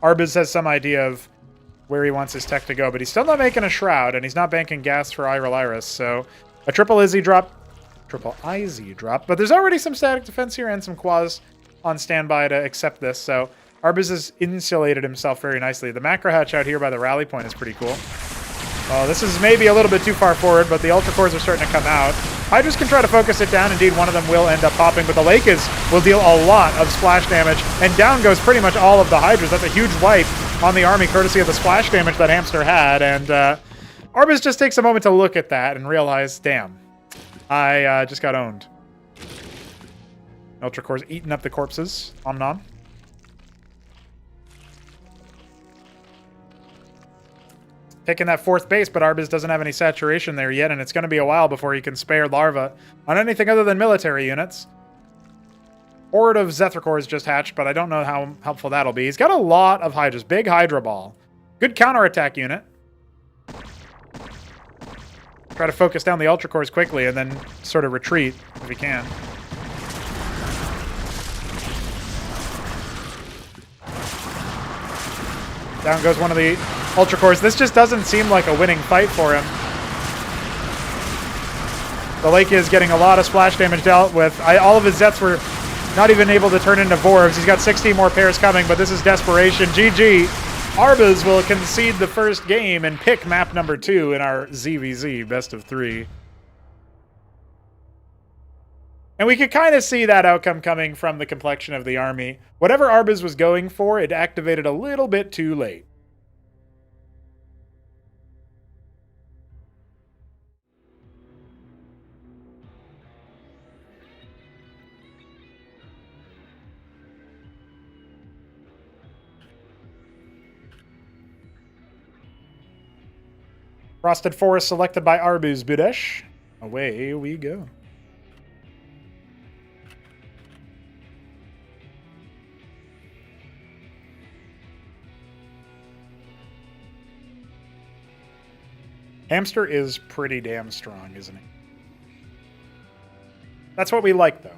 Arbuz has some idea of where he wants his tech to go, but he's still not making a Shroud, and he's not banking gas for Iris, so a triple Izzy drop, but there's already some static defense here and some Quas on standby to accept this, so Arbuz has insulated himself very nicely. The macro hatch out here by the rally point is pretty cool. Oh, this is maybe a little bit too far forward, but the Ultra Cores are starting to come out. Hydras can try to focus it down. Indeed, one of them will end up popping, but the Lakers will deal a lot of splash damage, and down goes pretty much all of the Hydras. That's a huge wipe on the army, courtesy of the splash damage that Hamster had, and Arbus just takes a moment to look at that and realize, damn, I just got owned. Ultra Core's eating up the corpses. Om nom. Picking that 4th base, but Arbus doesn't have any saturation there yet, and it's going to be a while before he can spare larva on anything other than military units. Horde of Zethicores just hatched, but I don't know how helpful that'll be. He's got a lot of Hydras. Big Hydra Ball. Good counterattack unit. Try to focus down the Ultra Cores quickly and then sort of retreat if he can. Down goes one of the Ultra Cores. This just doesn't seem like a winning fight for him. The Lake is getting a lot of splash damage dealt with. All of his Zets were not even able to turn into Vorvs. He's got 16 more pairs coming, but this is desperation. GG. Arbus will concede the first game and pick map number 2 in our ZVZ best of 3. And we could kind of see that outcome coming from the complexion of the army. Whatever Arbus was going for, it activated a little bit too late. Frosted Forest selected by Arbus Budesh. Away we go. Hamster is pretty damn strong, isn't he? That's what we like, though.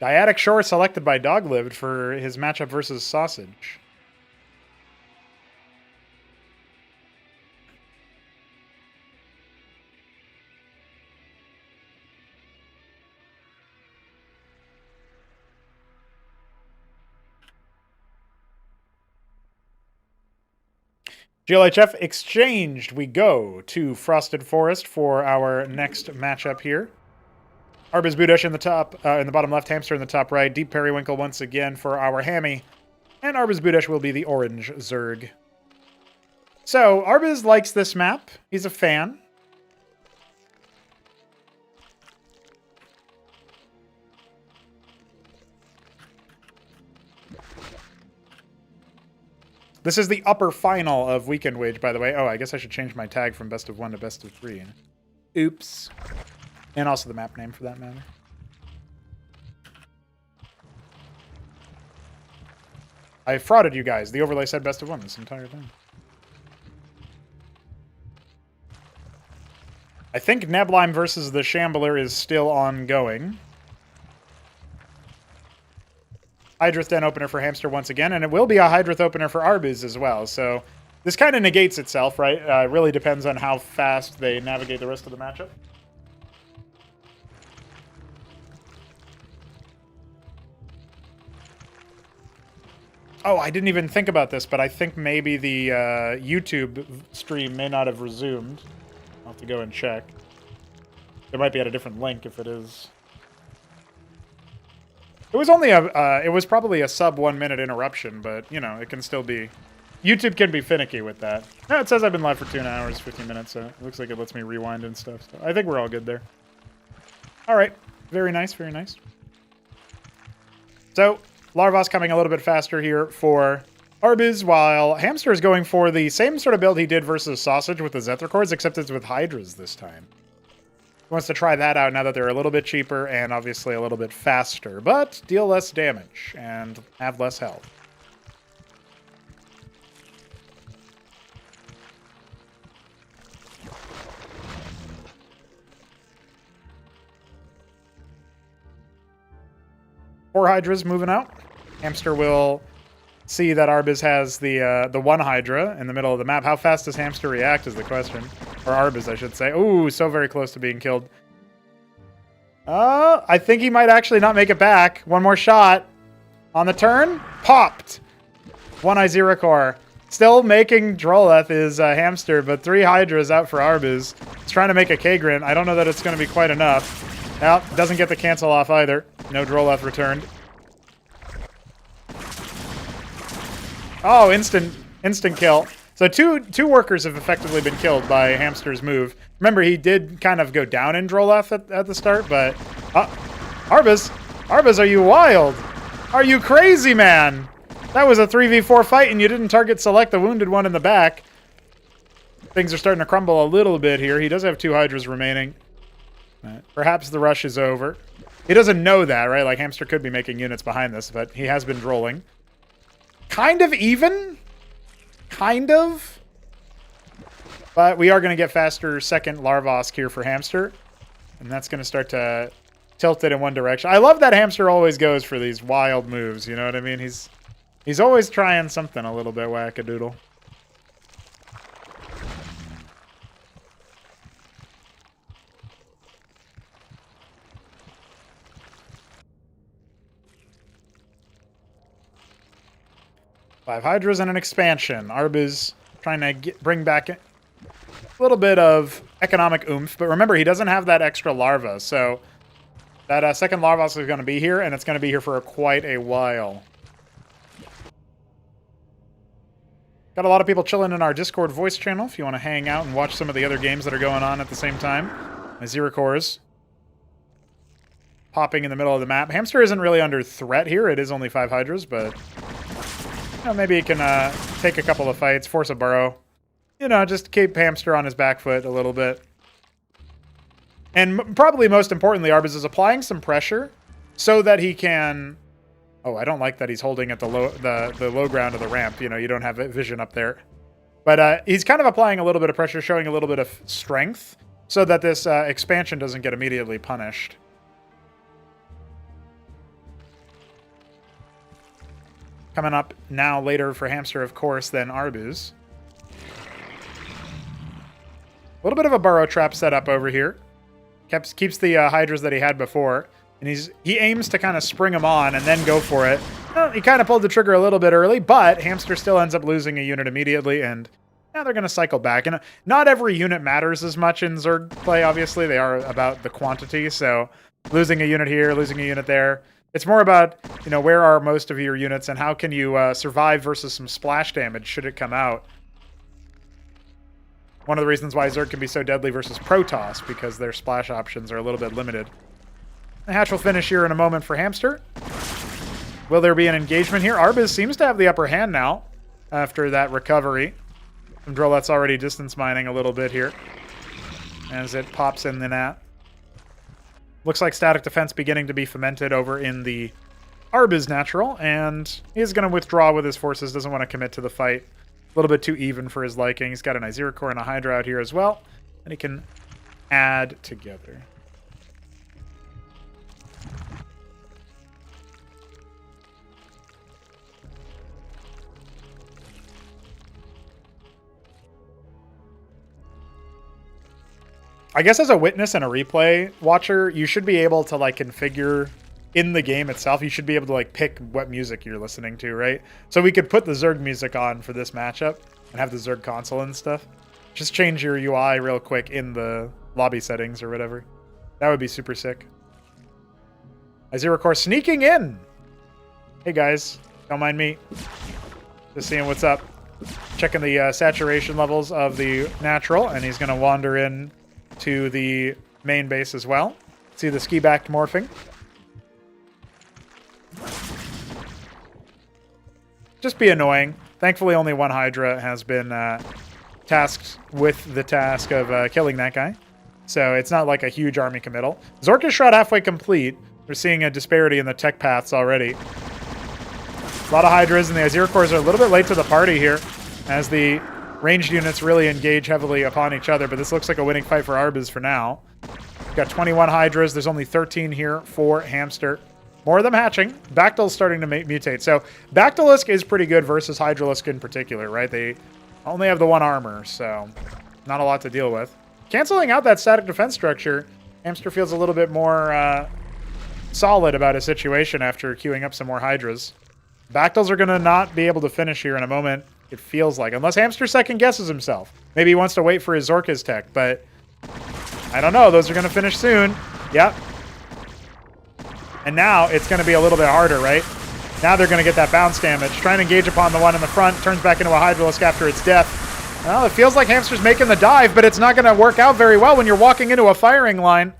Dyadic Shore selected by Doglived for his matchup versus Sausage. GLHF exchanged. We go to Frosted Forest for our next matchup here. Arbus Budesh in the top, in the bottom left, Hamster in the top right, Deep Periwinkle once again for our Hammy, and Arbus Budesh will be the orange Zerg. So, Arbus likes this map. He's a fan. This is the upper final of Weekend Wage, by the way. Oh, I guess I should change my tag from best of 1 to best of 3. Oops. And also the map name, for that matter. I frauded you guys. The overlay said best of 1 this entire time. I think Neblime versus the Shambler is still ongoing. Hydrith Den opener for Hamster once again, and it will be a Hydrith opener for Arbus as well. So this kind of negates itself, right? It really depends on how fast they navigate the rest of the matchup. Oh, I didn't even think about this, but I think maybe the YouTube stream may not have resumed. I'll have to go and check. It might be at a different link if it is. It was only it was probably a sub 1 minute interruption, but, you know, it can still be... YouTube can be finicky with that. No, it says I've been live for 2 hours, 15 minutes, so it looks like it lets me rewind and stuff. So I think we're all good there. All right. Very nice, very nice. So... Larvos coming a little bit faster here for Arbus, while Hamster is going for the same sort of build he did versus Sausage with the Zethicores, except it's with Hydras this time. He wants to try that out now that they're a little bit cheaper and obviously a little bit faster, but deal less damage and have less health. 4 Hydras moving out. Hamster will see that Arbiz has the 1 Hydra in the middle of the map. How fast does Hamster react is the question. Or Arbiz, I should say. Ooh, so very close to being killed. I think he might actually not make it back. One more shot. On the turn. Popped. 1 Iziracore. Still making Droleth is Hamster, but 3 Hydras out for Arbiz. He's trying to make a Kagrin. I don't know that it's going to be quite enough. Well, doesn't get the cancel off either. No Droleth returned. Oh, instant kill. So two workers have effectively been killed by Hamster's move. Remember, he did kind of go down in Droleth at the start, but... Arbiz! Arbiz, are you wild? Are you crazy, man? That was a 3v4 fight, and you didn't target select the wounded one in the back. Things are starting to crumble a little bit here. He does have 2 Hydras remaining. Perhaps the rush is over. He doesn't know that, right? Like, Hamster could be making units behind this, but he has been drolling. Kind of even. Kind of. But we are going to get faster second Larvosk here for Hamster. And that's going to start to tilt it in one direction. I love that Hamster always goes for these wild moves, you know what I mean? He's always trying something a little bit wackadoodle. Five Hydras and an expansion. Arbiz trying to bring back a little bit of economic oomph. But remember, he doesn't have that extra larva. So that second larva is going to be here, and it's going to be here for quite a while. Got a lot of people chilling in our Discord voice channel if you want to hang out and watch some of the other games that are going on at the same time. My Ziracores popping in the middle of the map. Hamster isn't really under threat here. It is only 5 Hydras, but... maybe he can take a couple of fights, force a burrow. You know, just keep Hamster on his back foot a little bit. And probably most importantly, Arbiz is applying some pressure so that he can... Oh, I don't like that he's holding at the low ground of the ramp. You know, you don't have vision up there. But he's kind of applying a little bit of pressure, showing a little bit of strength so that this expansion doesn't get immediately punished. Coming up now later for Hamster, of course, then Arbiz. A little bit of a burrow trap set up over here. Keeps the Hydras that he had before. And he aims to kind of spring them on and then go for it. Well, he kind of pulled the trigger a little bit early, but Hamster still ends up losing a unit immediately, and now they're going to cycle back. And not every unit matters as much in Zerg play, obviously. They are about the quantity, so losing a unit here, losing a unit there. It's more about, you know, where are most of your units and how can you survive versus some splash damage should it come out. One of the reasons why Zerg can be so deadly versus Protoss, because their splash options are a little bit limited. The hatch will finish here in a moment for Hamster. Will there be an engagement here? Arbiz seems to have the upper hand now after that recovery. Droleth's already distance mining a little bit here as it pops in the nat. Looks like static defense beginning to be fomented over in the Arbiz natural, and he's going to withdraw with his forces, doesn't want to commit to the fight. A little bit too even for his liking. He's got an Iziracore and a Hydra out here as well, and he can add together. I guess as a witness and a replay watcher, you should be able to like configure in the game itself. You should be able to like pick what music you're listening to, right? So we could put the Zerg music on for this matchup and have the Zerg console and stuff. Just change your UI real quick in the lobby settings or whatever. That would be super sick. Iziracore sneaking in. Hey guys, don't mind me. Just seeing what's up. Checking the saturation levels of the natural, and he's going to wander in to the main base as well. See the ski-backed morphing. Just be annoying. Thankfully, only one Hydra has been tasked with the task of killing that guy. So it's not like a huge army committal. Zork is shot halfway complete. We're seeing a disparity in the tech paths already. A lot of Hydras, and the Iziracores are a little bit late to the party here as the ranged units really engage heavily upon each other, but this looks like a winning fight for Arbiz for now. We've got 21 Hydras. There's only 13 here for Hamster. More of them hatching. Bactyl's starting to mutate. So Bactylisk is pretty good versus Hydralisk in particular, right? They only have the 1 armor, so not a lot to deal with. Canceling out that static defense structure, Hamster feels a little bit more solid about his situation after queuing up some more Hydras. Bactyls are going to not be able to finish here in a moment, it feels like. Unless Hamster second guesses himself. Maybe he wants to wait for his Zorka's tech, but I don't know. Those are going to finish soon. Yep. And now it's going to be a little bit harder, right? Now they're going to get that bounce damage. Trying to engage upon the one in the front. Turns back into a Hydralisk after its death. Well, it feels like Hamster's making the dive, but it's not going to work out very well when you're walking into a firing line.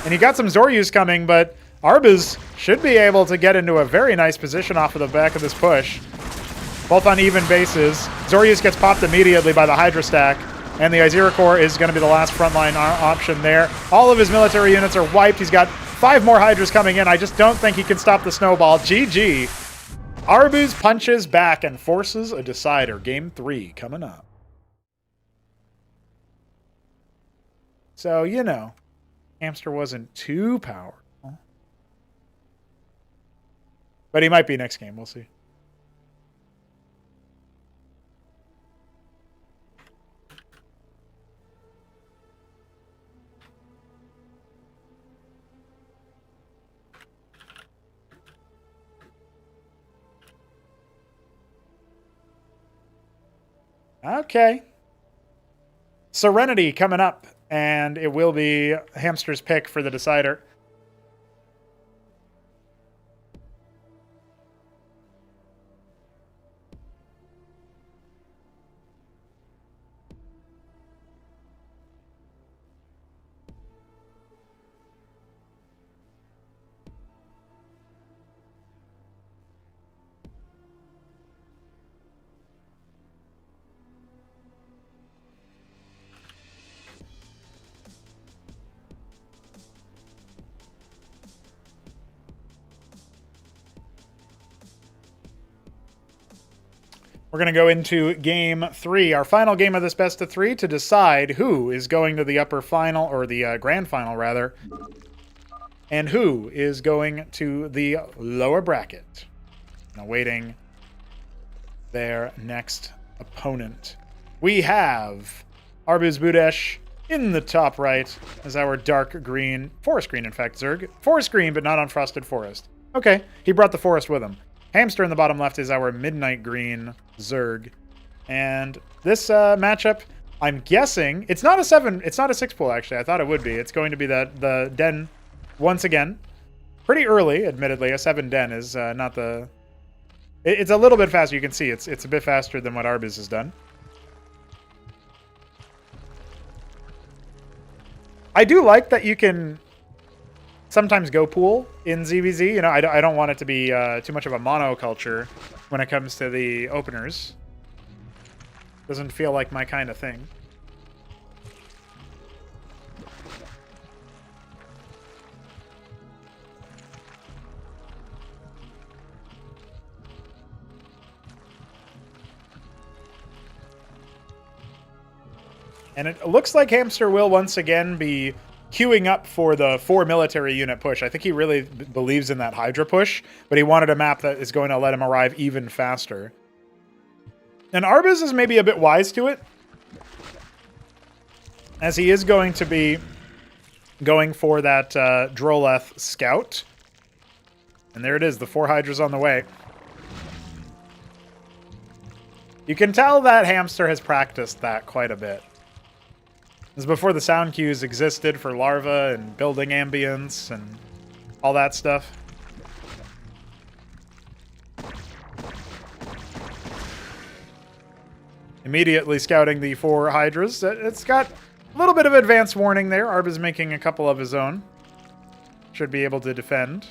And you got some Zoryus coming, but Arbuz should be able to get into a very nice position off of the back of this push. Both on even bases. Zoryus gets popped immediately by the Hydra stack. And the Izira Core is going to be the last frontline option there. All of his military units are wiped. He's got 5 more Hydras coming in. I just don't think he can stop the snowball. GG. Arbuz punches back and forces a decider. Game 3 coming up. So, you know, Hamster wasn't too powerful. But he might be next game. We'll see. Okay. Serenity coming up, and it will be Hamster's pick for the decider. We're going to go into Game 3, our final game of this best of 3, to decide who is going to the upper final, or the grand final, rather, and who is going to the lower bracket, and awaiting their next opponent. We have Arbuz Budesh in the top right as our dark green, forest green, in fact, Zerg. Forest green, but not on Frosted Forest. Okay, he brought the forest with him. Hamster in the bottom left is our midnight green Zerg. And this matchup, I'm guessing, it's not a 6 pool, actually. I thought it would be. It's going to be the Den once again. Pretty early, admittedly. A 7 Den is not the... It's a little bit faster. You can see it's a bit faster than what Arbuz has done. I do like that you can sometimes go pool in ZVZ. You know, I don't want it to be too much of a monoculture when it comes to the openers. Doesn't feel like my kind of thing. And it looks like Hamster will once again be queuing up for the 4 military unit push. I think he really believes in that Hydra push, but he wanted a map that is going to let him arrive even faster. And Arbuz is maybe a bit wise to it, as he is going to be going for that Droleth Scout. And there it is, the 4 Hydras on the way. You can tell that Hamster has practiced that quite a bit. This is before the sound cues existed for larva and building ambience and all that stuff. Immediately scouting the 4 Hydras. It's got a little bit of advance warning there. Arb is making a couple of his own. Should be able to defend.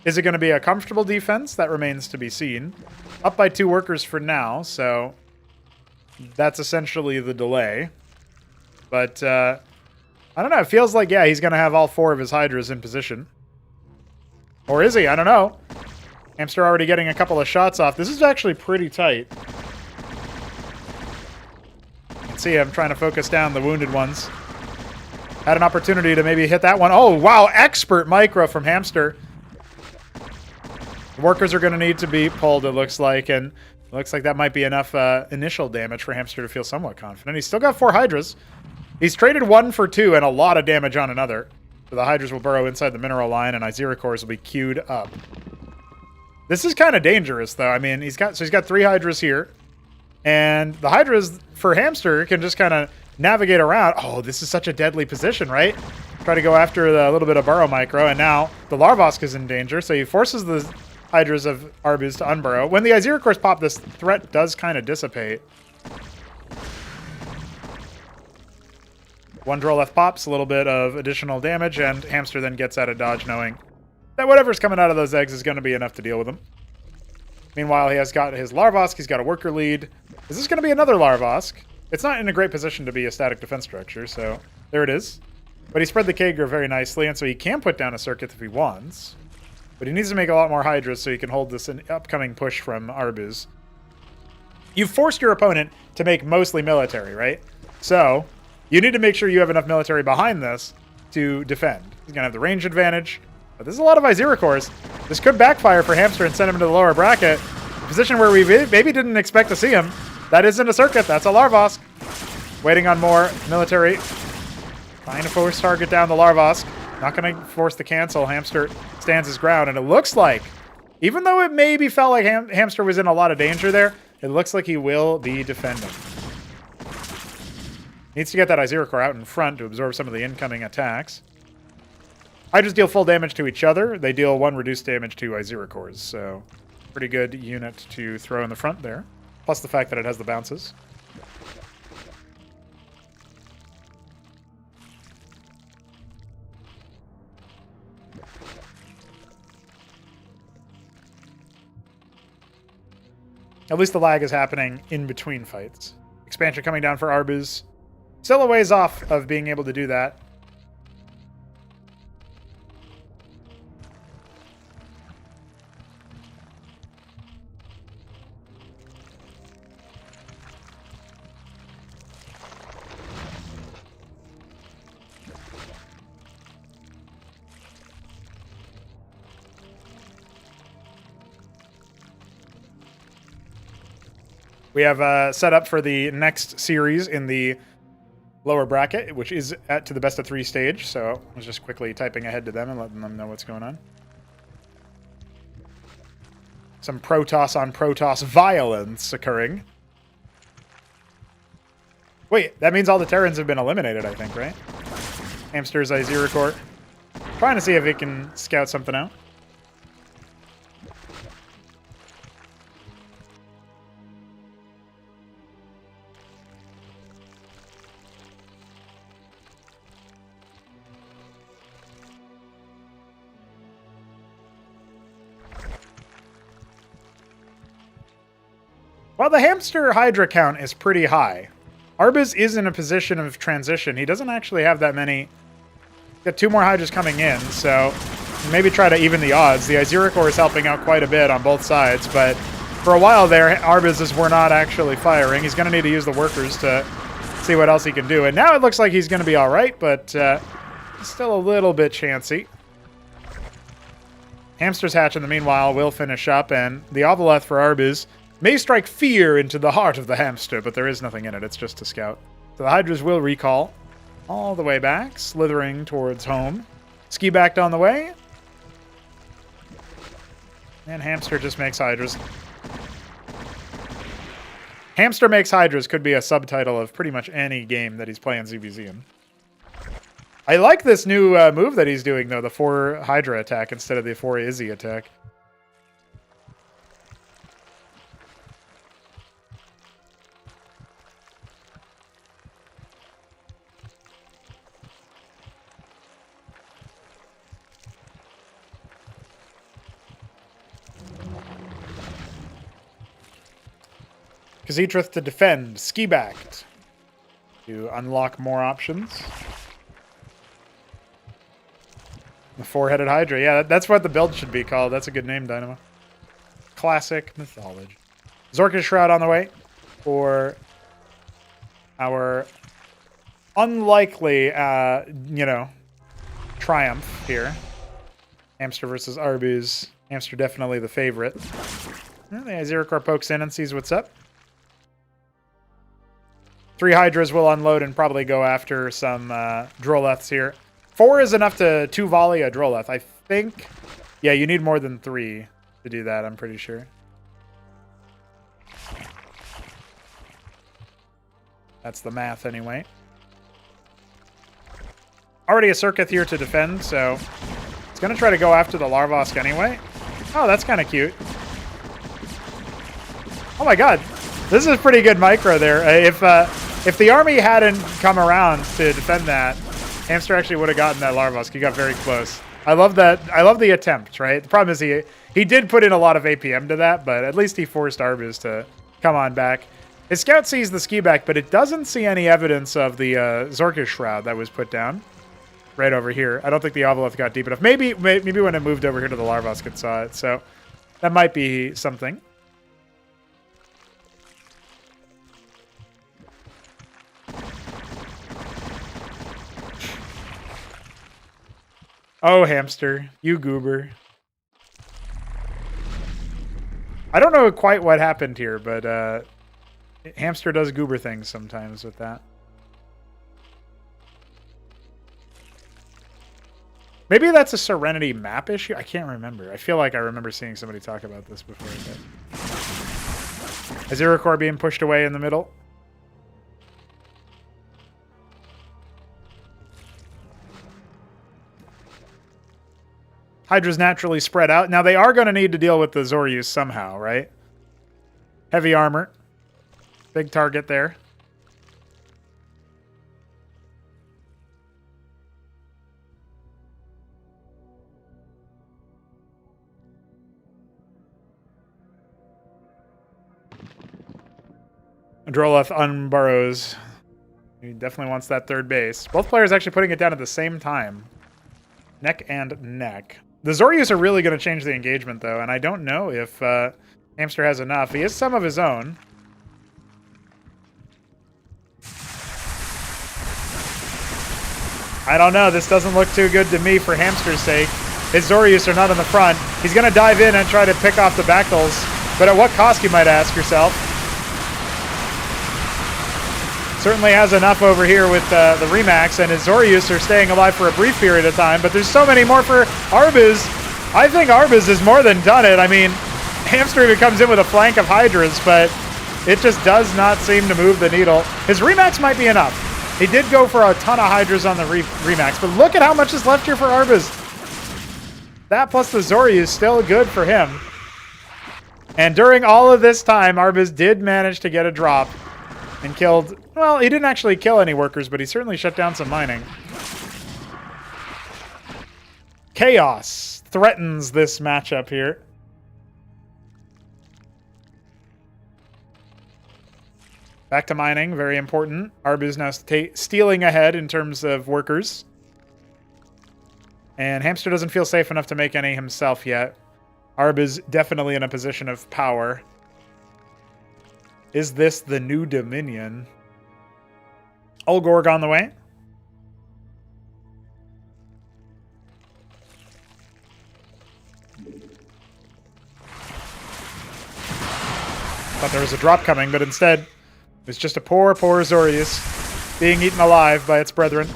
Is it going to be a comfortable defense? That remains to be seen. Up by 2 workers for now, so that's essentially the delay. But, I don't know. It feels like, yeah, he's going to have all 4 of his Hydras in position. Or is he? I don't know. Hamster already getting a couple of shots off. This is actually pretty tight. You can see I'm trying to focus down the wounded ones. Had an opportunity to maybe hit that one. Oh, wow. Expert micro from Hamster. The workers are going to need to be pulled, it looks like, and it looks like that might be enough initial damage for Hamster to feel somewhat confident. He's still got 4 Hydras. He's traded 1 for 2 and a lot of damage on another. So the Hydras will burrow inside the mineral line, and Iziricors will be queued up. This is kind of dangerous, though. I mean, he's got 3 Hydras here, and the Hydras for Hamster can just kind of navigate around. Oh, this is such a deadly position, right? Try to go after the little bit of burrow micro, and now the Larvosk is in danger, so he forces the Hydras of Arbus to unburrow. When the Iziricors pop, this threat does kind of dissipate. 1 Droleth pops, a little bit of additional damage, and Hamster then gets out of dodge, knowing that whatever's coming out of those eggs is going to be enough to deal with him. Meanwhile, he has got his Larvosk, he's got a worker lead. Is this going to be another Larvosk? It's not in a great position to be a static defense structure, so there it is. But he spread the Kager very nicely, and so he can put down a circuit if he wants. But he needs to make a lot more Hydras so he can hold this upcoming push from Arbus. You've forced your opponent to make mostly military, right? So you need to make sure you have enough military behind this to defend. He's going to have the range advantage. But there's a lot of Iziricors. This could backfire for Hamster and send him into the lower bracket. A position where we maybe didn't expect to see him. That isn't a circuit. That's a Larvosk. Waiting on more military. Trying to force target down the Larvosk. Not going to force the cancel. Hamster stands his ground. And it looks like, even though it maybe felt like Hamster was in a lot of danger there, it looks like he will be defending. Needs to get that Iziricor out in front to absorb some of the incoming attacks. Hydras deal full damage to each other. They deal 1 reduced damage to Iziricors. So pretty good unit to throw in the front there. Plus the fact that it has the bounces. At least the lag is happening in between fights. Expansion coming down for Arbus. Still a ways off of being able to do that. We have set up for the next series in the lower bracket, which is to the best of 3 stage. So I was just quickly typing ahead to them and letting them know what's going on. Some Protoss on Protoss violence occurring. Wait, that means all the Terrans have been eliminated, I think, right? Hamster's Iziricor. Trying to see if it can scout something out. Well, the Hamster Hydra count is pretty high. Arbus is in a position of transition. He doesn't actually have that many. Got 2 more Hydras coming in, so maybe try to even the odds. The Iziricor is helping out quite a bit on both sides, but for a while there, Arbus were not actually firing. He's going to need to use the workers to see what else he can do. And now it looks like he's going to be all right, but still a little bit chancy. Hamster's Hatch, in the meanwhile, will finish up, and the Ovaleth for Arbus may strike fear into the heart of the Hamster, but there is nothing in it. It's just a scout. So the Hydras will recall all the way back, slithering towards home. Ski backed on the way. And Hamster just makes Hydras. Hamster makes Hydras could be a subtitle of pretty much any game that he's playing ZVZ in. I like this new move that he's doing, though, the 4 Hydra attack instead of the 4 Izzy attack. Khaz'trith to defend, ski backed to unlock more options. The 4-headed Hydra. Yeah, that's what the build should be called. That's a good name, Dynamo. Classic mythology. Zorka's Shroud on the way for our unlikely, triumph here. Hamster versus Arbus. Hamster definitely the favorite. Well, the Aziracore pokes in and sees what's up. 3 Hydras will unload and probably go after some Droleths here. 4 is enough to 2 volley a Droleth, I think. Yeah, you need more than 3 to do that, I'm pretty sure. That's the math anyway. Already a Circuit here to defend, so it's going to try to go after the Larvosk anyway. Oh, that's kind of cute. Oh my god. This is pretty good micro there. If the army hadn't come around to defend that, Hamster actually would have gotten that Larvosk. He got very close. I love that. I love the attempt, right? The problem is he did put in a lot of APM to that, but at least he forced Arbus to come on back. His scout sees the ski back, but it doesn't see any evidence of the Zorkish Shroud that was put down right over here. I don't think the Ovolith got deep enough. Maybe when it moved over here to the Larvosk, it saw it. So that might be something. Oh, Hamster, you goober. I don't know quite what happened here, but Hamster does goober things sometimes with that. Maybe that's a Serenity map issue? I can't remember. I feel like I remember seeing somebody talk about this before. Aziracore being pushed away in the middle. Hydra's naturally spread out. Now they are going to need to deal with the Zoryus somehow, right? Heavy armor. Big target there. Droleth unburrows. He definitely wants that third base. Both players actually putting it down at the same time. Neck and neck. The Zoryus are really going to change the engagement, though, and I don't know if Hamster has enough. He has some of his own. I don't know. This doesn't look too good to me for Hamster's sake. His Zoryus are not in the front. He's going to dive in and try to pick off the Bactals, but at what cost, you might ask yourself? Certainly has enough over here with the Remax, and his Zoryus are staying alive for a brief period of time, but there's so many more for Arbus. I think Arbus has more than done it. I mean, Hamster even comes in with a flank of Hydras, but it just does not seem to move the needle. His Remax might be enough. He did go for a ton of Hydras on the Remax, but look at how much is left here for Arbus. That plus the Zoryus still good for him. And during all of this time, Arbus did manage to get a drop and killed... Well, he didn't actually kill any workers, but he certainly shut down some mining. Chaos threatens this matchup here. Back to mining, very important. Arbus now stealing ahead in terms of workers. And Hamster doesn't feel safe enough to make any himself yet. Arbus definitely in a position of power. Is this the new Dominion? Ulgorg on the way. Thought there was a drop coming, but instead it was just a poor Zoryus being eaten alive by its brethren.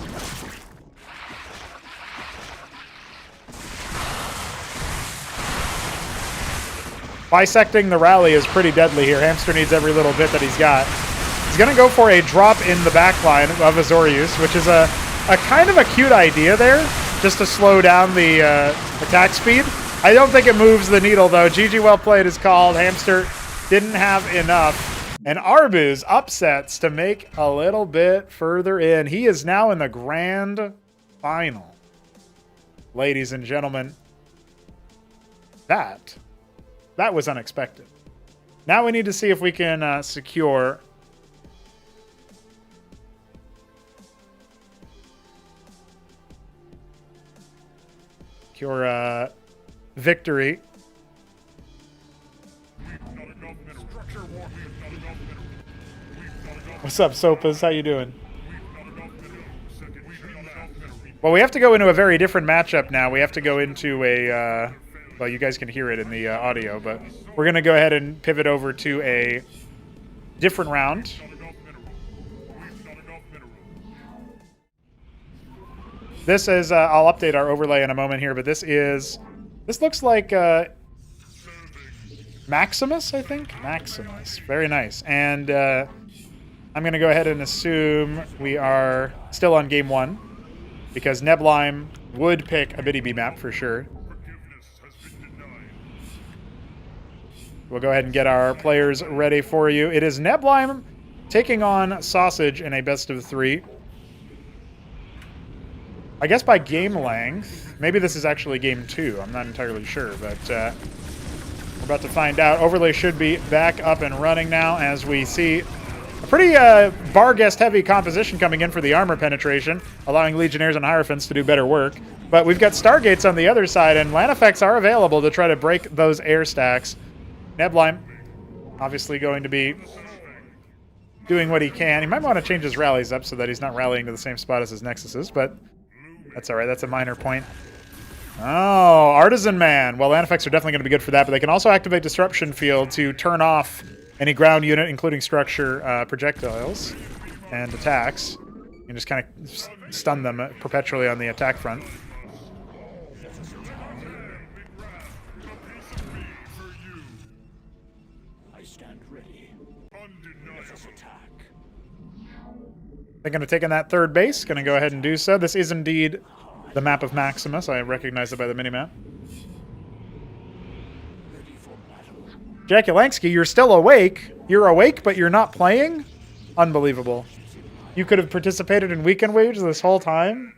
Bisecting the rally is pretty deadly here. Hamster needs every little bit that he's got. He's going to go for a drop in the backline of a Zoryus, which is a kind of a cute idea there, just to slow down the attack speed. I don't think it moves the needle, though. GG well played is called. Hamster didn't have enough. And Arbus upsets to make a little bit further in. He is now in the grand final. Ladies and gentlemen, that was unexpected. Now we need to see if we can secure victory. What's up, Sopas? How you doing? Well, we have to go into a very different matchup now. We have to go into a Well, you guys can hear it in the audio, but we're going to go ahead and pivot over to a different round. This is, I'll update our overlay in a moment here, but this looks like Maximus, I think? Maximus. Very nice. And I'm going to go ahead and assume we are still on game 1, because Neblime would pick a Biddy B map for sure. We'll go ahead and get our players ready for you. It is Neblime taking on Sausage in a best of 3. I guess by game length. Maybe this is actually game 2. I'm not entirely sure, but we're about to find out. Overlay should be back up and running now as we see a pretty Barghest-heavy composition coming in for the armor penetration, allowing Legionnaires and Hierophants to do better work. But we've got Stargates on the other side, and land effects are available to try to break those air stacks. Neblime, obviously going to be doing what he can. He might want to change his rallies up so that he's not rallying to the same spot as his Nexuses, but that's all right. That's a minor point. Oh, Artisan Man. Well, land effects are definitely going to be good for that, but they can also activate Disruption Field to turn off any ground unit, including structure projectiles and attacks, and just kind of stun them perpetually on the attack front. They're going to take in that third base. Going to go ahead and do so. This is indeed the map of Maximus. I recognize it by the minimap. Jakulanski, you're still awake. You're awake, but you're not playing? Unbelievable. You could have participated in Weekend Wage this whole time.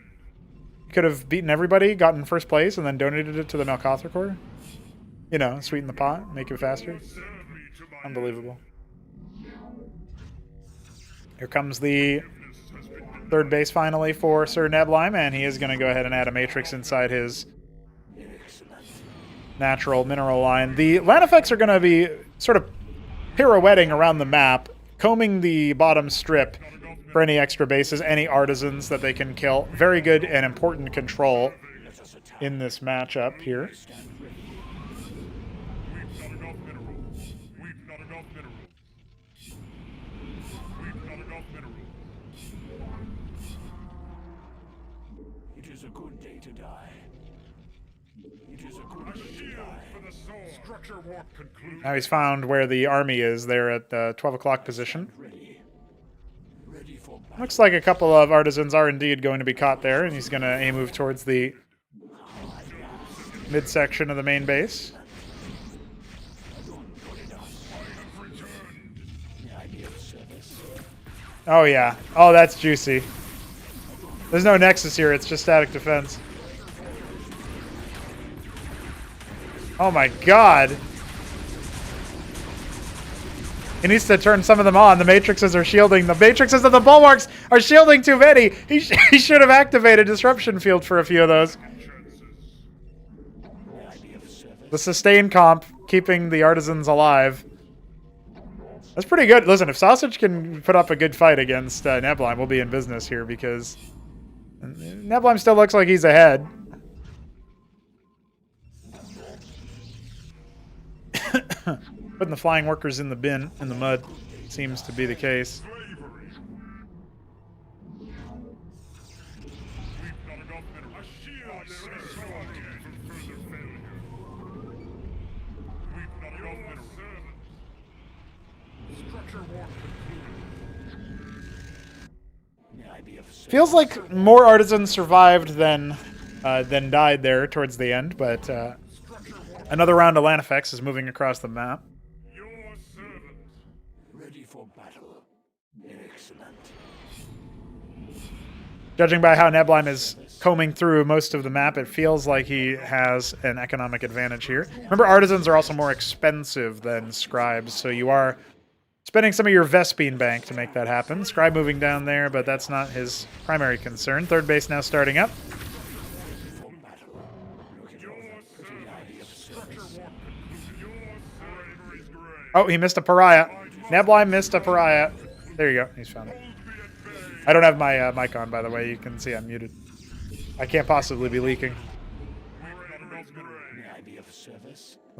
You could have beaten everybody, gotten first place, and then donated it to the Malkothra Corps. You know, sweeten the pot, make it faster. Unbelievable. Here comes the third base finally for Sir Neblime, and he is going to go ahead and add a matrix inside his natural mineral line. The land effects are going to be sort of pirouetting around the map, combing the bottom strip for any extra bases, any artisans that they can kill. Very good and important control in this matchup here. Now he's found where the army is. They're at the 12 o'clock position. Looks like a couple of artisans are indeed going to be caught there, and he's going to move towards the midsection of the main base. Oh, yeah. Oh, that's juicy. There's no Nexus here. It's just static defense. Oh, my God. He needs to turn some of them on. The matrices are shielding. The matrices of the bulwarks are shielding too many. He should have activated Disruption Field for a few of those. The sustain comp keeping the artisans alive. That's pretty good. Listen, if Sausage can put up a good fight against Neblime, we'll be in business here because Neblime still looks like he's ahead. Putting the flying workers in the bin, in the mud, seems to be the case. Feels like more artisans survived than died there towards the end, but another round of land effects is moving across the map. Judging by how Neblime is combing through most of the map, it feels like he has an economic advantage here. Remember, artisans are also more expensive than scribes, so you are spending some of your Vespine bank to make that happen. Scribe moving down there, but that's not his primary concern. Third base now starting up. Oh, he missed a pariah. Neblime missed a pariah. There you go. He's found it. I don't have my mic on, by the way. You can see I'm muted. I can't possibly be leaking.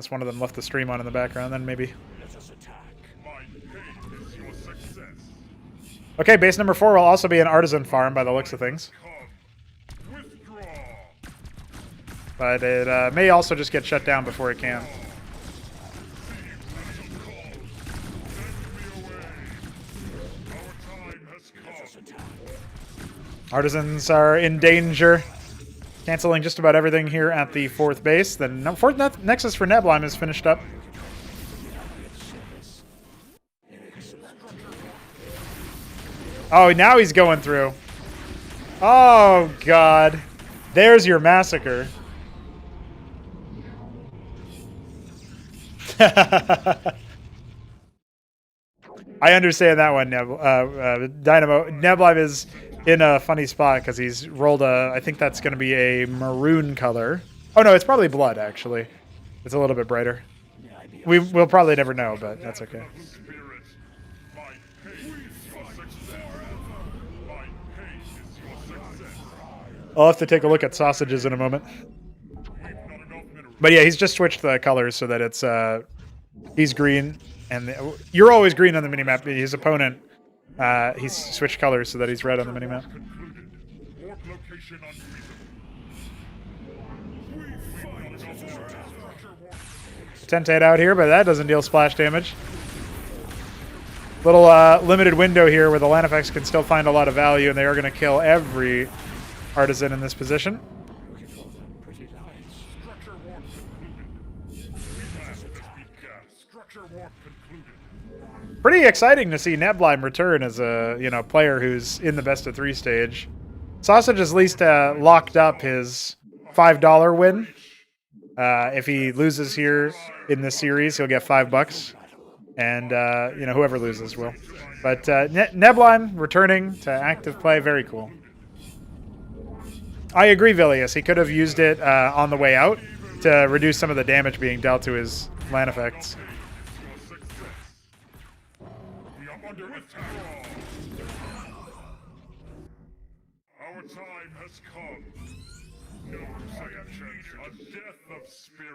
Unless one of them left the stream on in the background, then maybe. My hate is your success. Okay, base number 4 will also be an artisan farm by the looks of things. Come. Withdraw. But it may also just get shut down before it can. Artisans are in danger. Canceling just about everything here at the 4th base. The 4th Nexus for Neblime is finished up. Oh, now he's going through. Oh, God. There's your massacre. I understand that one, Dynamo. Neblime is in a funny spot because he's rolled a... I think that's going to be a maroon color. Oh, no, it's probably blood, actually. It's a little bit brighter. We'll probably never know, but that's okay. I'll have to take a look at sausages in a moment. But yeah, he's just switched the colors so that it's he's green, and you're always green on the minimap. His opponent, he's switched colors so that he's red on the minimap. Tentate out here, but that doesn't deal splash damage. Little limited window here where the land effects can still find a lot of value, and they are going to kill every artisan in this position. Pretty exciting to see Neblime return as a player who's in the best of 3 stage. Sausage has at least locked up his $5 win. If he loses here in this series, he'll get $5, and whoever loses will. But Neblime returning to active play, very cool. I agree, Vilius. He could have used it on the way out to reduce some of the damage being dealt to his land effects.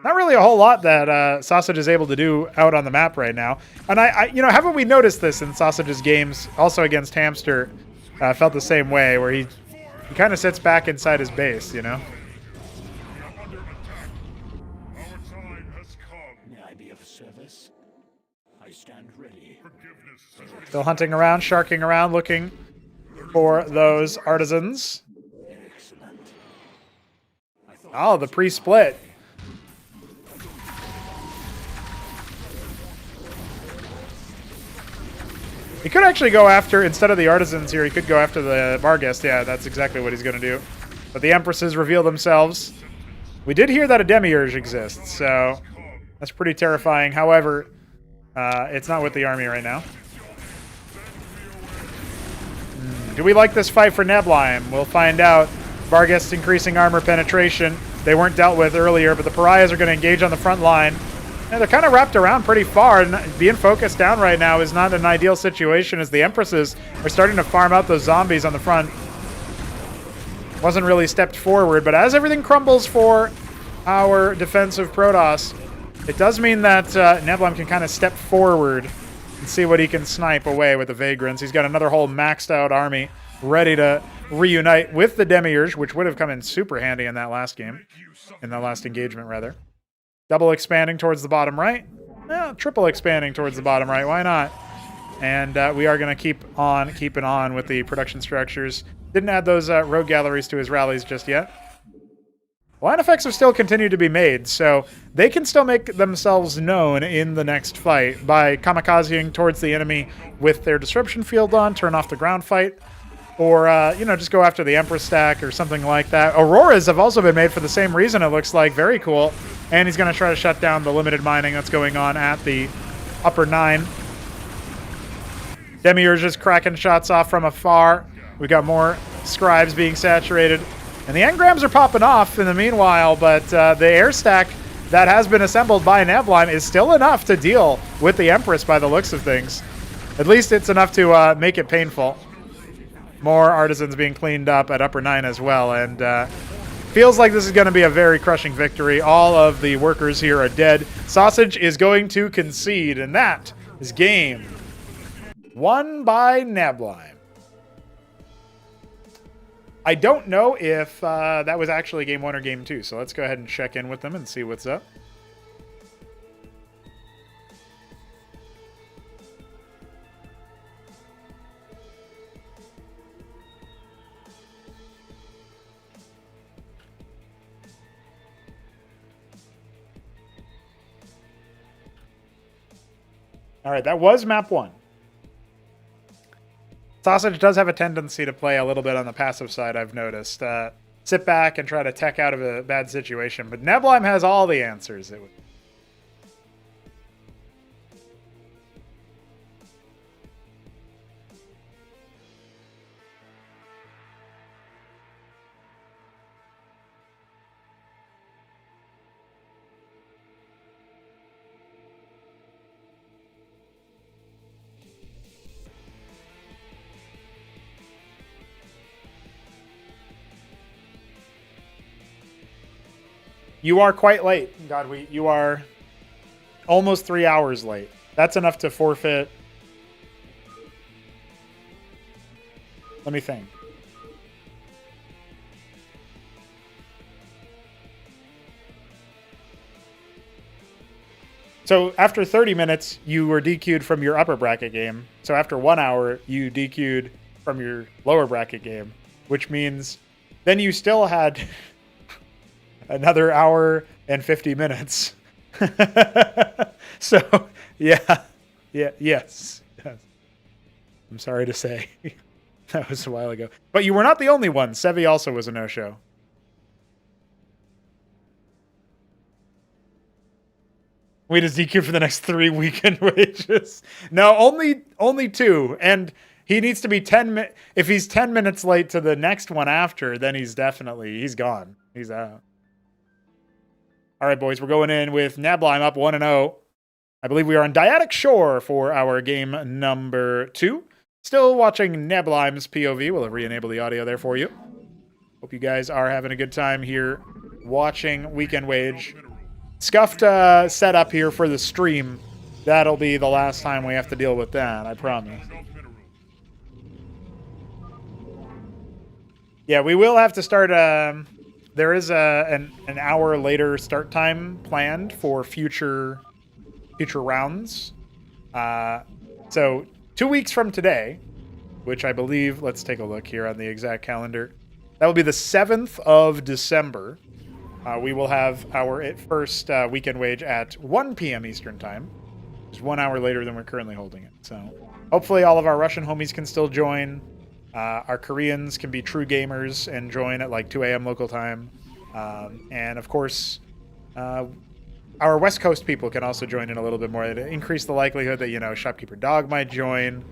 Not really a whole lot that Sausage is able to do out on the map right now. And haven't we noticed this in Sausage's games, also against Hamster? Felt the same way, where he kind of sits back inside his base, May I be of service? I stand ready. Still hunting around, sharking around, looking for those artisans. Oh, the pre-split. He could actually go after, instead of the artisans here, he could go after the Barghest. Yeah, that's exactly what he's going to do. But the Empresses reveal themselves. We did hear that a Demiurge exists, so that's pretty terrifying. However, it's not with the army right now. Do we like this fight for Neblime? We'll find out. Barghest increasing armor penetration. They weren't dealt with earlier, but the Pariahs are going to engage on the front line. And they're kind of wrapped around pretty far, and being focused down right now is not an ideal situation as the Empresses are starting to farm out those zombies on the front. Wasn't really stepped forward, but as everything crumbles for our defensive Protoss, it does mean that Neblime can kind of step forward and see what he can snipe away with the Vagrants. He's got another whole maxed out army ready to reunite with the Demiurge, which would have come in super handy in that last game, in that last engagement, rather. Double expanding towards the bottom right. Triple expanding towards the bottom right. Why not? And we are going to keep on keeping on with the production structures. Didn't add those rogue galleries to his rallies just yet. Line effects have still continued to be made, so they can still make themselves known in the next fight by kamikazing towards the enemy with their disruption field on, turn off the ground fight, or, just go after the Empress stack or something like that. Auroras have also been made for the same reason, it looks like. Very cool. And he's going to try to shut down the limited mining that's going on at the upper 9. Demiurge is cracking shots off from afar. We've got more scribes being saturated. And the engrams are popping off in the meanwhile, but the air stack that has been assembled by Neblime is still enough to deal with the Empress by the looks of things. At least it's enough to make it painful. More artisans being cleaned up at upper 9 as well, and Feels like this is going to be a very crushing victory. All of the workers here are dead. Sausage is going to concede, and that is game won by Nablime. I don't know if that was actually game 1 or game 2, so let's go ahead and check in with them and see what's up. All right, that was map 1. Sausage does have a tendency to play a little bit on the passive side, I've noticed. Sit back and try to tech out of a bad situation. But Nablime has all the answers. You are quite late, Godwheat. You are almost 3 hours late. That's enough to forfeit. Let me think. So after 30 minutes, you were DQ'd from your upper bracket game. So after 1 hour, you DQ'd from your lower bracket game, which means then you still had another hour and 50 minutes. So, yes. I'm sorry to say. That was a while ago. But you were not the only one. Sevi also was a no-show. We just DQ for the next 3 weekend wages. No, only 2. And he needs to be 10 if he's 10 minutes late to the next one after, then he's gone. He's out. All right, boys, we're going in with Nablime up 1-0. I believe we are on Dyadic Shore for our game number 2. Still watching Nablime's POV. We'll re-enable the audio there for you. Hope you guys are having a good time here watching Weekend Wage. Scuffed setup here for the stream. That'll be the last time we have to deal with that, I promise. Yeah, we will have to start... there is an hour later start time planned for future rounds. So 2 weeks from today, which I believe, let's take a look here on the exact calendar. That will be the 7th of December. We will have our first weekend wage at 1 p.m. Eastern time, which is 1 hour later than we're currently holding it. So hopefully all of our Russian homies can still join. Our Koreans can be true gamers and join at like 2 a.m. local time. And of course, our West Coast people can also join in a little bit more to increase the likelihood that, Shopkeeper Dog might join.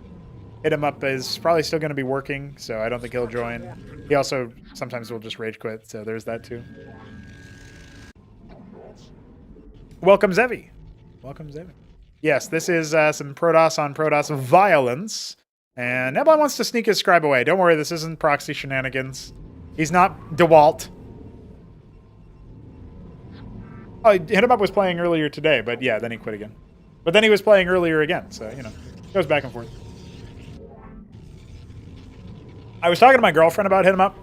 Hit Him Up is probably still going to be working, so I don't think he'll join. He also sometimes will just rage quit, so there's that too. Welcome, Zevi. Welcome, Zevi. Yes, this is some Protoss on Protoss violence. And Nablime wants to sneak his scribe away. Don't worry, this isn't proxy shenanigans. He's not DeWalt. Oh, Hit Him Up was playing earlier today, but yeah, then he quit again. But then he was playing earlier again, so, it goes back and forth. I was talking to my girlfriend about Hit 'em Up,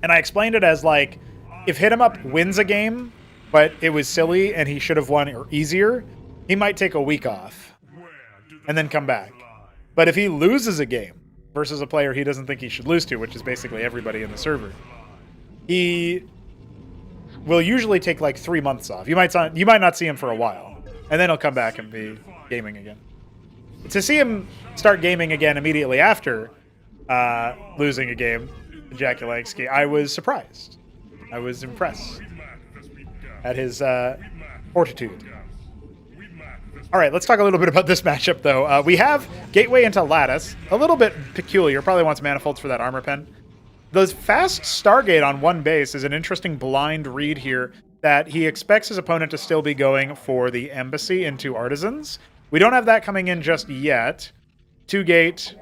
and I explained it as, like, if Hit 'em Up wins a game, but it was silly and he should have won easier, he might take a week off and then come back. But if he loses a game versus a player he doesn't think he should lose to, which is basically everybody in the server, he will usually take like 3 months off. You might not see him for a while, and then he'll come back and be gaming again. To see him start gaming again immediately after losing a game, Jakulanski, I was surprised. I was impressed at his fortitude. All right, let's talk a little bit about this matchup, though. We have Gateway into Lattice. A little bit peculiar. Probably wants Manifolds for that armor pen. The fast Stargate on one base is an interesting blind read here that he expects his opponent to still be going for the Embassy into Artisans. We don't have that coming in just yet. 2-gate,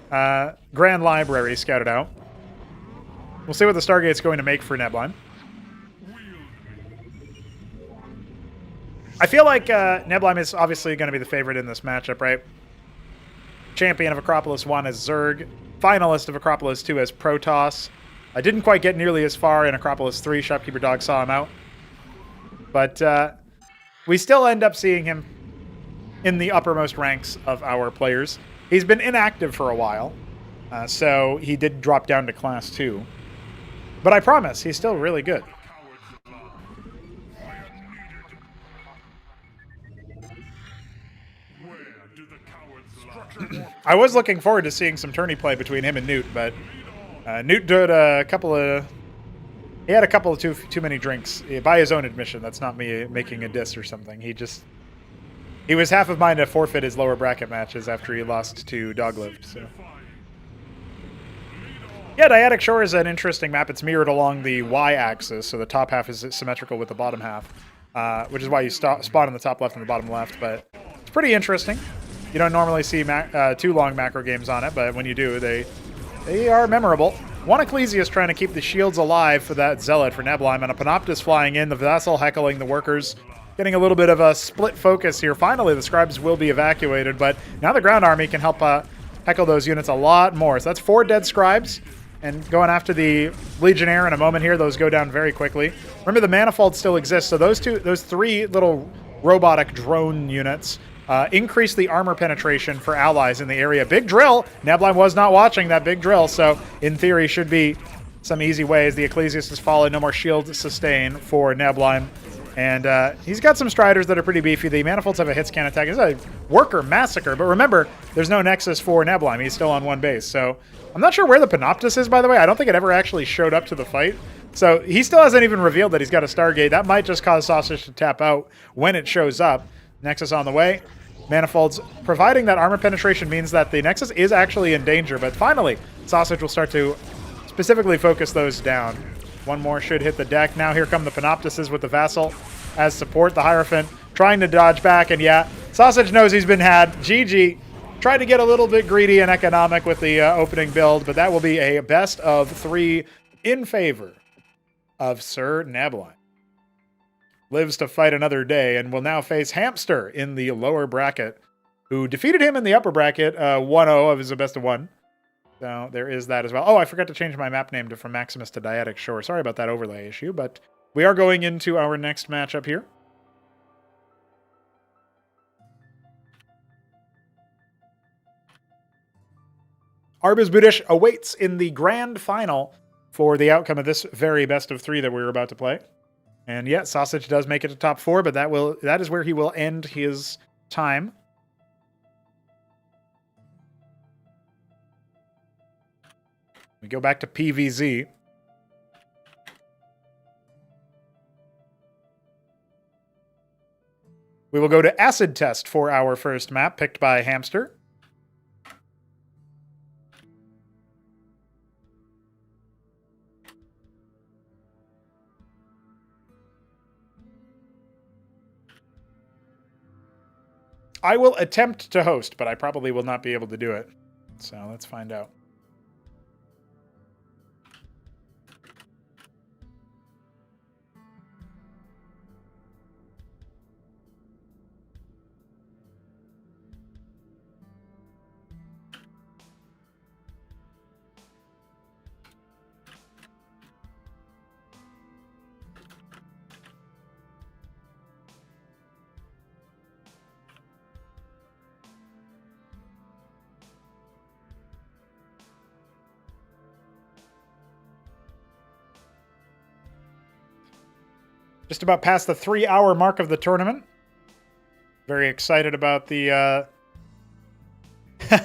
Grand Library scouted out. We'll see what the Stargate's going to make for Nablime. I feel like Nebulime is obviously going to be the favorite in this matchup, right? Champion of Acropolis 1 as Zerg. Finalist of Acropolis 2 as Protoss. I didn't quite get nearly as far in Acropolis 3. Shopkeeper Dog saw him out. But we still end up seeing him in the uppermost ranks of our players. He's been inactive for a while, so he did drop down to Class 2. But I promise, he's still really good. I was looking forward to seeing some tourney play between him and Newt, but Newt did a couple of... He had a couple of too many drinks. By his own admission, that's not me making a diss or something. He was half of mine to forfeit his lower bracket matches after he lost to Doglift, so... Yeah, Dyadic Shore is an interesting map. It's mirrored along the Y-axis, so the top half is symmetrical with the bottom half, which is why you spawn on the top left and the bottom left, but it's pretty interesting. You don't normally see too long macro games on it, but when you do, they are memorable. One Ecclesiast trying to keep the shields alive for that Zealot for Nebulime, and a Panoptus flying in, the Vassal heckling the workers, getting a little bit of a split focus here. Finally, the Scribes will be evacuated, but now the Ground Army can help heckle those units a lot more. So that's 4 dead Scribes, and going after the Legionnaire in a moment here, those go down very quickly. Remember, the Manifold still exists, so those 3 little robotic drone units increase the armor penetration for allies in the area. Big drill! Nebulime was not watching that big drill, so in theory should be some easy ways. The Ecclesiast has fallen, no more shield sustain for Nebulime. And he's got some Striders that are pretty beefy. The Manifolds have a hit scan attack. It's a worker massacre, but remember, there's no Nexus for Nebulime. He's still on 1 base, so I'm not sure where the Panoptus is, by the way. I don't think it ever actually showed up to the fight. So he still hasn't even revealed that he's got a Stargate. That might just cause Sausage to tap out when it shows up. Nexus on the way. Manifolds providing that armor penetration means that the Nexus is actually in danger, but finally, Sausage will start to specifically focus those down. One more should hit the deck. Now here come the Panoptuses with the Vassal as support. The Hierophant trying to dodge back, and yeah, Sausage knows he's been had. GG. Tried to get a little bit greedy and economic with the opening build, but that will be a best of 3 in favor of Sir Nebulime. Lives to fight another day and will now face Hamster in the lower bracket, who defeated him in the upper bracket 1-0 of his best of 1. So there is that as well. Oh, I forgot to change my map name from Maximus to Dyadic Shore. Sorry about that overlay issue, but we are going into our next matchup here. Arbus Budish awaits in the grand final for the outcome of this very best of 3 that we're about to play. And yet, Sausage does make it to top 4, but that is where he will end his time. We go back to PVZ. We will go to Acid Test for our first map, picked by Hamster. I will attempt to host, but I probably will not be able to do it. So let's find out. Just about past the 3-hour mark of the tournament. Very excited about the...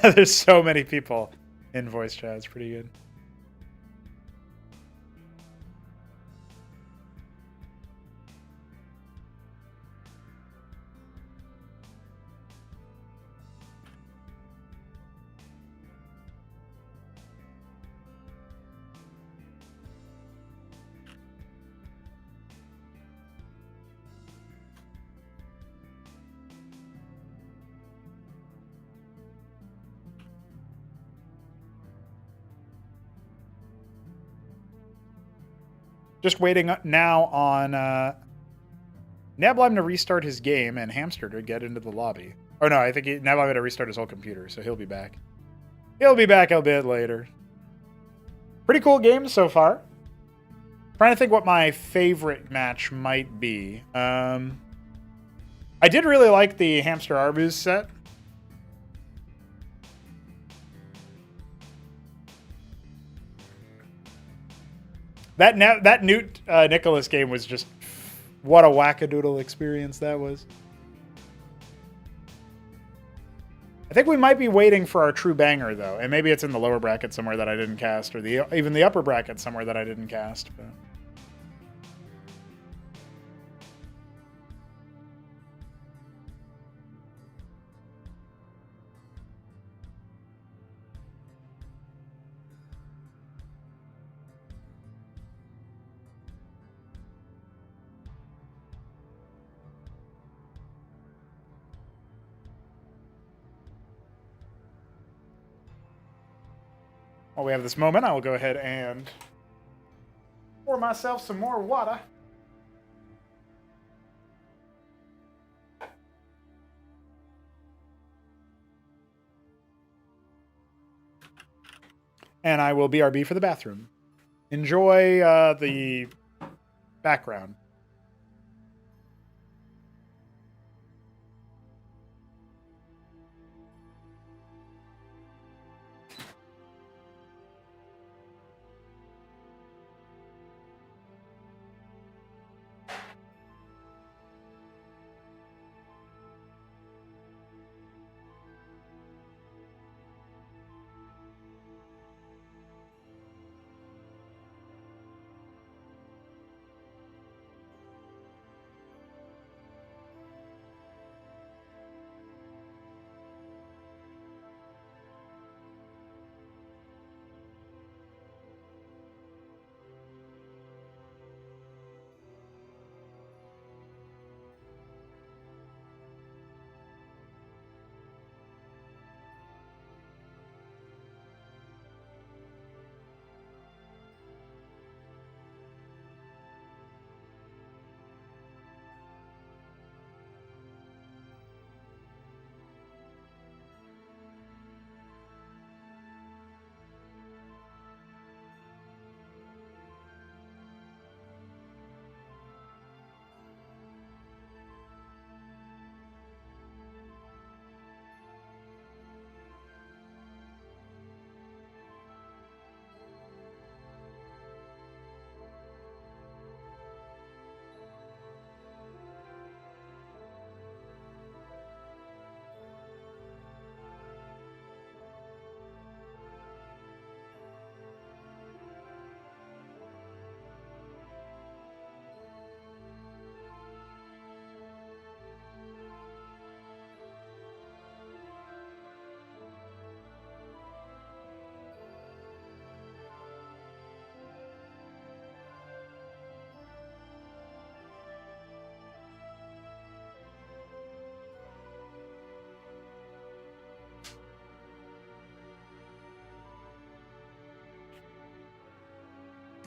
There's so many people in voice chat. It's pretty good. Just waiting now on Nablime to restart his game and Hamster to get into the lobby. Oh no, I think Nablime had to restart his whole computer, so he'll be back. He'll be back a bit later. Pretty cool game so far. Trying to think what my favorite match might be. I did really like the Hamster Arbuz set. That Newt Nicholas game was just what a wackadoodle experience that was. I think we might be waiting for our true banger though, and maybe it's in the lower bracket somewhere that I didn't cast, or even the upper bracket somewhere that I didn't cast. But. While we have this moment, I will go ahead and pour myself some more water. And I will BRB for the bathroom. Enjoy the background.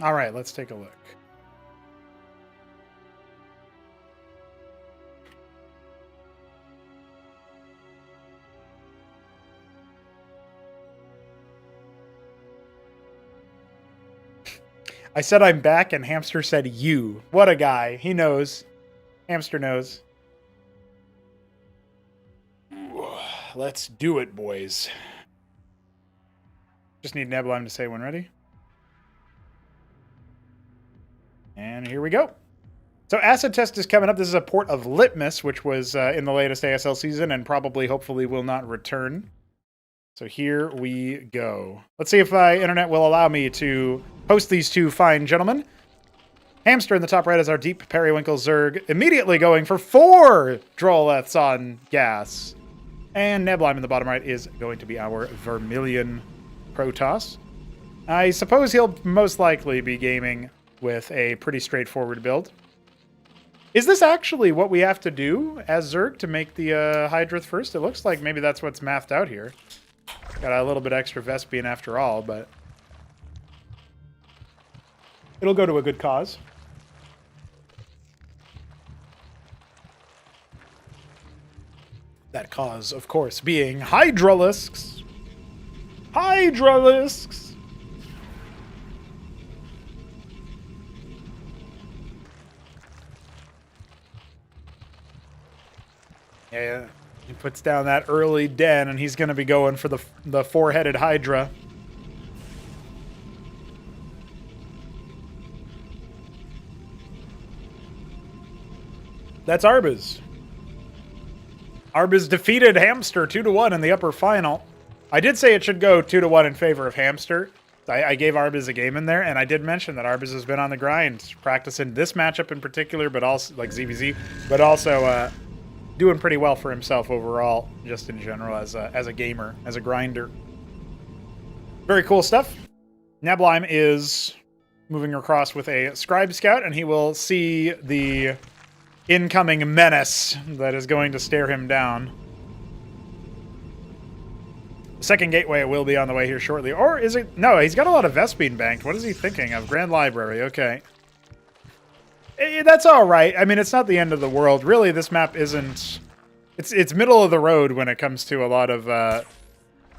All right, let's take a look. I said I'm back, and Hamster said you. What a guy. He knows. Hamster knows. Let's do it, boys. Just need Nebulime to say when ready. And here we go. So Acid Test is coming up. This is a port of Litmus, which was in the latest ASL season and probably, hopefully, will not return. So here we go. Let's see if internet will allow me to post these two fine gentlemen. Hamster in the top right is our deep Periwinkle Zerg, immediately going for 4 Drolleths on gas. And Nebulime in the bottom right is going to be our Vermilion Protoss. I suppose he'll most likely be gaming with a pretty straightforward build. Is this actually what we have to do as Zerg to make the Hydrith first? It looks like maybe that's what's mathed out here. Got a little bit extra Vespian after all, but it'll go to a good cause. That cause, of course, being Hydralisks. Hydralisks! Yeah, he puts down that early den, and he's going to be going for the four-headed Hydra. That's Arbuz. Arbuz defeated Hamster 2-1 in the upper final. I did say it should go 2-1 in favor of Hamster. I gave Arbuz a game in there, and I did mention that Arbuz has been on the grind, practicing this matchup in particular, but also like ZVZ, but also doing pretty well for himself overall, just in general as a gamer, as a grinder. Very cool stuff. Nablime is moving across with a Scribe Scout, and he will see the incoming menace that is going to stare him down. Second gateway will be on the way here shortly. Or is it? No, he's got a lot of Vespene banked. What is he thinking of? Grand Library, okay. That's all right. I mean, it's not the end of the world. Really, this map isn't... It's middle of the road when it comes to a lot of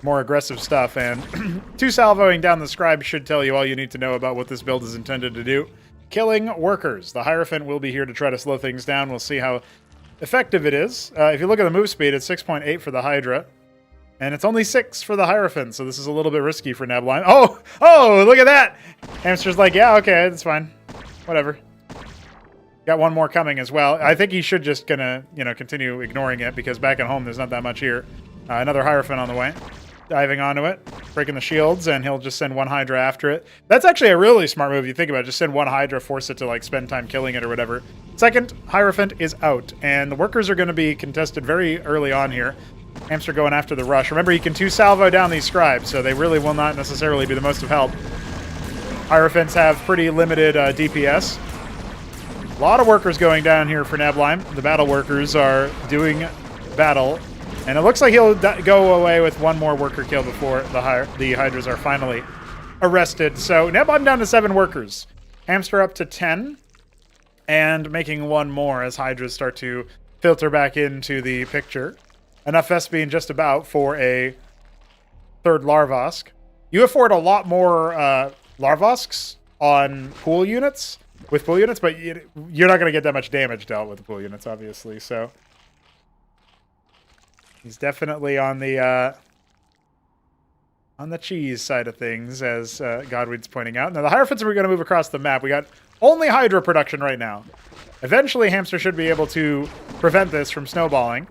more aggressive stuff. And 2 salvoing down the Scribe should tell you all you need to know about what this build is intended to do. Killing workers. The Hierophant will be here to try to slow things down. We'll see how effective it is. If you look at the move speed, it's 6.8 for the Hydra. And it's only 6 for the Hierophant, so this is a little bit risky for Nablime. Oh, look at that! Hamster's like, yeah, okay, that's fine. Whatever. Got one more coming as well. I think he should just gonna, continue ignoring it, because back at home there's not that much here. Another Hierophant on the way. Diving onto it, breaking the shields, and he'll just send one Hydra after it. That's actually a really smart move if you think about it. Just send one Hydra, force it to spend time killing it or whatever. Second Hierophant is out, and the workers are going to be contested very early on here. Hamster going after the rush. Remember, he can 2 salvo down these Scribes, so they really will not necessarily be the most of help. Hierophants have pretty limited DPS. A lot of workers going down here for Nablime. The battle workers are doing battle. And it looks like he'll go away with one more worker kill before the Hydras are finally arrested. So Nablime down to 7 workers. Hamster up to 10. And making one more as Hydras start to filter back into the picture. Enough Vespene just about for a 3rd Larvosk. You afford a lot more Larvosks on pool units, but you're not going to get that much damage dealt with the pool units, obviously. So he's definitely on the cheese side of things, as Godwin's pointing out. Now, the Hierophants are going to move across the map. We got only Hydra production right now. Eventually, Hamster should be able to prevent this from snowballing,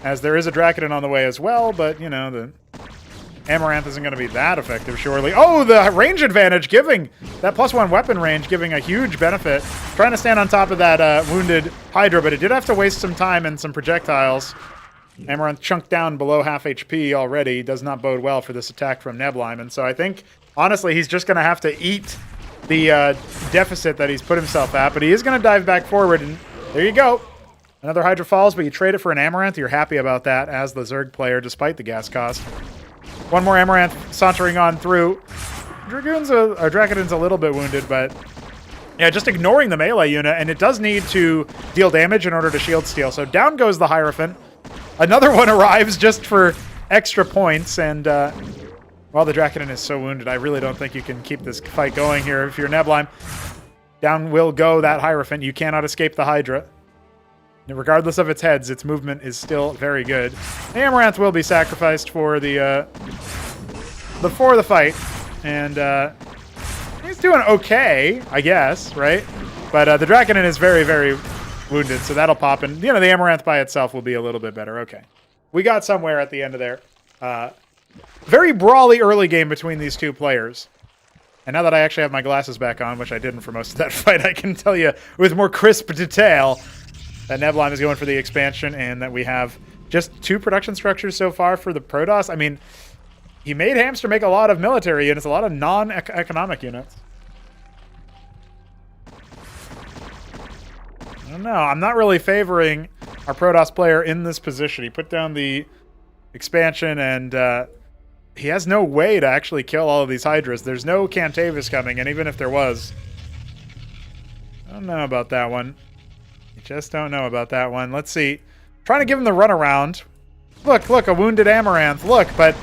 as there is a Dracodon on the way as well, but, the Amaranth isn't going to be that effective, surely. Oh, the range advantage giving that +1 weapon range, giving a huge benefit. Trying to stand on top of that wounded Hydra, but it did have to waste some time and some projectiles. Amaranth chunked down below half HP already. Does not bode well for this attack from Nablime, and so I think, honestly, he's just going to have to eat the deficit that he's put himself at, but he is going to dive back forward, and there you go. Another Hydra falls, but you trade it for an Amaranth. You're happy about that as the Zerg player, despite the gas cost. One more Amaranth sauntering on through. Dracodon's a little bit wounded, but yeah, just ignoring the melee unit, and it does need to deal damage in order to shield steal. So down goes the Hierophant. Another one arrives just for extra points, and while the Dracodon is so wounded, I really don't think you can keep this fight going here if you're Nablime. Down will go that Hierophant. You cannot escape the Hydra. Regardless of its heads, its movement is still very good. The Amaranth will be sacrificed for the fight, and he's doing okay, I guess, right? But the Dracodon is very, very wounded, so that'll pop, and the Amaranth by itself will be a little bit better. Okay, we got somewhere at the end of there. Very brawly early game between these two players. And now that I actually have my glasses back on, which I didn't for most of that fight, I can tell you with more crisp detail that Nablime is going for the expansion, and that we have just 2 production structures so far for the Protoss. I mean, he made Hamster make a lot of military units, a lot of non-economic units. I don't know. I'm not really favoring our Protoss player in this position. He put down the expansion, and he has no way to actually kill all of these Hydras. There's no Cantavis coming, and even if there was, I don't know about that one. Just don't know about that one. Let's see. Trying to give him the runaround. Look, a wounded Amaranth. Look, but,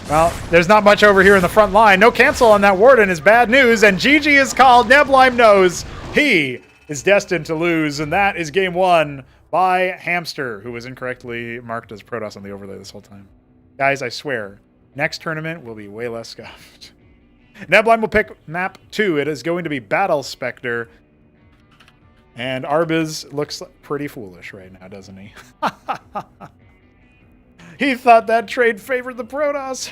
well, there's not much over here in the front line. No cancel on that Warden is bad news, and GG is called. Neblime knows he is destined to lose, and that is game 1 by Hamster, who was incorrectly marked as Protoss on the overlay this whole time. Guys, I swear, next tournament will be way less scuffed. Neblime will pick map 2. It is going to be Battle Spectre. And Arbiz looks pretty foolish right now, doesn't he? He thought that trade favored the Protoss.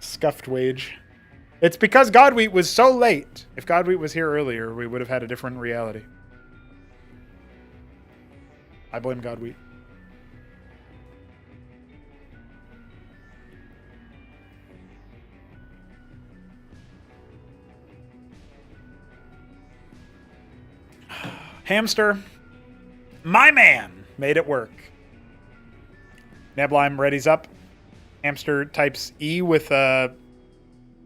Scuffed wage. It's because Godwheat was so late. If Godwheat was here earlier, we would have had a different reality. I blame Godwheat. Hamster, my man, made it work. Neblime readies up. Hamster types E with a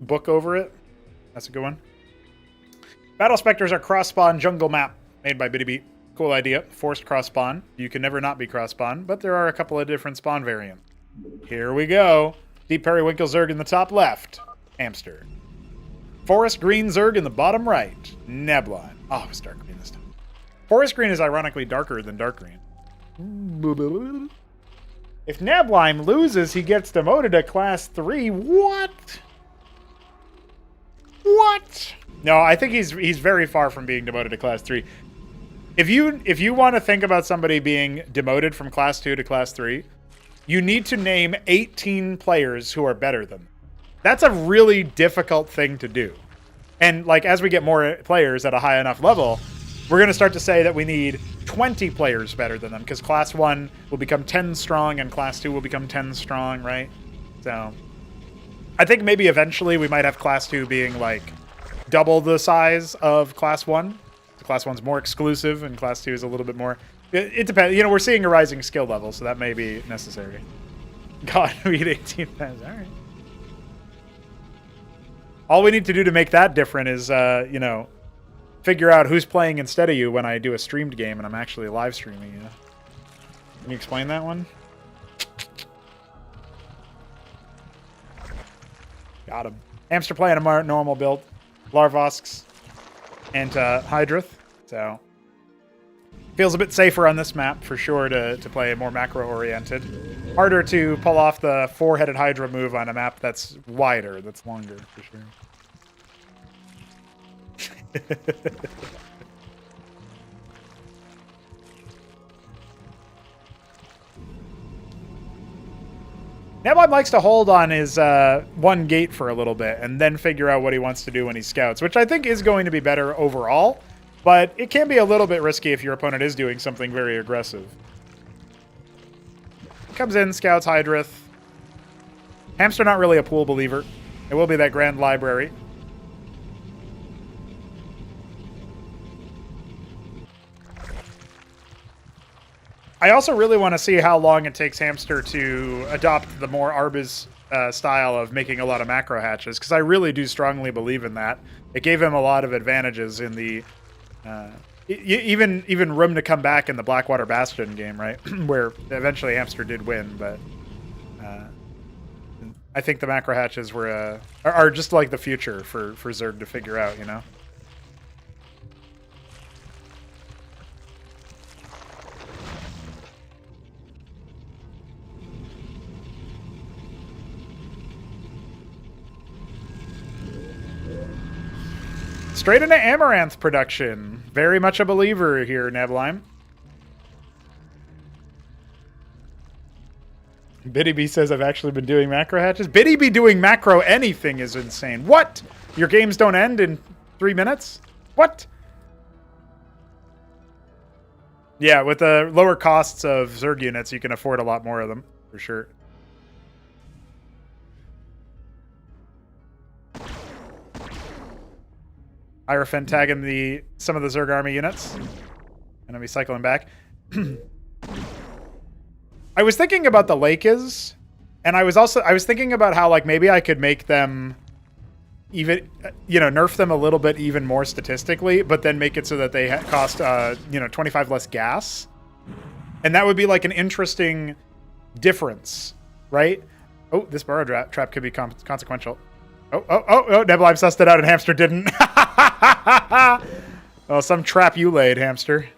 book over it. That's a good one. Battle Spectres are cross-spawn jungle map made by BittyBeat. Cool idea. Forced cross-spawn. You can never not be cross-spawn, but there are a couple of different spawn variants. Here we go. Deep Periwinkle Zerg in the top left. Hamster. Forest Green Zerg in the bottom right. Neblime. Oh, it was dark green this time. Forest Green is ironically darker than dark green. If Neblime loses, he gets demoted to class 3. What? What? No, I think he's very far from being demoted to class 3. If you want to think about somebody being demoted from class 2 to class 3, you need to name 18 players who are better than them. That's a really difficult thing to do. And like as we get more players at a high enough level, we're going to start to say that we need 20 players better than them because class 1 will become 10 strong and class 2 will become 10 strong, right? So I think maybe eventually we might have class 2 being like double the size of class 1. Class 1's more exclusive and class 2 is a little bit more. It depends. You know, we're seeing a rising skill level, so that may be necessary. God, we get 18 times. All right. All we need to do to make that different is, you know, figure out who's playing instead of you when I do a streamed game and I'm actually live streaming. You know? Can you explain that one? Got him. Hamster playing a normal build. Larvosks and Hydrath. So feels a bit safer on this map for sure to play more macro-oriented. Harder to pull off the 4-headed Hydra move on a map that's wider, that's longer for sure. Neblime likes to hold on his one gate for a little bit and then figure out what he wants to do when he scouts, which I think is going to be better overall, but it can be a little bit risky if your opponent is doing something very aggressive. Comes in, scouts Hydrath. Hamster not really a pool believer. It will be that Grand Library. I also really want to see how long it takes Hamster to adopt the more Arbiz style of making a lot of macro hatches, because I really do strongly believe in that. It gave him a lot of advantages in the even room to come back in the Blackwater Bastion game, right? Where eventually Hamster did win, but I think the macro hatches were are just like the future for Zerg to figure out, you know? Straight into Amaranth production. Very much a believer here, Neblime. BittyB says I've actually been doing macro hatches. BittyB doing macro anything is insane. What? Your games don't end in 3 minutes? What? Yeah, with the lower costs of Zerg units, you can afford a lot more of them, for sure. Hierophant tagging some of the Zerg army units. And I'll be cycling back. I was thinking about the Lakers, and I was thinking about how like maybe I could make them even, nerf them a little bit even more statistically, but then make it so that they cost 25 less gas, and that would be like an interesting difference, right? Oh, this burrow trap could be consequential. Oh, Nebula, I've sussed it out, and Hamster didn't. Well, some trap you laid, Hamster.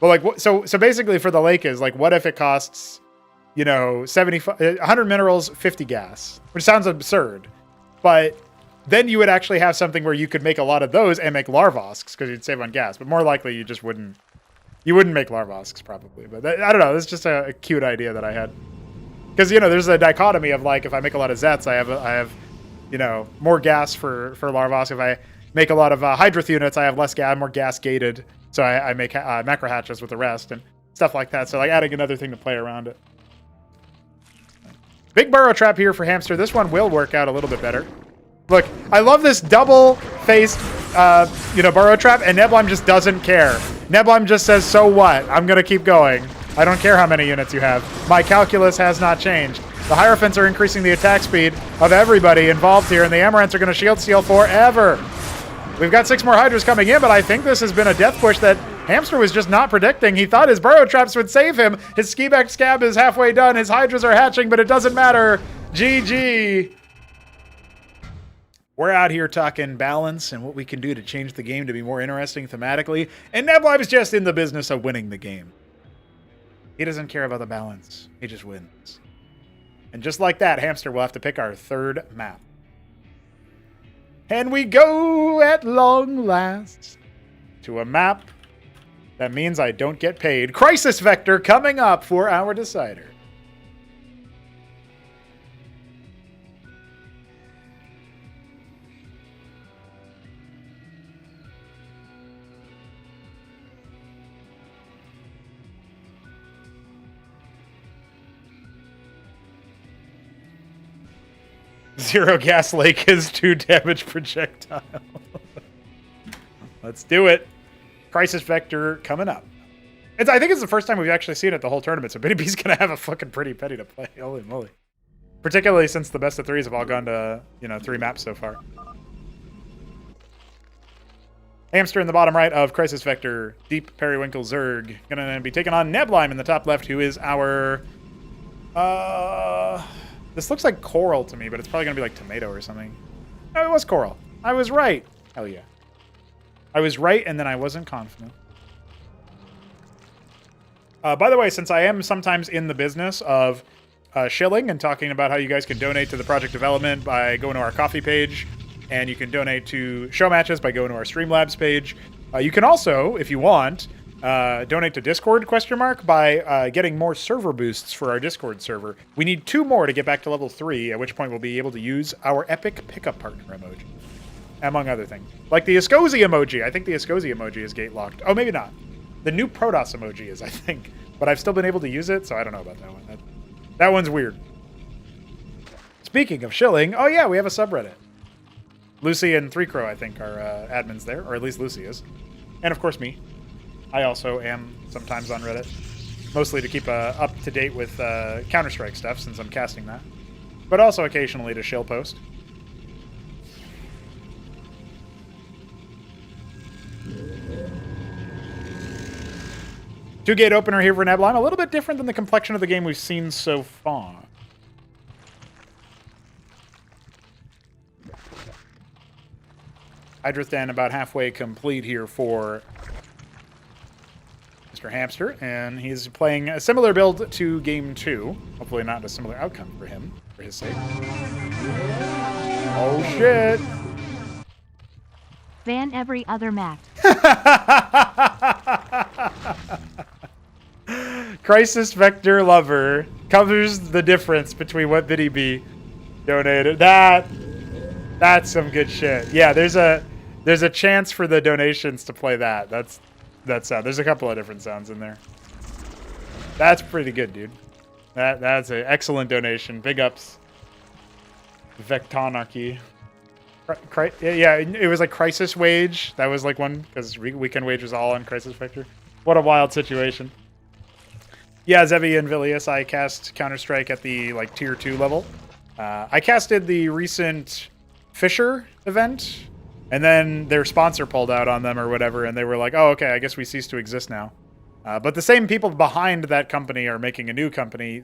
Well, like, so basically for the lake is like, what if it costs, 100 minerals, 50 gas, which sounds absurd, but then you would actually have something where you could make a lot of those and make larvosks because you'd save on gas, but more likely you just wouldn't make larvosks probably. But I don't know. This is just a cute idea that I had. Because, there's a dichotomy of like, if I make a lot of Zets, I have more gas for larvosks. If I make a lot of Hydroth units, I have less gas, more gas gated. So I make macro hatches with the rest and stuff like that. So like adding another thing to play around it. Big burrow trap here for Hamster. This one will work out a little bit better. Look, I love this double-faced, burrow trap, and Nebulime just doesn't care. Nebulime just says, so what? I'm going to keep going. I don't care how many units you have. My calculus has not changed. The Hierophants are increasing the attack speed of everybody involved here, and the Amaranths are going to shield steal forever. We've got 6 more Hydras coming in, but I think this has been a death push that Hamster was just not predicting. He thought his burrow traps would save him. His ski-back scab is halfway done. His Hydras are hatching, but it doesn't matter. GG. We're out here talking balance and what we can do to change the game to be more interesting thematically, and Nebulime is just in the business of winning the game. He doesn't care about the balance. He just wins. And just like that, Hamster will have to pick our 3rd map. And we go at long last to a map that means I don't get paid. Crisis Vector coming up for our decider. Zero gas lake is 2 damage projectile. Let's do it. Crisis Vector coming up. I think it's the first time we've actually seen it the whole tournament, so Bitty B's going to have a fucking pretty petty to play. Holy moly. Particularly since the best of 3s have all gone to, 3 maps so far. Hamster in the bottom right of Crisis Vector. Deep Periwinkle Zerg. Going to be taking on Nebulime in the top left, who is our... This looks like coral to me, but it's probably going to be like tomato or something. No, it was coral. I was right. Hell yeah. I was right, and then I wasn't confident. By the way, since I am sometimes in the business of shilling and talking about how you guys can donate to the project development by going to our coffee page, and you can donate to show matches by going to our Streamlabs page. You can also, if you want, donate to Discord, by getting more server boosts for our Discord server. We need 2 more to get back to level 3, at which point we'll be able to use our epic pickup partner emoji, among other things. Like the Escozy emoji. I think the Escozy emoji is gate locked. Oh, maybe not. The new Protoss emoji is, I think. But I've still been able to use it, so I don't know about that one. That one's weird. Speaking of shilling, oh yeah, we have a subreddit. Lucy and 3Crow, I think, are admins there, or at least Lucy is. And of course me. I also am sometimes on Reddit, mostly to keep up to date with Counter-Strike stuff since I'm casting that, but also occasionally to shill post. Two-gate opener here for Nebulime, a little bit different than the complexion of the game we've seen so far. Hydrothan about halfway complete here for Mr. Hamster, and he's playing a similar build to Game 2. Hopefully not a similar outcome for him, for his sake. Oh, shit! Ban every other map. Crisis Vector Lover covers the difference between what Bitty B donated. That's some good shit. Yeah, there's a chance for the donations to play that. That's sound. There's a couple of different sounds in there. That's pretty good, dude. That's an excellent donation. Big ups. Vectonarchy. Yeah, it was like Crisis Wage. That was like one, because Weekend Wage was all on Crisis Vector. What a wild situation. Yeah, Zevi and Vilius, I cast Counter-Strike at the like tier 2 level. I casted the recent Fisher event, and then their sponsor pulled out on them or whatever, and they were like, oh, okay, I guess we cease to exist now. But the same people behind that company are making a new company,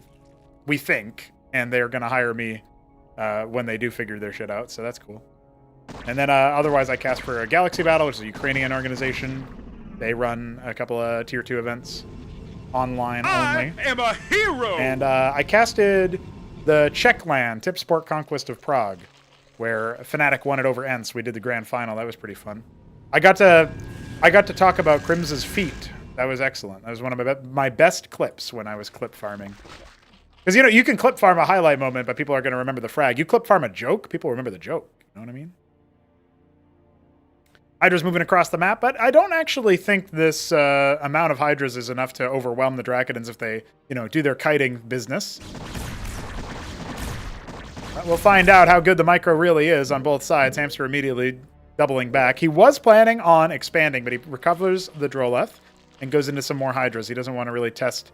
we think, and they're going to hire me when they do figure their shit out, so that's cool. And then otherwise I cast for a Galaxy Battle, which is a Ukrainian organization. They run a couple of tier 2 events online only. I am a hero! And I casted the Czechland Tip Sport Conquest of Prague, where Fnatic won it over Ents. We did the grand final. That was pretty fun. I got to talk about Crims's feat. That was excellent. That was one of my best clips when I was clip farming. Because, you know, you can clip farm a highlight moment, but people are going to remember the frag. You clip farm a joke, people remember the joke. You know what I mean? Hydra's moving across the map, but I don't actually think this amount of Hydras is enough to overwhelm the Drakodons if they, you know, do their kiting business. We'll find out how good the micro really is on both sides. Hamster immediately doubling back. He was planning on expanding, but he recovers the Droleth and goes into some more Hydras. He doesn't want to really test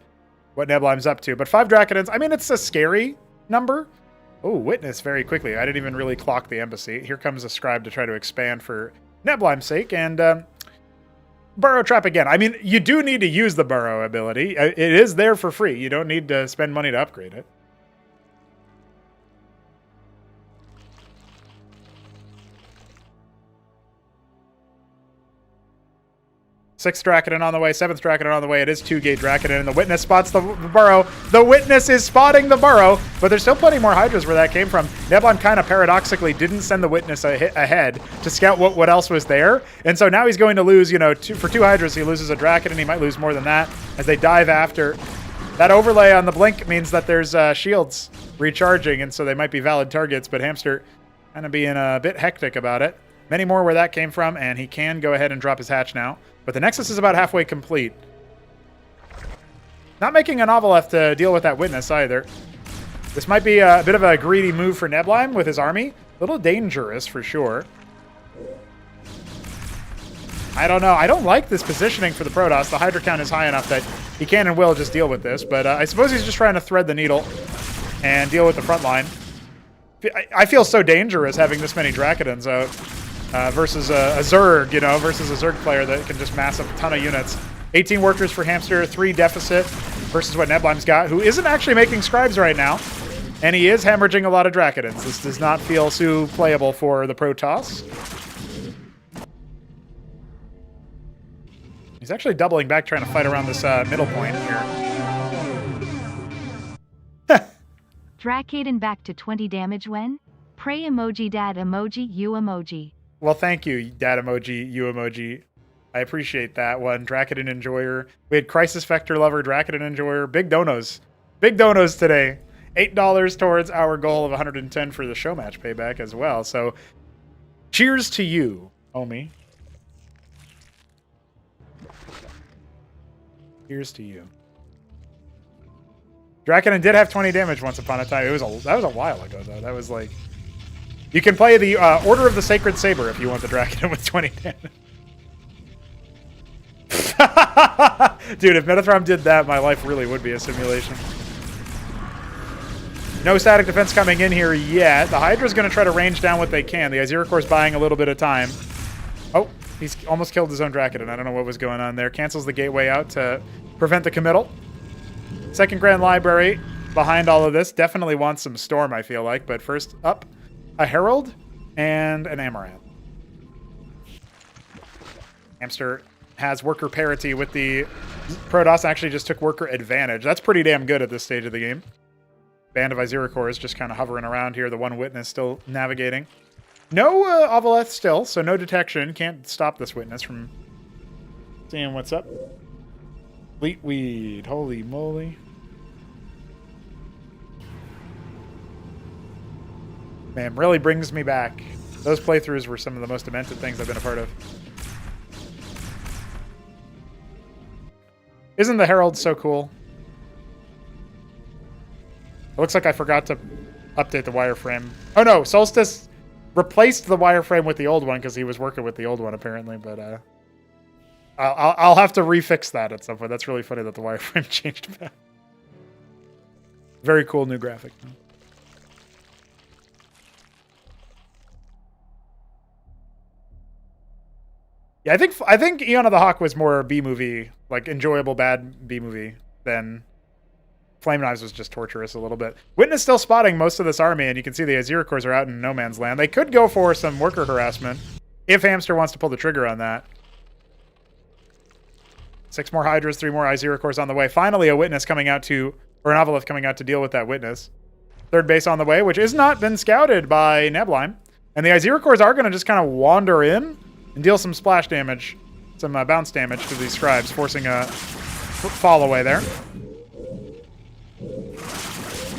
what Neblim's up to. But 5 Drakodons, I mean, it's a scary number. Oh, Witness very quickly. I didn't even really clock the embassy. Here comes a Scribe to try to expand for Neblim's sake, and Burrow Trap again. I mean, you do need to use the Burrow ability. It is there for free. You don't need to spend money to upgrade it. Sixth Dracoden on the way, 7th Dracoden on the way. It is 2-gate Dracoden, and the Witness spots the Burrow. The Witness is spotting the Burrow, but there's still plenty more Hydras where that came from. Neblim kind of paradoxically didn't send the Witness ahead to scout what else was there, and so now he's going to lose, you know, for 2 Hydras, he loses a Dracoden. He might lose more than that as they dive after. That overlay on the blink means that there's shields recharging, and so they might be valid targets, but Hamster kind of being a bit hectic about it. Many more where that came from, and he can go ahead and drop his hatch now. But the Nexus is about halfway complete. Not making a Noveleth to deal with that Witness either. This might be a bit of a greedy move for Neblim with his army. A little dangerous for sure. I don't know. I don't like this positioning for the Protoss. The Hydra count is high enough that he can and will just deal with this. But I suppose he's just trying to thread the needle and deal with the front line. I feel so dangerous having this many Dracodyns out. Versus a Zerg, you know, versus a Zerg player that can just mass up a ton of units. 18 workers for Hamster, 3 deficit versus what Neblim's got, who isn't actually making Scribes right now. And he is hemorrhaging a lot of Dracodyns. This does not feel too playable for the Protoss. He's actually doubling back, trying to fight around this middle point here. Dracodon back to 20 damage when? Pray emoji, dad emoji, you emoji. Well, thank you, dad emoji, you emoji. I appreciate that one. Dracodon Enjoyer. We had Crisis Vector Lover, Dracodon Enjoyer. Big donos. Big donos today. $8 towards our goal of 110 for the show match payback as well. So, cheers to you, homie. Cheers to you. Dracodon did have 20 damage once upon a time. That was a while ago, though. That was like... You can play the Order of the Sacred Saber if you want the Dracodon with 20 damage. Dude, if Metathrom did that, my life really would be a simulation. No static defense coming in here yet. The Hydra's going to try to range down what they can. The Azir Core's buying a little bit of time. Oh, he's almost killed his own Dracodon. I don't know what was going on there. Cancels the gateway out to prevent the committal. Second Grand Library behind all of this. Definitely wants some Storm, I feel like. But first up, a Herald and an Amaranth. Hamster has worker parity with the Protoss. Actually just took worker advantage. That's pretty damn good at this stage of the game. Band of Aziricores just kind of hovering around here. The one Witness still navigating. No Ovaleth still, so no detection. Can't stop this Witness from seeing what's up. Fleetweed. Holy moly. Man, really brings me back. Those playthroughs were some of the most demented things I've been a part of. Isn't the Herald so cool? It looks like I forgot to update the wireframe. Oh no, Solstice replaced the wireframe with the old one because he was working with the old one apparently, but I'll have to refix that at some point. That's really funny that the wireframe changed back. Very cool new graphic. Yeah, I think Eon of the Hawk was more B movie, like enjoyable bad B movie than Flame Knives was just torturous a little bit. Witness still spotting most of this army, and you can see the Azir cores are out in no man's land. They could go for some worker harassment if Hamster wants to pull the trigger on that. 6 more Hydras, 3 more Azir cores on the way. Finally, a Witness coming out to, or an Avalith coming out to deal with that Witness. Third base on the way, which has not been scouted by Neblime. And the Azir cores are going to just kind of wander in and deal some splash damage, some bounce damage to these scribes, forcing a fall away there.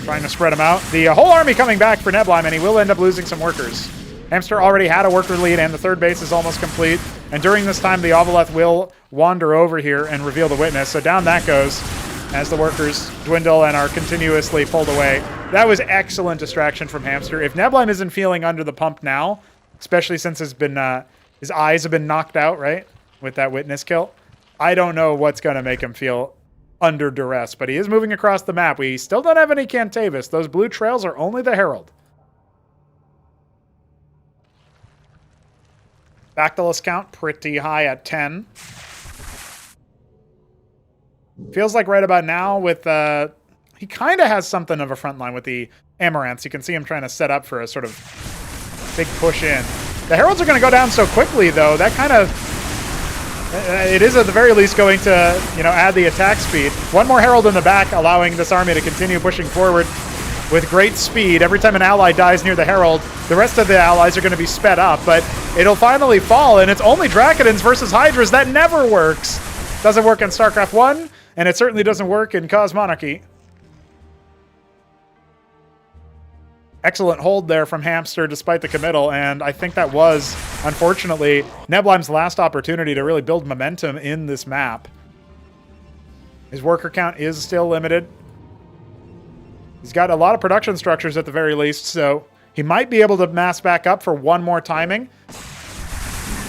Trying to spread them out. The whole army coming back for Neblime, and he will end up losing some workers. Hamster already had a worker lead, and the third base is almost complete. And during this time, the Avaleth will wander over here and reveal the Witness. So down that goes as the workers dwindle and are continuously pulled away. That was excellent distraction from Hamster. If Neblime isn't feeling under the pump now, especially since his eyes have been knocked out, right, with that Witness kill, I don't know what's going to make him feel under duress, but he is moving across the map. We still don't have any Cantavis. Those blue trails are only the Herald. Bactylus count pretty high at 10. Feels like right about now with he kind of has something of a front line with the Amaranths. You can see him trying to set up for a sort of big push in. The Heralds are going to go down so quickly, though. That kind of it is at the very least going to, add the attack speed. One more Herald in the back, allowing this army to continue pushing forward with great speed. Every time an ally dies near the Herald, the rest of the allies are going to be sped up, but it'll finally fall, and it's only Drakodins versus Hydras. That never works. Doesn't work in StarCraft 1, and it certainly doesn't work in Cosmonarchy. Excellent hold there from Hamster despite the committal, and I think that was, unfortunately, Neblime's last opportunity to really build momentum in this map. His worker count is still limited. He's got a lot of production structures at the very least, so he might be able to mass back up for one more timing.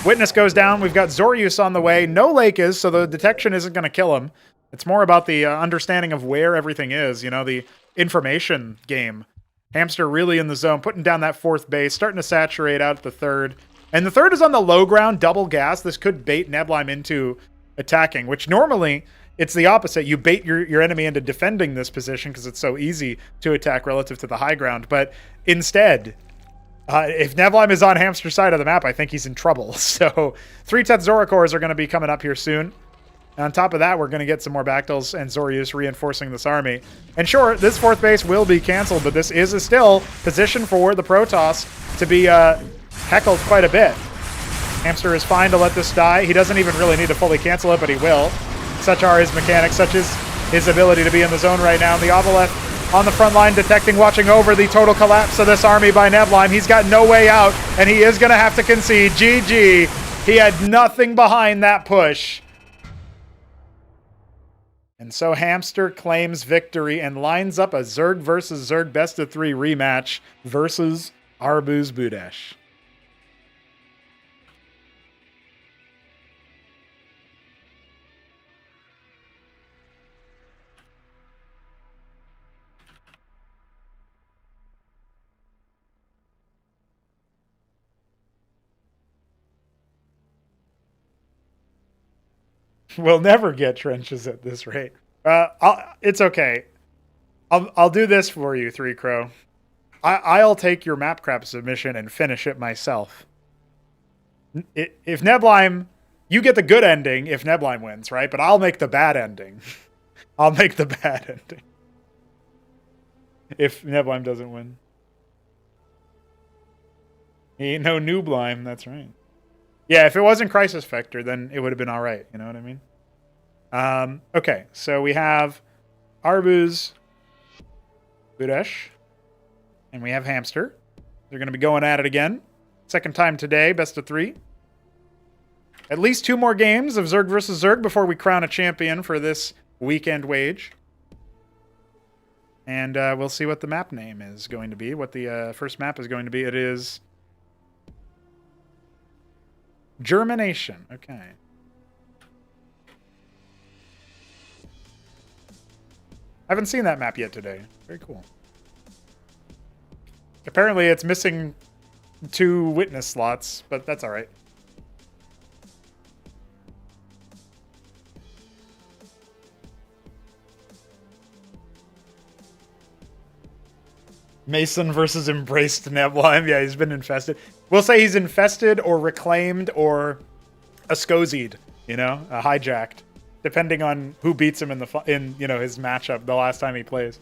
Witness goes down. We've got Zorius on the way. No Lake is, so the detection isn't going to kill him. It's more about the understanding of where everything is, the information game. Hamster really in the zone, putting down that fourth base, starting to saturate out the third. And the third is on the low ground, double gas. This could bait Neblime into attacking, which normally it's the opposite. You bait your enemy into defending this position because it's so easy to attack relative to the high ground. But instead, if Neblime is on Hamster's side of the map, I think he's in trouble. So 3/10 Zoracores are going to be coming up here soon. And on top of that, we're going to get some more Bactyls and Zorius reinforcing this army. And sure, this fourth base will be canceled, but this is still position for the Protoss to be heckled quite a bit. Hamster is fine to let this die. He doesn't even really need to fully cancel it, but he will. Such are his mechanics, such is his ability to be in the zone right now. And the Avaleth on the front line, detecting, watching over the total collapse of this army by Neblime. He's got no way out, and he is going to have to concede. GG. He had nothing behind that push. And so Hamster claims victory and lines up a Zerg versus Zerg best-of-3 rematch versus Arbuz Budesh. We'll never get trenches at this rate. It's okay. I'll do this for you, Three Crow. I'll take your map crap submission and finish it myself. If Neblime, you get the good ending if Neblime wins, right? But I'll make the bad ending. I'll make the bad ending if Neblime doesn't win. He ain't no Nooblime, that's right. Yeah, if it wasn't Crisis Vector, then it would have been all right. You know what I mean? Okay, so we have Arbuz, Budesh, and we have Hamster. They're going to be going at it again. Second time today, best of 3. At least 2 more games of Zerg versus Zerg before we crown a champion for this weekend wage. And we'll see what the map name is going to be, what the first map is going to be. It is Germination. Okay. I haven't seen that map yet today. Very cool. Apparently it's missing 2 witness slots, but that's all right. Mason versus Embraced Neblime. Yeah, he's been infested. We'll say he's infested or reclaimed or Ascosied, you know, hijacked, depending on who beats him in his matchup the last time he plays.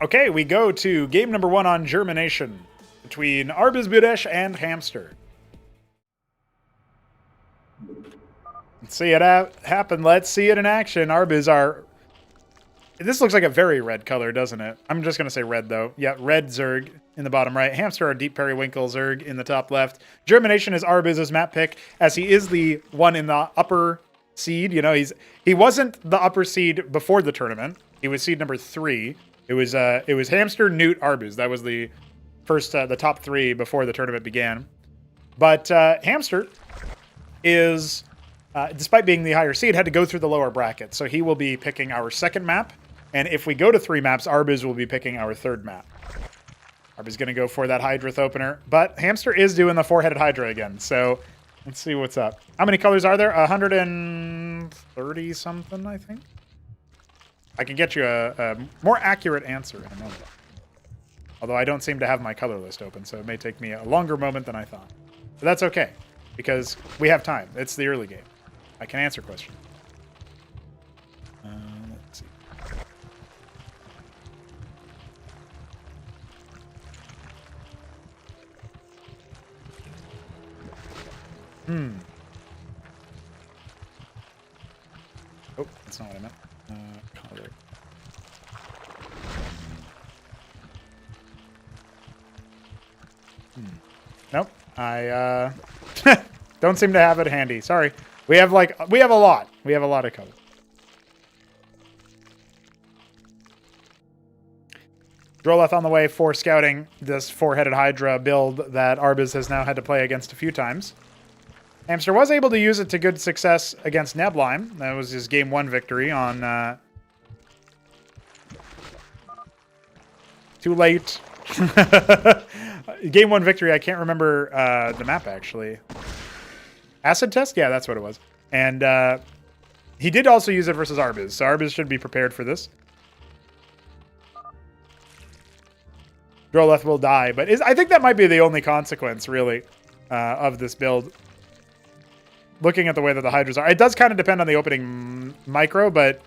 Okay, we go to game number 1 on Germination between Arbiz Budesh and Hamster. Let's see it happen. Let's see it in action. Arbiz are... This looks like a very red color, doesn't it? I'm just going to say red, though. Yeah, red Zerg in the bottom right. Hamster are Deep Periwinkle Zerg in the top left. Germination is Arbiz's map pick, as he is the one in the upper seed. You know, he wasn't the upper seed before the tournament. He was seed number 3. It was Hamster, Newt, Arbiz. That was the first, the top 3 before the tournament began. But Hamster is, despite being the higher seed, had to go through the lower bracket. So he will be picking our second map. And if we go to 3 maps, Arbiz will be picking our third map. Arbiz going to go for that Hydrith opener. But Hamster is doing the 4-headed Hydra again. So let's see what's up. How many colors are there? 130 something, I think. I can get you a more accurate answer in a moment. Although I don't seem to have my color list open, so it may take me a longer moment than I thought. But that's okay, because we have time. It's the early game. I can answer questions. Let's see. Oh, that's not what I meant. Color. Nope. I don't seem to have it handy. Sorry. We have a lot. We have a lot of color. Droleth on the way for scouting this 4-headed Hydra build that Arbiz has now had to play against a few times. Hamster was able to use it to good success against Neblime. That was his game 1 victory on... Too late. Game 1 victory. I can't remember the map, actually. Acid Test? Yeah, that's what it was. And he did also use it versus Arbiz, so Arbiz should be prepared for this. Droleth will die, but I think that might be the only consequence, really, of this build. Looking at the way that the Hydras are. It does kind of depend on the opening micro, but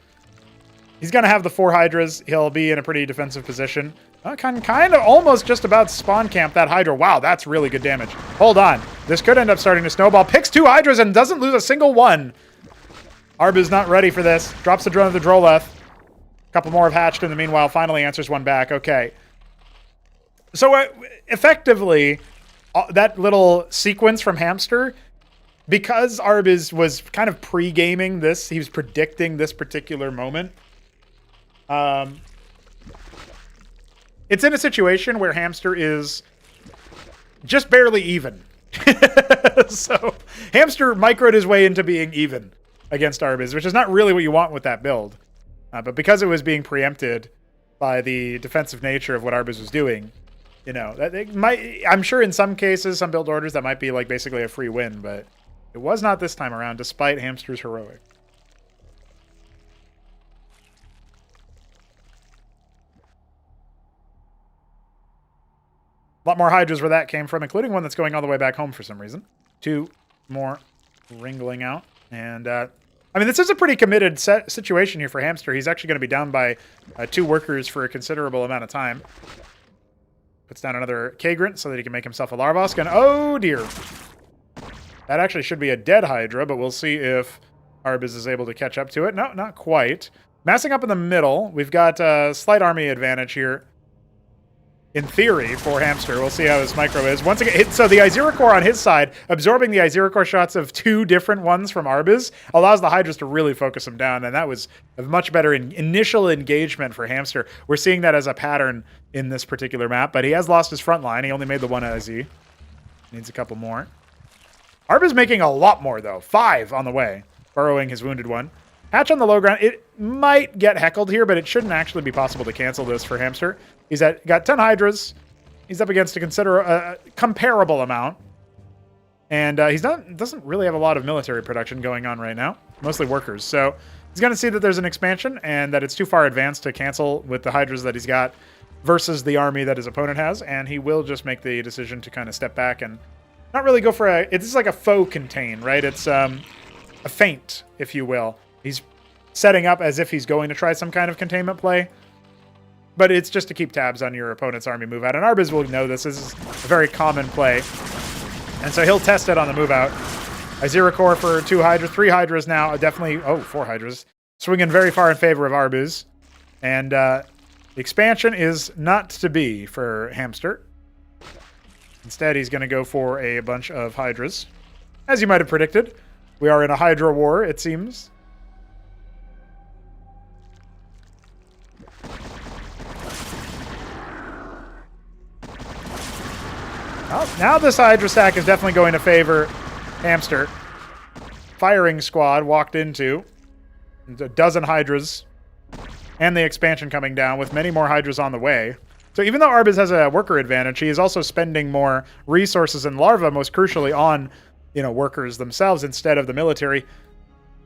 he's going to have the 4 Hydras. He'll be in a pretty defensive position. Kind of almost just about spawn camp that Hydra. Wow, that's really good damage. Hold on. This could end up starting to snowball. Picks 2 Hydras and doesn't lose a single one. Arbiz not ready for this. Drops the drone of the Droleth. A couple more have hatched in the meanwhile. Finally answers one back. Okay. So effectively, that little sequence from Hamster, because Arbiz was kind of pre-gaming this, he was predicting this particular moment. It's in a situation where Hamster is just barely even. So Hamster microed his way into being even against Arbiz, which is not really what you want with that build. But because it was being preempted by the defensive nature of what Arbiz was doing, you know, I'm sure in some cases, some build orders, that might be like basically a free win, but it was not this time around, despite Hamster's heroic. A lot more Hydras where that came from, including one that's going all the way back home for some reason. 2 more wrangling out. And I mean, this is a pretty committed situation here for Hamster. He's actually going to be down by 2 workers for a considerable amount of time. Puts down another Kagrant so that he can make himself a Larvosk. And oh dear. That actually should be a dead Hydra, but we'll see if Arbiz is able to catch up to it. No, not quite. Massing up in the middle. We've got a slight army advantage here. In theory, for Hamster. We'll see how his micro is. Once again, so the Iziracore on his side, absorbing the Iziracore shots of 2 different ones from Arbiz, allows the Hydras to really focus him down, and that was a much better initial engagement for Hamster. We're seeing that as a pattern in this particular map, but he has lost his front line. He only made the 1 IZ. Needs a couple more. Arbiz making a lot more, though. 5 on the way, burrowing his wounded one. Hatch on the low ground. It might get heckled here, but it shouldn't actually be possible to cancel this for Hamster. He's got 10 Hydras. He's up against a comparable amount. And doesn't really have a lot of military production going on right now. Mostly workers. So he's going to see that there's an expansion and that it's too far advanced to cancel with the Hydras that he's got versus the army that his opponent has. And he will just make the decision to kind of step back and not really go for it's like a faux contain, right? It's a feint, if you will. He's setting up as if he's going to try some kind of containment play. But it's just to keep tabs on your opponent's army move out. And Arbiz will know this. This is a very common play. And so he'll test it on the move out. Iziracore for 2 Hydras. 3 Hydras now. Definitely, 4 Hydras. Swinging very far in favor of Arbiz. And the expansion is not to be for Hamster. Instead, he's going to go for a bunch of Hydras. As you might have predicted, we are in a Hydra war, it seems. Well, now this Hydra stack is definitely going to favor Hamster. Firing squad walked into. A dozen Hydras. And the expansion coming down with many more Hydras on the way. So even though Arbiz has a worker advantage, he is also spending more resources and larva, most crucially on, workers themselves instead of the military.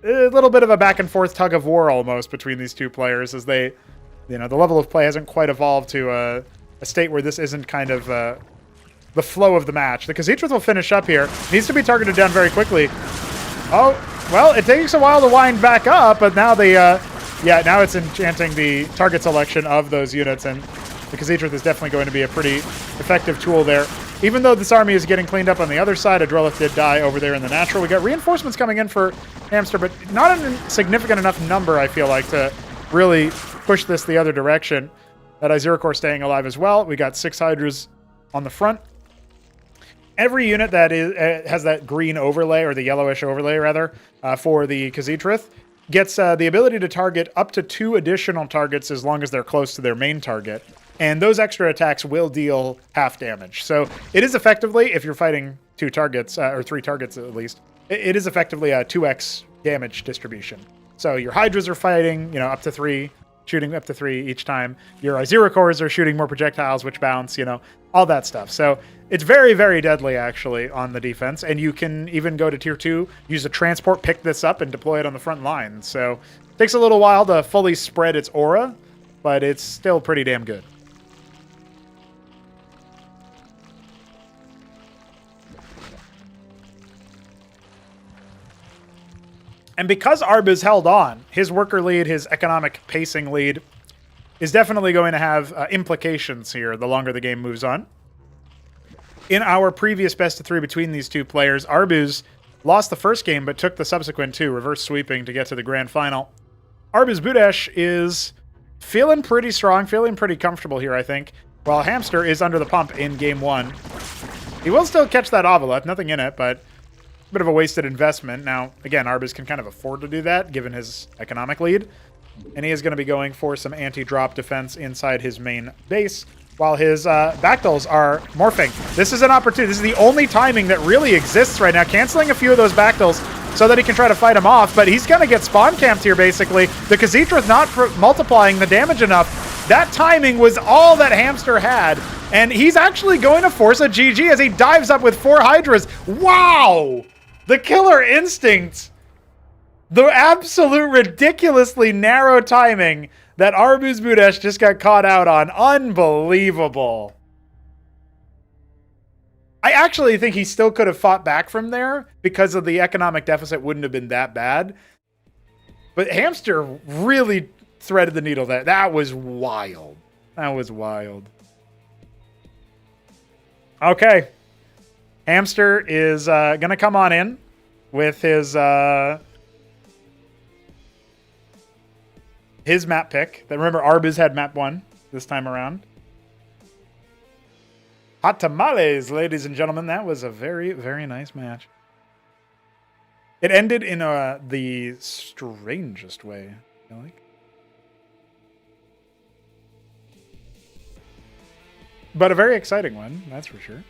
A little bit of a back and forth tug of war almost between these 2 players as they, the level of play hasn't quite evolved to a state where this isn't kind of the flow of the match. The Khaz'Trith will finish up here. Needs to be targeted down very quickly. Oh, well, it takes a while to wind back up, but now now it's enchanting the target selection of those units, and the Khaz'Trith is definitely going to be a pretty effective tool there. Even though this army is getting cleaned up on the other side, a Drellith did die over there in the natural. We got reinforcements coming in for Hamster, but not a significant enough number, I feel like, to really push this the other direction. That Iziracore staying alive as well. We got 6 Hydras on the front. Every unit that has that green overlay, or the yellowish overlay, rather, for the Khaz'Trith, gets the ability to target up to 2 additional targets as long as they're close to their main target. And those extra attacks will deal half damage. So it is effectively, if you're fighting 2 targets, or 3 targets at least, it is effectively a 2x damage distribution. So your Hydras are fighting, up to 3, shooting up to 3 each time. Your Iziracores are shooting more projectiles, which bounce, all that stuff. So it's very, very deadly, actually, on the defense. And you can even go to Tier 2, use a transport, pick this up, and deploy it on the front line. So it takes a little while to fully spread its aura, but it's still pretty damn good. And because Arbiz held on, his worker lead, his economic pacing lead, is definitely going to have implications here the longer the game moves on. In our previous best of 3 between these 2 players, Arbiz lost the first game but took the subsequent 2, reverse sweeping to get to the grand final. Arbiz Budesh is feeling pretty strong, feeling pretty comfortable here, I think, while Hamster is under the pump in game 1. He will still catch that Ovoleth, nothing in it, but a bit of a wasted investment. Now, again, Arbiz can kind of afford to do that, given his economic lead. And he is going to be going for some anti-drop defense inside his main base, while his Bactals are morphing. This is an opportunity. This is the only timing that really exists right now. Canceling a few of those Bactals so that he can try to fight him off, but he's going to get spawn camped here, basically. The Khaz'Trith not multiplying the damage enough. That timing was all that Hamster had, and he's actually going to force a GG as he dives up with 4 Hydras. Wow! The killer instinct, the absolute ridiculously narrow timing that Arbiz Budesh just got caught out on. Unbelievable. I actually think he still could have fought back from there because of the economic deficit wouldn't have been that bad. But Hamster really threaded the needle there. That was wild. That was wild. Okay. Hamster is going to come on in with his map pick. Remember, Arbuz had map 1 this time around. Hot tamales, ladies and gentlemen. That was a very, very nice match. It ended in the strangest way, I feel like. But a very exciting one, that's for sure.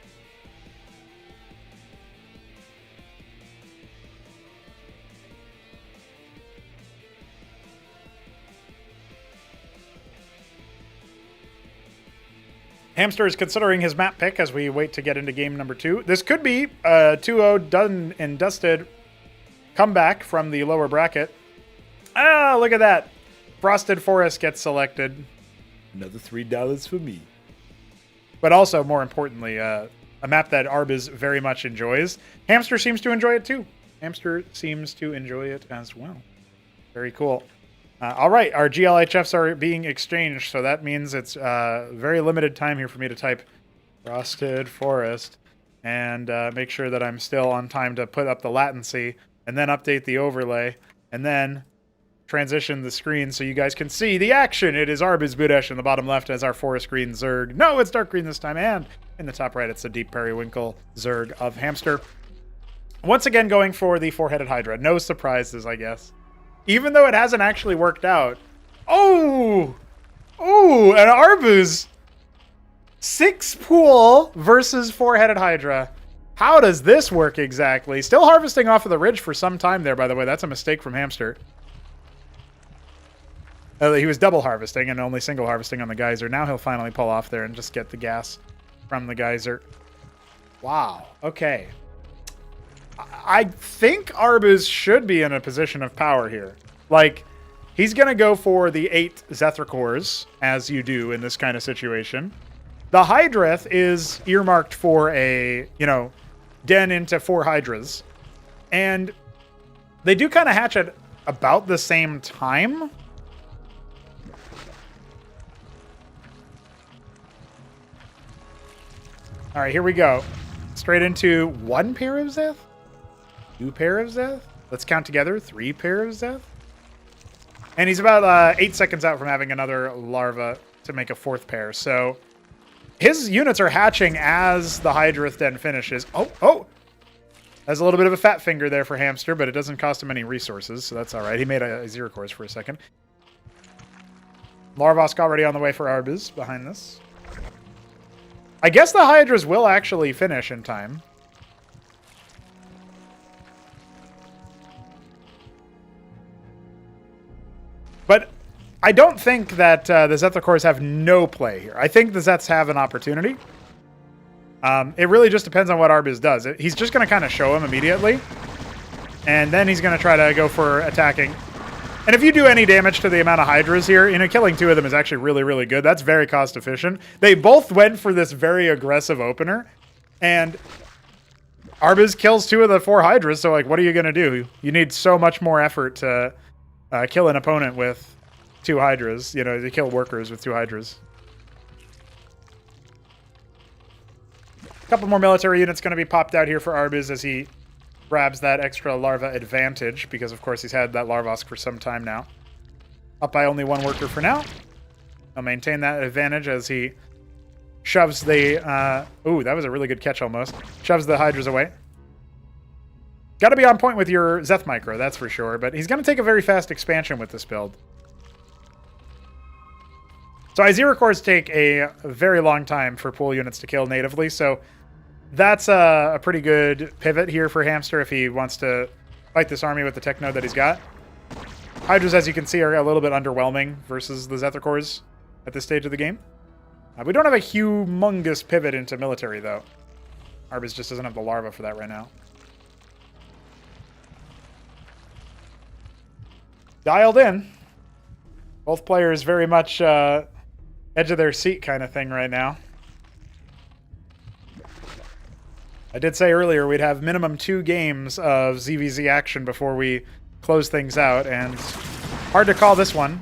Hamster is considering his map pick as we wait to get into game number 2. This could be a 2-0 done and dusted comeback from the lower bracket. Ah, look at that. Frosted Forest gets selected. Another $3 for me. But also, more importantly, a map that Arbuz very much enjoys. Hamster seems to enjoy it too. Hamster seems to enjoy it as well. Very cool. All right, our GLHFs are being exchanged, so that means it's very limited time here for me to type Frosted Forest and make sure that I'm still on time to put up the latency and then update the overlay and then transition the screen so you guys can see the action. It is Arbuz Budesh in the bottom left as our forest green Zerg. No, it's dark green this time, and in the top right, it's the deep periwinkle Zerg of Hamster. Once again, going for the four-headed Hydra. No surprises, I guess. Even though it hasn't actually worked out. Oh! Oh, an Arbuz 6 pool versus four-headed Hydra. How does this work exactly? Still harvesting off of the ridge for some time there, by the way. That's a mistake from Hamster. He was double harvesting and only single harvesting on the geyser. Now he'll finally pull off there and just get the gas from the geyser. Wow. Okay. I think Arbuz should be in a position of power here. Like, he's going to go for the 8 Zethrakors, as you do in this kind of situation. The Hydreth is earmarked for a, den into 4 Hydras. And they do kind of hatch at about the same time. All right, here we go. Straight into 1 pair of Zeth? 2 pair of Zeth? Let's count together. 3 pair of Zeth? And he's about 8 seconds out from having another larva to make a 4th pair. So his units are hatching as the Hydrith den finishes. Oh! Has a little bit of a fat finger there for Hamster, but it doesn't cost him any resources, so that's all right. He made a zero course for a second. Larvosk already on the way for Arbuz behind this. I guess the Hydras will actually finish in time. But I don't think that the Zethrakors have no play here. I think the Zeths have an opportunity. It really just depends on what Arbuz does. He's just going to kind of show him immediately. And then he's going to try to go for attacking. And if you do any damage to the amount of Hydras here, killing 2 of them is actually really, really good. That's very cost efficient. They both went for this very aggressive opener. And Arbuz kills 2 of the 4 Hydras, so what are you going to do? You need so much more effort to kill an opponent with 2 Hydras. To kill workers with 2 Hydras. A couple more military units going to be popped out here for Arbuz as he grabs that extra larva advantage, because of course he's had that Larvosk for some time now. Up by only 1 worker for now. He'll maintain that advantage as he shoves the... ooh, that was a really good catch almost. Shoves the Hydras away. Got to be on point with your Zeth Micro, that's for sure, but he's going to take a very fast expansion with this build. So Iziracors take a very long time for pool units to kill natively, so that's a pretty good pivot here for Hamster if he wants to fight this army with the techno that he's got. Hydras, as you can see, are a little bit underwhelming versus the Zethrakors at this stage of the game. We don't have a humongous pivot into military, though. Arbuz just doesn't have the larva for that right now. Dialed in. Both players very much edge of their seat kind of thing right now. I did say earlier we'd have minimum 2 games of ZVZ action before we close things out, and Hard to call this one.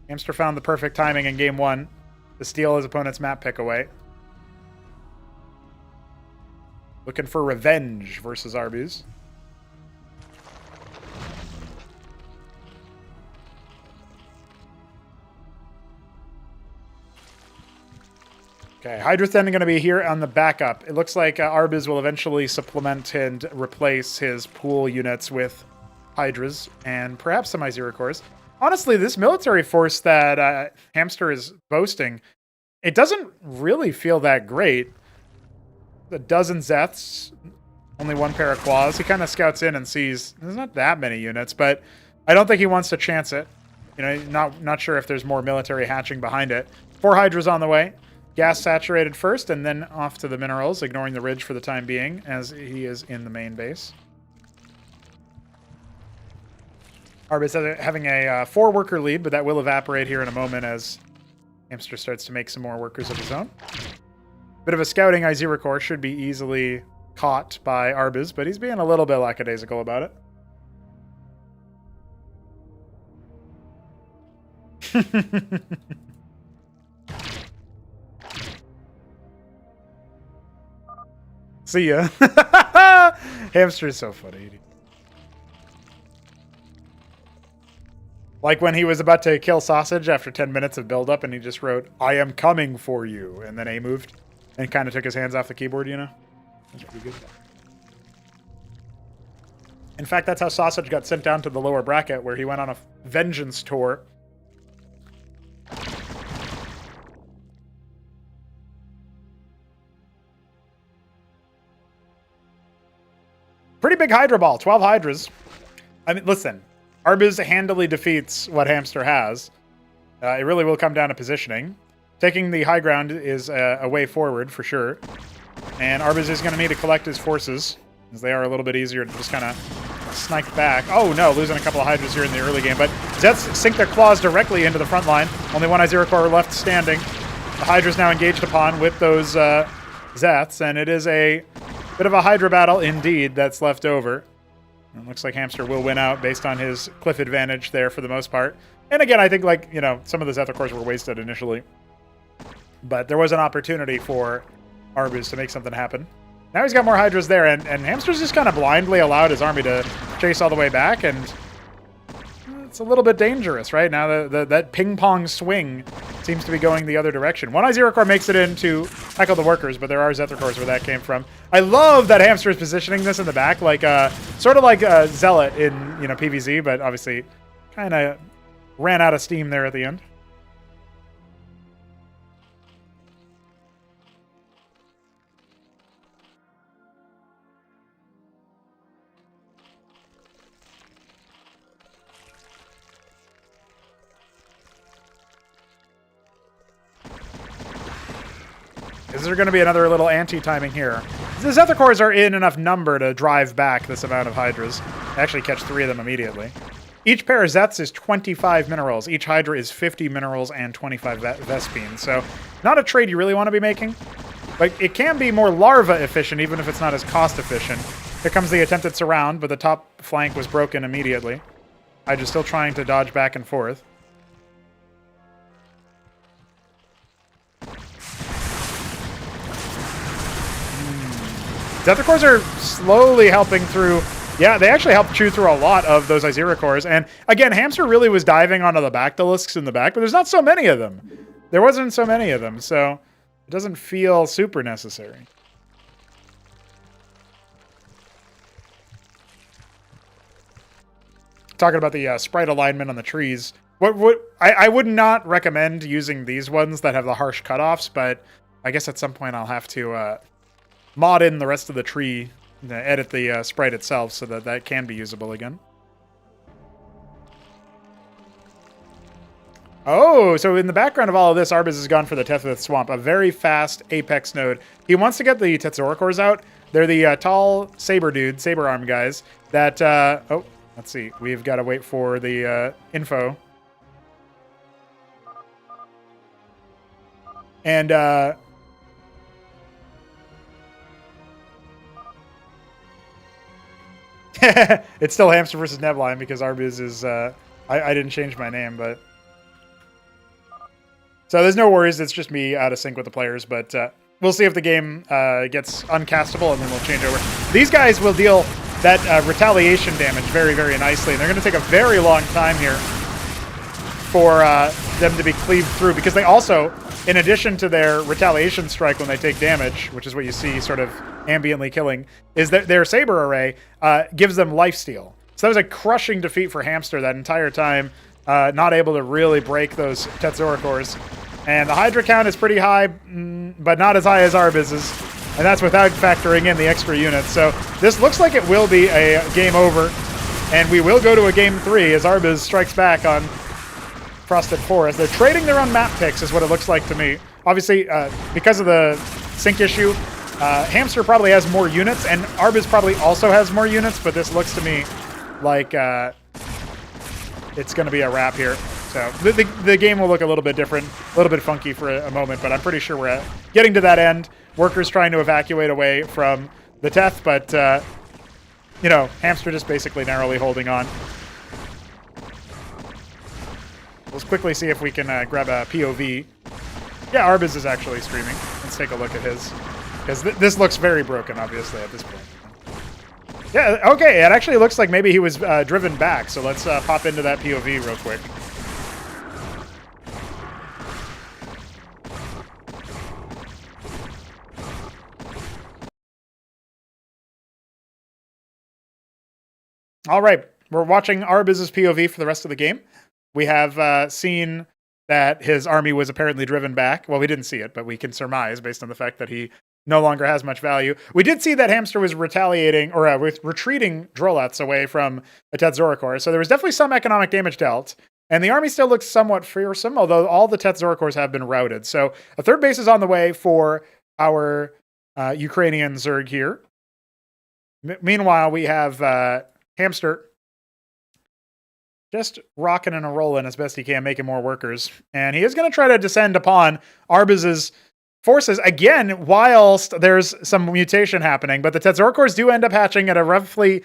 Hamster found the perfect timing in game 1 to steal his opponent's map pick away. Looking for revenge versus Arbuz. Okay, Hydra's then going to be here on the backup. It looks like Arbuz will eventually supplement and replace his pool units with Hydras and perhaps some I-Zero cores. Honestly, this military force that Hamster is boasting, it doesn't really feel that great. A dozen Zeths, only one pair of claws. He kind of scouts in and sees there's not that many units, but I don't think he wants to chance it. You know, not sure if there's more military hatching behind it. 4 Hydras on the way. Gas saturated first, and then off to the minerals, ignoring the ridge for the time being, as he is in the main base. Arbuz having a 4-worker lead, but that will evaporate here in a moment as Hamster starts to make some more workers of his own. Bit of a scouting I-Zero core should be easily caught by Arbuz, but he's being a little bit lackadaisical about it. See ya. Hamster is so funny. Like when he was about to kill Sausage after 10 minutes of build-up and he just wrote, "I am coming for you," and then A moved and kind of took his hands off the keyboard, you know? That's pretty good. In fact, that's how Sausage got sent down to the lower bracket, where he went on a vengeance tour. Pretty big Hydra ball, 12 Hydras. I mean, listen, Arbuz handily defeats what Hamster has. It really will come down to positioning. Taking the high ground is a way forward for sure. And Arbuz is going to need to collect his forces, as they are a little bit easier to just kind of snike back. Oh no, losing a couple of Hydras here in the early game, but Zeths sink their claws directly into the front line. Only one I-Zero core left standing. The Hydra's now engaged upon with those Zeths, and it is a bit of a Hydra battle indeed that's left over. It looks like Hamster will win out based on his cliff advantage there for the most part. And again, I think, like, you know, some of the Zethra cores were wasted initially. But there was an opportunity for Arbuz to make something happen. Now he's got more Hydras there, and Hamster's just kind of blindly allowed his army to chase all the way back, and it's a little bit dangerous, right? Now that ping-pong swing seems to be going the other direction. One I-Zero core makes it in to tackle the workers, but there are Zethra cores where that came from. I love that Hamster is positioning this in the back, like sort of like a Zealot in, you know, PvZ, but obviously kind of ran out of steam there at the end. Is there going to be another little anti-timing here? The Zethra cores are in enough number to drive back this amount of Hydras. I actually catch 3 of them immediately. Each pair of Zeths is 25 minerals. Each Hydra is 50 minerals and 25 Vespines. So not a trade you really want to be making. But it can be more larva efficient, even if it's not as cost efficient. Here comes the attempted surround, but the top flank was broken immediately. Hydra's still trying to dodge back and forth. Zethra cores are slowly helping through. Yeah, they actually helped chew through a lot of those I-Zero cores. And again, Hamster really was diving onto the Bactylisks in the back, but there's not so many of them. There wasn't so many of them, so it doesn't feel super necessary. Talking about the sprite alignment on the trees. I would not recommend using these ones that have the harsh cutoffs, but I guess at some point I'll have to mod in the rest of the tree, edit the sprite itself so that that can be usable again. Oh, so in the background of all of this, Arbuz has gone for the Tethith Swamp, a very fast Apex node. He wants to get the Tetzora cores out. They're the tall saber dude, saber arm guys that, oh, let's see. We've got to wait for the info. And, it's still Hamster versus Nebline because Arbuz is I didn't change my name, but... So there's no worries. It's just me out of sync with the players, but we'll see if the game gets uncastable, and then we'll change over. These guys will deal that retaliation damage very, very nicely, and they're going to take a very long time here for them to be cleaved through, because they also, in addition to their retaliation strike when they take damage, which is what you see sort of ambiently killing, is that their Saber Array gives them lifesteal. So that was a crushing defeat for Hamster that entire time, not able to really break those Tetzoricors. And the Hydra count is pretty high, but not as high as Arbiz's, and that's without factoring in the extra units. So this looks like it will be a game over, and we will go to a game 3 as Arbiz strikes back on Frosted Forest. They're trading their own map picks is what it looks like to me. Obviously, because of the sync issue, Hamster probably has more units, and Arbiz probably also has more units, but this looks to me like it's going to be a wrap here. So the game will look a little bit different, a little bit funky for a moment, but I'm pretty sure we're getting to that end. Workers trying to evacuate away from the Teth, but, you know, Hamster just basically narrowly holding on. Let's quickly see if we can grab a POV. Yeah, Arbiz is actually streaming. Let's take a look at his, because this looks very broken, obviously, at this point. Yeah, okay, it actually looks like maybe he was driven back, so let's pop into that POV real quick. All right, we're watching Arbiz's POV for the rest of the game. We have seen that his army was apparently driven back. Well, we didn't see it, but we can surmise based on the fact that he no longer has much value. We did see that Hamster was retaliating, or retreating Droleths away from the Tetzoricor, so there was definitely some economic damage dealt. And the army still looks somewhat fearsome, although all the Tetzoricors have been routed. So a third base is on the way for our Ukrainian Zerg here. Meanwhile, we have Hamster just rocking and rolling as best he can, making more workers. And he is going to try to descend upon Arbiz's forces again, whilst there's some mutation happening. But the Tetzoricors do end up hatching at a roughly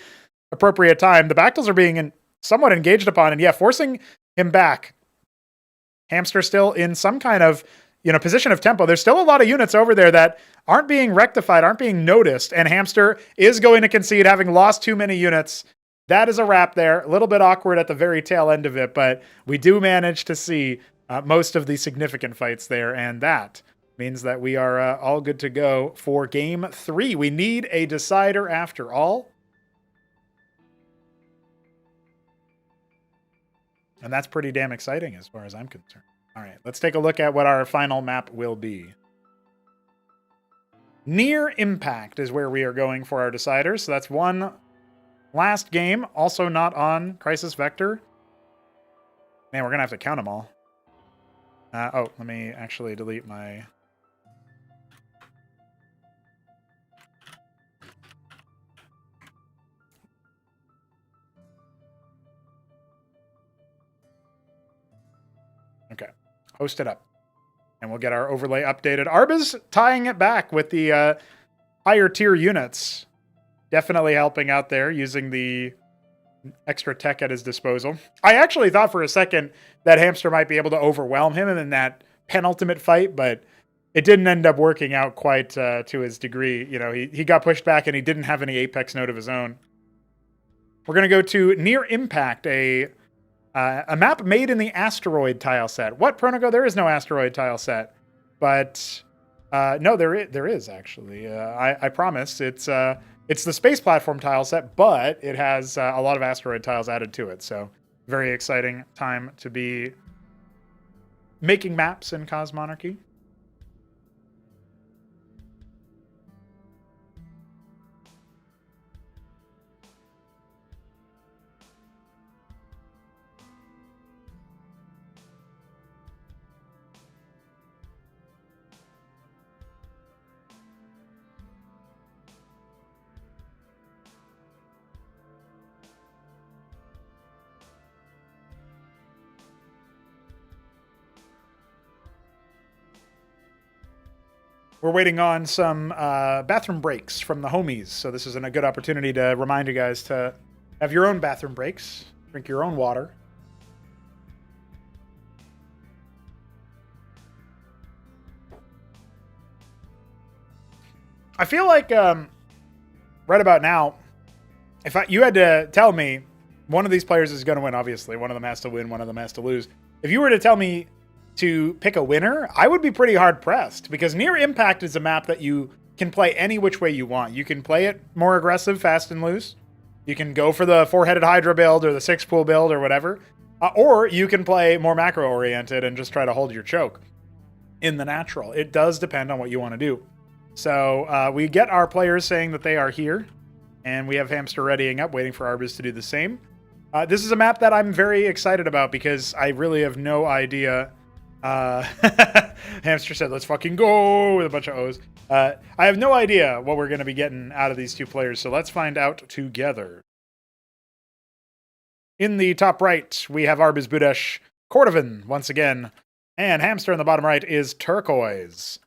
appropriate time. The Bactals are being somewhat engaged upon, and yeah, forcing him back. Hamster still in some kind of, you know, position of tempo. There's still a lot of units over there that aren't being rectified, aren't being noticed, and Hamster is going to concede, having lost too many units. That is a wrap there. A little bit awkward at the very tail end of it, but we do manage to see most of the significant fights there, and that means that we are all good to go for game 3. We need a decider after all. And that's pretty damn exciting as far as I'm concerned. All right, let's take a look at what our final map will be. Near Impact is where we are going for our deciders. So that's one last game, also not on Crisis Vector. Man, we're going to have to count them all. Oh, let me actually delete my... Okay, host it up. And we'll get our overlay updated. Arbiz tying it back with the higher tier units. Definitely helping out there, using the extra tech at his disposal. I actually thought for a second that Hamster might be able to overwhelm him in that penultimate fight, but it didn't end up working out quite to his degree. You know, he got pushed back and he didn't have any Apex node of his own. We're going to go to Near Impact, a map made in the asteroid tile set. What, Pronago? There is no asteroid tile set. But no, there is actually. I promise. It's the space platform tile set, but it has a lot of asteroid tiles added to it. So very exciting time to be making maps in Cosmonarchy. We're waiting on some bathroom breaks from the homies, so this is a good opportunity to remind you guys to have your own bathroom breaks, drink your own water, I feel like right about now, if you had to tell me one of these players is going to win, obviously one of them has to win, one of them has to lose. If you were to tell me to pick a winner, I would be pretty hard pressed because Near Impact is a map that you can play any which way you want. You can play it more aggressive, fast and loose. You can go for the 4-headed Hydra build or the 6-pool build or whatever. Or you can play more macro-oriented and just try to hold your choke in the natural. It does depend on what you want to do. So we get our players saying that they are here, and we have Hamster readying up, waiting for Arbus to do the same. This is a map that I'm very excited about because I really have no idea. Hamster said, let's fucking go, with a bunch of O's. I have no idea what we're going to be getting out of these two players, so let's find out together. In the top right, we have Arbus Budesh, Cordovan once again, and Hamster in the bottom right is Turquoise.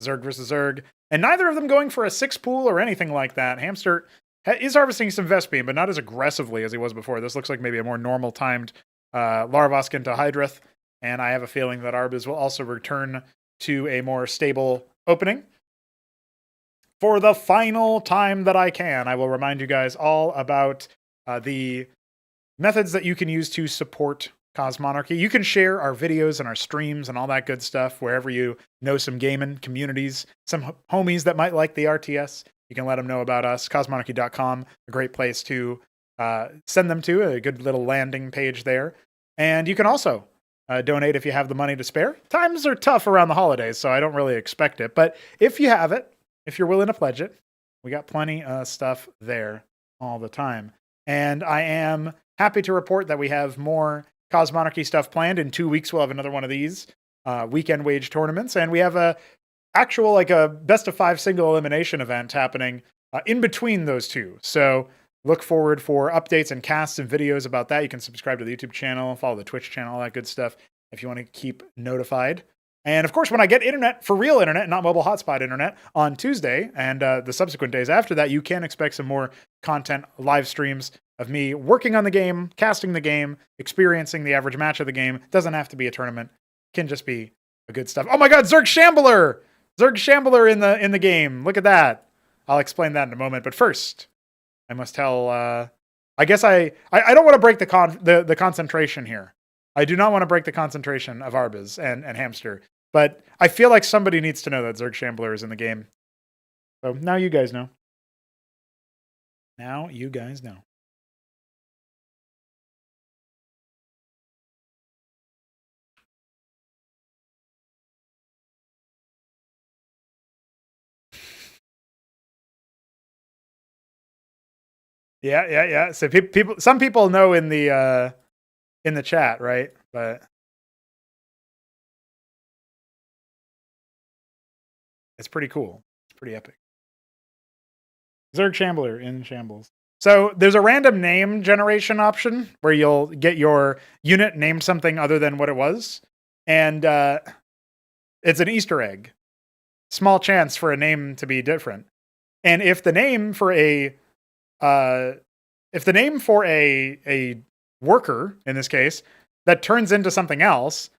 Zerg versus Zerg, and neither of them going for a 6-pool or anything like that. Hamster is harvesting some Vespene, but not as aggressively as he was before. This looks like maybe a more normal timed Larvosk into Hydrith, and I have a feeling that Arbus will also return to a more stable opening. For the final time that I can, I will remind you guys all about the methods that you can use to support Cosmonarchy. You can share our videos and our streams and all that good stuff wherever you know some gaming communities, some homies that might like the RTS. You can let them know about us. Cosmonarchy.com, a great place to send them to, a good little landing page there. And you can also donate if you have the money to spare. Times are tough around the holidays, so I don't really expect it. But if you have it, if you're willing to pledge it, we got plenty of stuff there all the time. And I am happy to report that we have more Cosmonarchy stuff planned. In 2 weeks, we'll have another one of these weekend wage tournaments. And we have a best of 5 single elimination event happening in between those two. So look forward for updates and casts and videos about that. You can subscribe to the YouTube channel, follow the Twitch channel, all that good stuff if you want to keep notified. And of course, when I get internet, for real internet, not mobile hotspot internet, on Tuesday and the subsequent days after that, you can expect some more content, live streams of me working on the game, casting the game, experiencing the average match of the game. Doesn't have to be a tournament. Can just be a good stuff. Oh my God, Zerg Shambler! Zerg Shambler in the game. Look at that. I'll explain that in a moment. But first, I must tell. I guess I don't want to break the concentration here. I do not want to break the concentration of Arbus and Hamster. But I feel like somebody needs to know that Zerg Shambler is in the game. So now you guys know. Now you guys know. Yeah. So some people know in the chat, right? But it's pretty cool. It's pretty epic. Zerg Shambler in shambles. So there's a random name generation option where you'll get your unit named something other than what it was, and it's an Easter egg. Small chance for a name to be different, and if the name for a worker, in this case, that turns into something else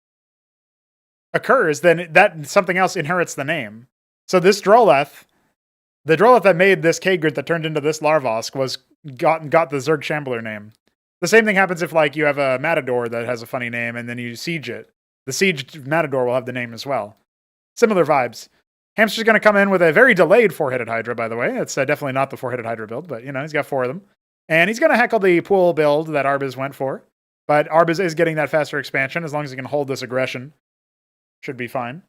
occurs, then that something else inherits the name. So this Droleth, the Droleth that made this K-Grit that turned into this Larvosk got the Zerg Shambler name. The same thing happens if like you have a Matador that has a funny name and then you siege it. The sieged Matador will have the name as well. Similar vibes. Hamster's going to come in with a very delayed 4-headed Hydra, by the way. It's definitely not the 4-headed Hydra build, but you know, he's got 4 of them. And he's going to heckle the pool build that Arbus went for. But Arbus is getting that faster expansion. As long as he can hold this aggression, should be fine.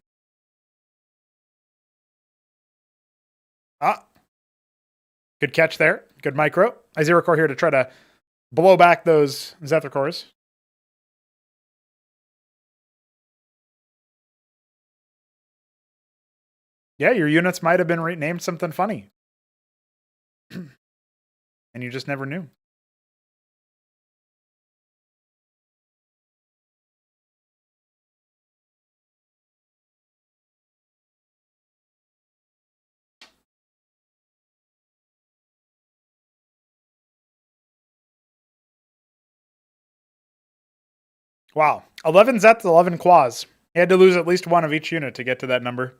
Good catch there. Good micro. I zero core here to try to blow back those Zephyr cores. Yeah, your units might have been renamed something funny. And you just never knew. Wow. 11 Zets, 11 Quas. He had to lose at least one of each unit to get to that number.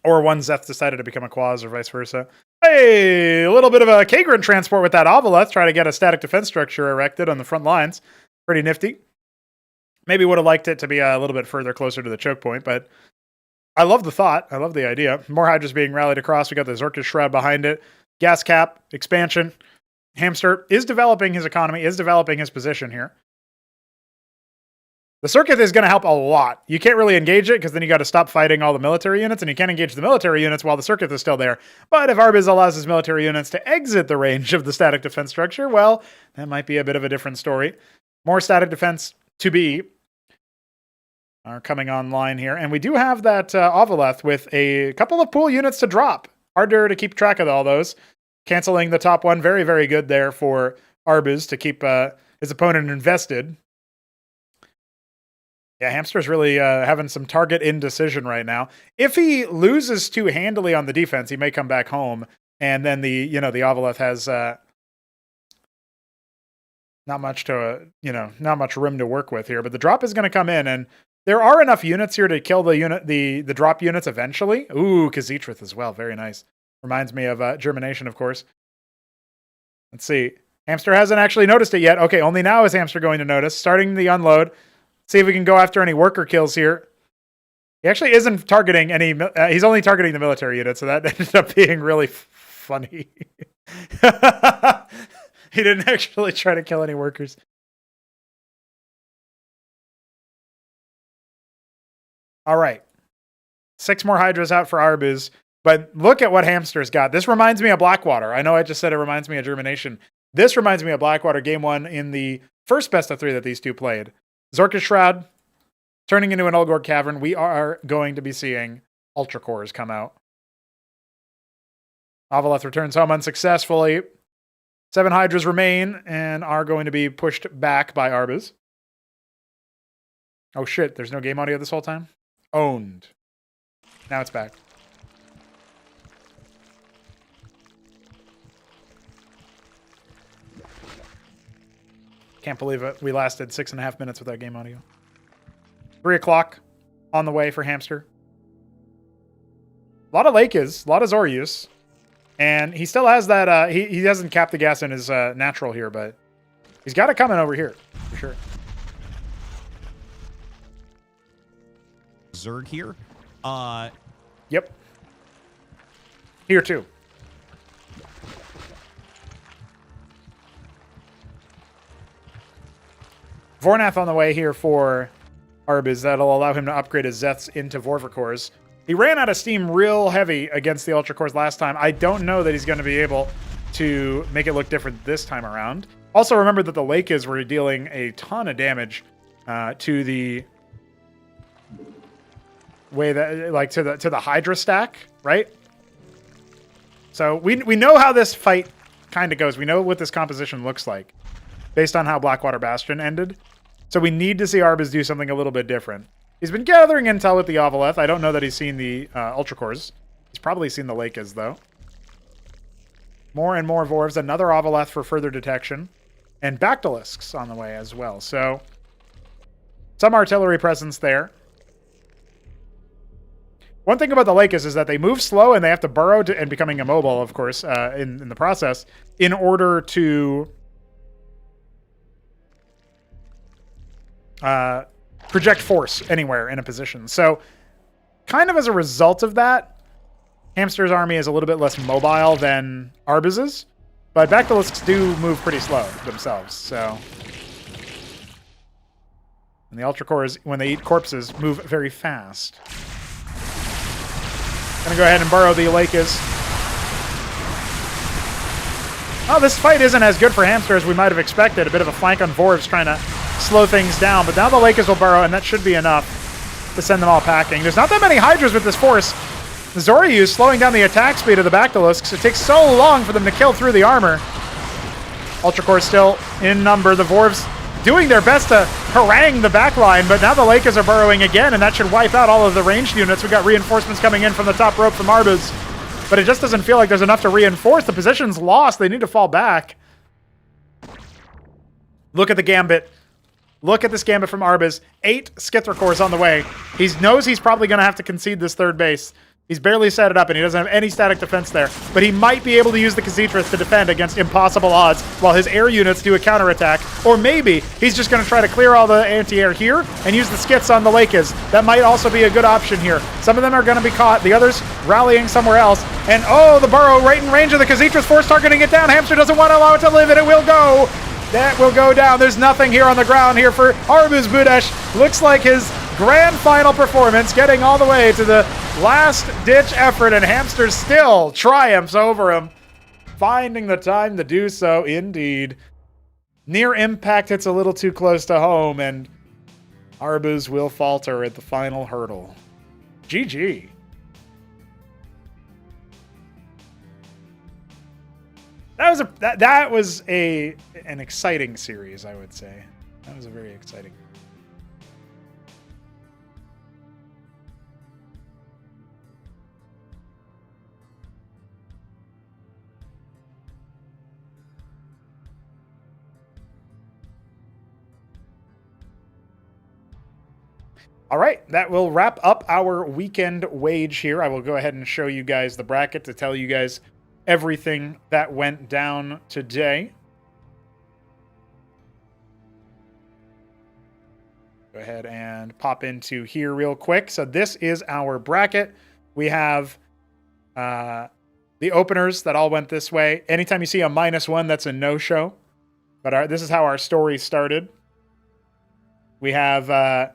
Or one Zeth decided to become a Quaz or vice versa. Hey, a little bit of a Kagran transport with that Ovaleth, trying to get a static defense structure erected on the front lines. Pretty nifty. Maybe would have liked it to be a little bit further closer to the choke point, but I love the thought. I love the idea. More Hydras being rallied across. We got the Zerkish Shroud behind it. Gas cap, expansion. Hamster is developing his economy, is developing his position here. The circuit is going to help a lot. You can't really engage it because then you got to stop fighting all the military units, and you can't engage the military units while the circuit is still there. But if Arbiz allows his military units to exit the range of the static defense structure, well, that might be a bit of a different story. More static defense to be are coming online here. And we do have that Ovaleth with a couple of pool units to drop. Harder to keep track of all those. Canceling the top one. Very, very good there for Arbiz to keep his opponent invested. Yeah, Hamster's really having some target indecision right now. If he loses too handily on the defense, he may come back home, and then the Ovaleth has not much room to work with here. But the drop is going to come in, and there are enough units here to kill the drop units eventually. Ooh, Khaz'Trith as well, very nice. Reminds me of Germination, of course. Let's see. Hamster hasn't actually noticed it yet. Okay, only now is Hamster going to notice. Starting the unload. See if we can go after any worker kills here. He actually isn't targeting any... he's only targeting the military unit, so that ended up being really funny. He didn't actually try to kill any workers. All right. 6 more Hydras out for Arbiz. But look at what Hamster's got. This reminds me of Blackwater. I know I just said it reminds me of Germination. This reminds me of Blackwater Game 1 in the first best of 3 that these two played. Zorkish Shroud turning into an Ulgor Cavern. We are going to be seeing Ultra Cores come out. Avaleth returns home unsuccessfully. 7 Hydras remain and are going to be pushed back by Arbiz. Oh shit, there's no game audio this whole time? Owned. Now it's back. Can't believe it. We lasted 6.5 minutes without game audio. 3 o'clock on the way for Hamster. A lot of Lakes, a lot of Zorius. And he still has that, he hasn't capped the gas in his natural here, but he's got it coming over here, for sure. Zerg here? Yep. Here too. Vornath on the way here for Arbiz. That'll allow him to upgrade his Zeths into Vorvicors. He ran out of steam real heavy against the Ultra Cores last time. I don't know that he's going to be able to make it look different this time around. Also, remember that the Lakes were dealing a ton of damage to the way that, like, to the Hydra stack, right? So we know how this fight kind of goes. We know what this composition looks like based on how Blackwater Bastion ended. So we need to see Arbiz do something a little bit different. He's been gathering intel with the Ovaleth. I don't know that he's seen the Ultra Cores. He's probably seen the Lakes, though. More and more Vorvs. Another Ovaleth for further detection. And Bactylisks on the way as well. So some artillery presence there. One thing about the Lakes is that they move slow and they have to burrow and becoming immobile, of course, in the process, in order to project force anywhere in a position. So kind of as a result of that, Hamster's army is a little bit less mobile than Arbiz's, but Bactylisks do move pretty slow themselves. So, and the Ultra Cores, when they eat corpses, move very fast. Gonna go ahead and burrow the Lakes. Oh, this fight isn't as good for Hamster as we might have expected. A bit of a flank on Vorvs trying to slow things down, but now the Lakes will burrow, and that should be enough to send them all packing. There's not that many Hydras with this force. The Zoryu is slowing down the attack speed of the Bactylisks. It takes so long for them to kill through the armor. Ultra Core still in number. The Vorvs doing their best to harangue the backline, but now the Lakes are burrowing again, and that should wipe out all of the ranged units. We've got reinforcements coming in from the top rope from Arbiz, but it just doesn't feel like there's enough to reinforce. The position's lost. They need to fall back. Look at the Gambit. Look at this Gambit from Arbiz. 8 Skithra Cores on the way. He knows he's probably going to have to concede this third base. He's barely set it up, and he doesn't have any static defense there. But he might be able to use the Khazitras to defend against impossible odds while his air units do a counterattack. Or maybe he's just going to try to clear all the anti-air here and use the skits on the Lakers. That might also be a good option here. Some of them are going to be caught. The others rallying somewhere else. And oh, the burrow right in range of the Khazitras, force targeting it down. Hamster doesn't want to allow it to live, and it will go. That will go down. There's nothing here on the ground here for Arbuz Budesh. Looks like his grand final performance, getting all the way to the last-ditch effort, and Hamster still triumphs over him, finding the time to do so indeed. Near impact hits a little too close to home, and Arbuz will falter at the final hurdle. GG. That was an exciting series, I would say. That was a very exciting. All right, that will wrap up our weekend wage here. I will go ahead and show you guys the bracket to tell you guys everything that went down today. Go ahead and pop into here real quick. So this is our bracket. We have the openers that all went this way. Anytime you see a -1, that's a no-show. But this is how our story started. We have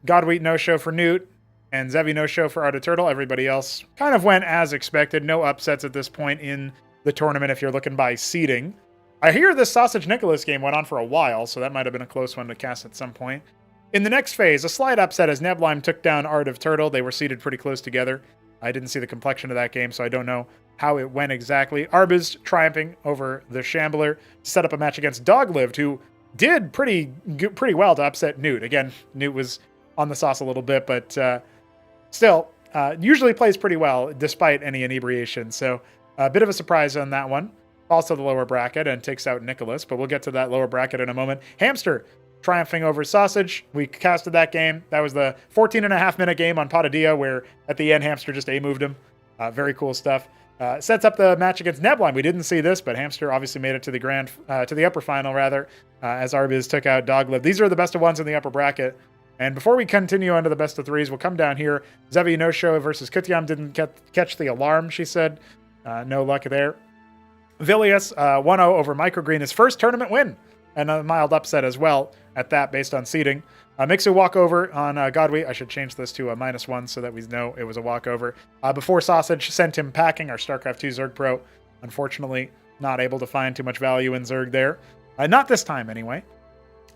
Godwheat no-show for Newt, and Zevi no-show for Art of Turtle. Everybody else kind of went as expected. No upsets at this point in the tournament if you're looking by seeding. I hear this Sausage Nicholas game went on for a while, so that might have been a close one to cast at some point. In the next phase, a slight upset as Neblime took down Art of Turtle. They were seated pretty close together. I didn't see the complexion of that game, so I don't know how it went exactly. Arbuz triumphing over the Shambler to set up a match against Doglived, who did pretty well to upset Newt. Again, Newt was on the sauce a little bit, but still, usually plays pretty well despite any inebriation. So a bit of a surprise on that one. Also the lower bracket, and takes out Nicholas, but we'll get to that lower bracket in a moment. Hamster triumphing over Sausage. We casted that game. That was the 14.5-minute game on Patadia, where at the end Hamster just A-moved him. Very cool stuff. Sets up the match against Neblime. We didn't see this, but Hamster obviously made it to the upper final rather, as Arbuz took out Doglived. These are the best of ones in the upper bracket. And before we continue on to the best of threes, we'll come down here. Zevi no-show versus Kutyam didn't catch the alarm, she said. No luck there. Vilius 1-0 over Microgreen, his first tournament win, and a mild upset as well at that based on seeding. Mixu walkover on Godwheat. I should change this to a -1 so that we know it was a walkover. Before Sausage sent him packing, our Starcraft 2 Zerg Pro. Unfortunately, not able to find too much value in Zerg there. Not this time, anyway.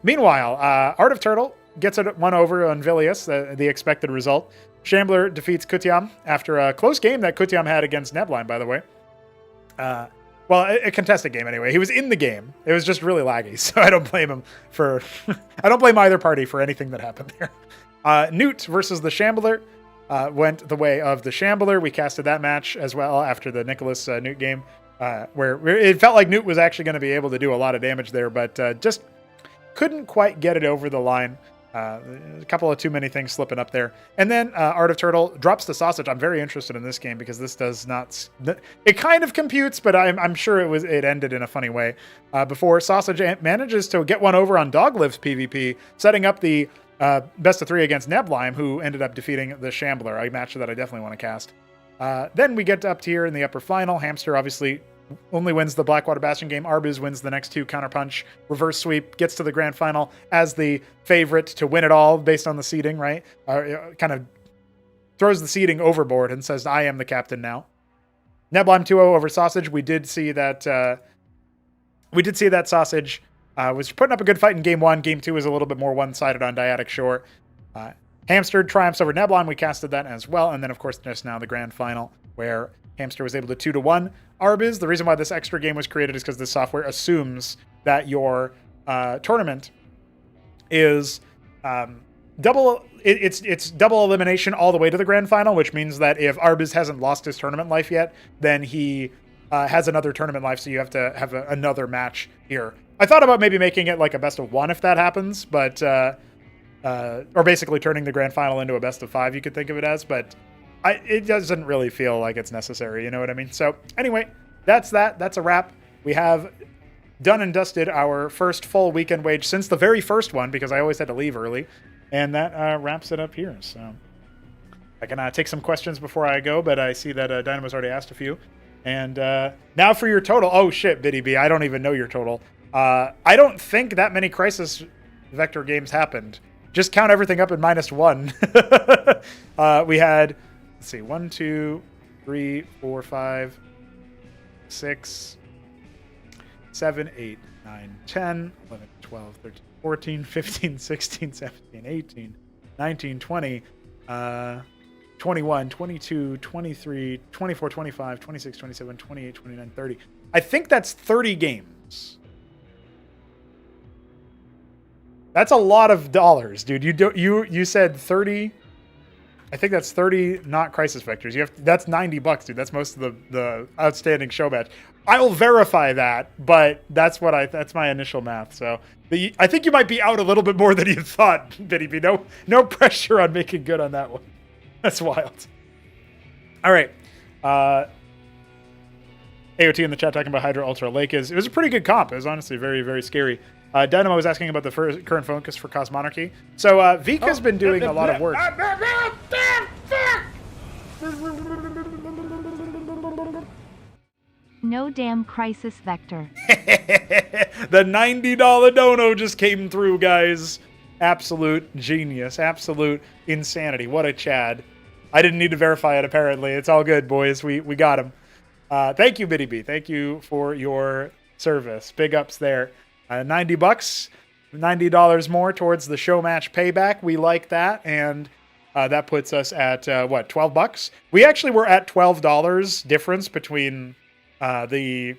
Meanwhile, Art of Turtle gets it 1-over on Vilius, the expected result. Shambler defeats Kutyam after a close game that Kutyam had against Neblime, by the way. Well, a contested game anyway. He was in the game. It was just really laggy, so I don't blame him for... I don't blame either party for anything that happened there. Newt versus the Shambler went the way of the Shambler. We casted that match as well after the Nicholas Newt game, where it felt like Newt was actually going to be able to do a lot of damage there, but just couldn't quite get it over the line. A couple of too many things slipping up there. And then Art of Turtle drops the Sausage. I'm very interested in this game because this does not... It kind of computes, but I'm sure it ended in a funny way. Before Sausage manages to get one over on Dogliv's PvP, setting up the best of 3 against Neblime, who ended up defeating the Shambler, a match that I definitely want to cast. Then we get up to here in the upper final. Hamster obviously only wins the Blackwater Bastion game. Arbuz wins the next 2 counterpunch, reverse sweep, gets to the grand final as the favorite to win it all based on the seeding, right? Kind of throws the seeding overboard and says, I am the captain now. Neblime 2-0 over Sausage. We did see that Sausage was putting up a good fight in game 1. Game 2 was a little bit more one-sided on Dyadic Shore. Hamster triumphs over Neblime. We casted that as well. And then, of course, just now the grand final where Hamster was able to 2-1 Arbuz. The reason why this extra game was created is because this software assumes that your tournament is double. It's double elimination all the way to the grand final, which means that if Arbuz hasn't lost his tournament life yet, then he has another tournament life. So you have to have another match here. I thought about maybe making it like a best of 1 if that happens, but or basically turning the grand final into a best of 5. You could think of it as, but it doesn't really feel like it's necessary. You know what I mean? So anyway, that's that. That's a wrap. We have done and dusted our first full weekend wage since the very first one, because I always had to leave early. And that wraps it up here. So I can take some questions before I go, but I see that Dynamo's already asked a few. And now for your total. Oh, shit, Biddy B. I don't even know your total. I don't think that many Crisis Vector games happened. Just count everything up in -1. We had, let's see, 1, 2, 3, 4, 5, 6, 7, 8, 9, 10, 11, 12, 13, 14, 15, 16, 17, 18, 19, 20, 21, 22, 23, 24, 25, 26, 27, 28, 29, 30. I think that's 30 games. That's a lot of dollars, dude. You said 30. I think that's 30 not Crisis Vectors. That's $90, dude. That's most of the outstanding show match. I'll verify that, but that's my initial math. So I think you might be out a little bit more than you thought, Biddy B. No pressure on making good on that one. That's wild. All right. AOT in the chat talking about Hydra Ultra Lake it was a pretty good comp. It was honestly very, very scary. Dynamo was asking about the current focus for Cosmonarchy. So Veek has been doing a lot of work. No damn Crisis Vector. The $90 dono just came through, guys. Absolute genius. Absolute insanity. What a Chad. I didn't need to verify it, apparently. It's all good, boys. We got him. Thank you, Biddy B. Thank you for your service. Big ups there. $90, $90 more towards the show match payback. We like that, and that puts us at what, $12? We actually were at $12 difference between the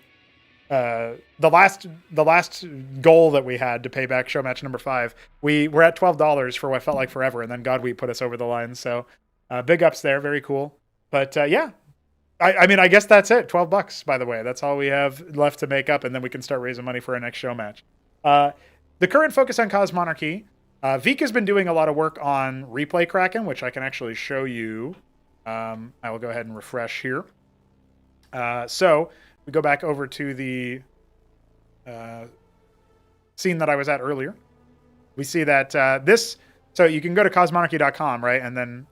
last goal that we had to pay back show match number 5. We were at $12 for what felt like forever, and then Godweep put us over the line. So big ups there, very cool. But yeah. I mean, I guess that's it. $12, by the way. That's all we have left to make up, and then we can start raising money for our next show match. The current focus on Cosmonarchy. Veek has been doing a lot of work on Replay Kraken, which I can actually show you. I will go ahead and refresh here. So we go back over to the scene that I was at earlier. We see that so you can go to cosmonarchy.com, right? And then,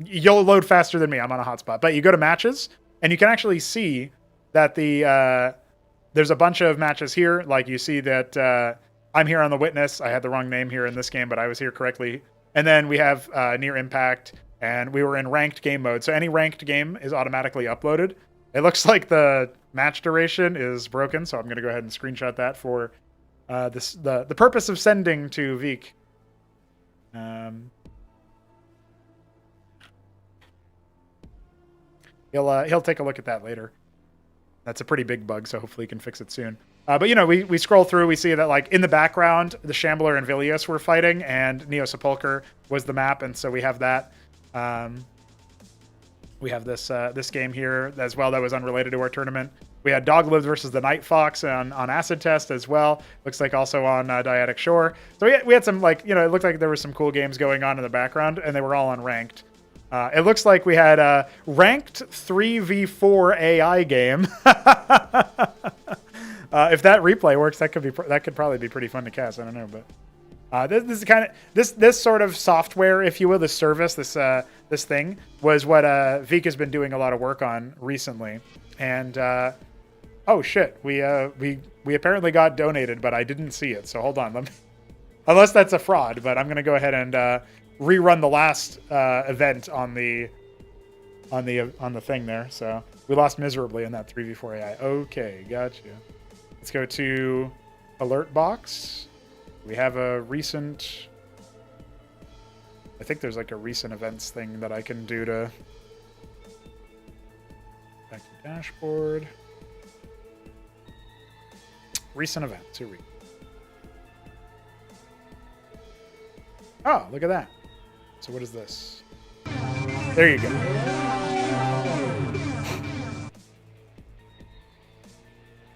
you'll load faster than me. I'm on a hotspot. But you go to matches, and you can actually see that there's a bunch of matches here. Like you see that I'm here on the Witness. I had the wrong name here in this game, but I was here correctly. And then we have Near Impact, and we were in ranked game mode. So any ranked game is automatically uploaded. It looks like the match duration is broken, so I'm going to go ahead and screenshot that for the purpose of sending to Veek. He'll take a look at that later. That's a pretty big bug, so hopefully he can fix it soon. But we scroll through, we see that like in the background, the Shambler and Vilius were fighting, and Neo Sepulcher was the map, and so we have that. We have this game here as well that was unrelated to our tournament. We had Doglived versus the Night Fox on Acid Test as well. Looks like also on Dyadic Shore. So we had some it looked like there were some cool games going on in the background, and they were all unranked. It looks like we had a ranked 3v4 AI game. If that replay works, that could probably be pretty fun to cast. I don't know, but this is kind of this sort of software, if you will, this service, this thing was what Veek has been doing a lot of work on recently. And oh shit, we apparently got donated, but I didn't see it. So hold on, unless that's a fraud. But I'm gonna go ahead and rerun the last event on the thing there. So we lost miserably in that 3v4 AI. Okay, gotcha. Let's go to alert box. We have a recent. I think there's like a recent events thing that I can do to back to dashboard. Recent events. Here we go. Oh, look at that. So what is this? There you go.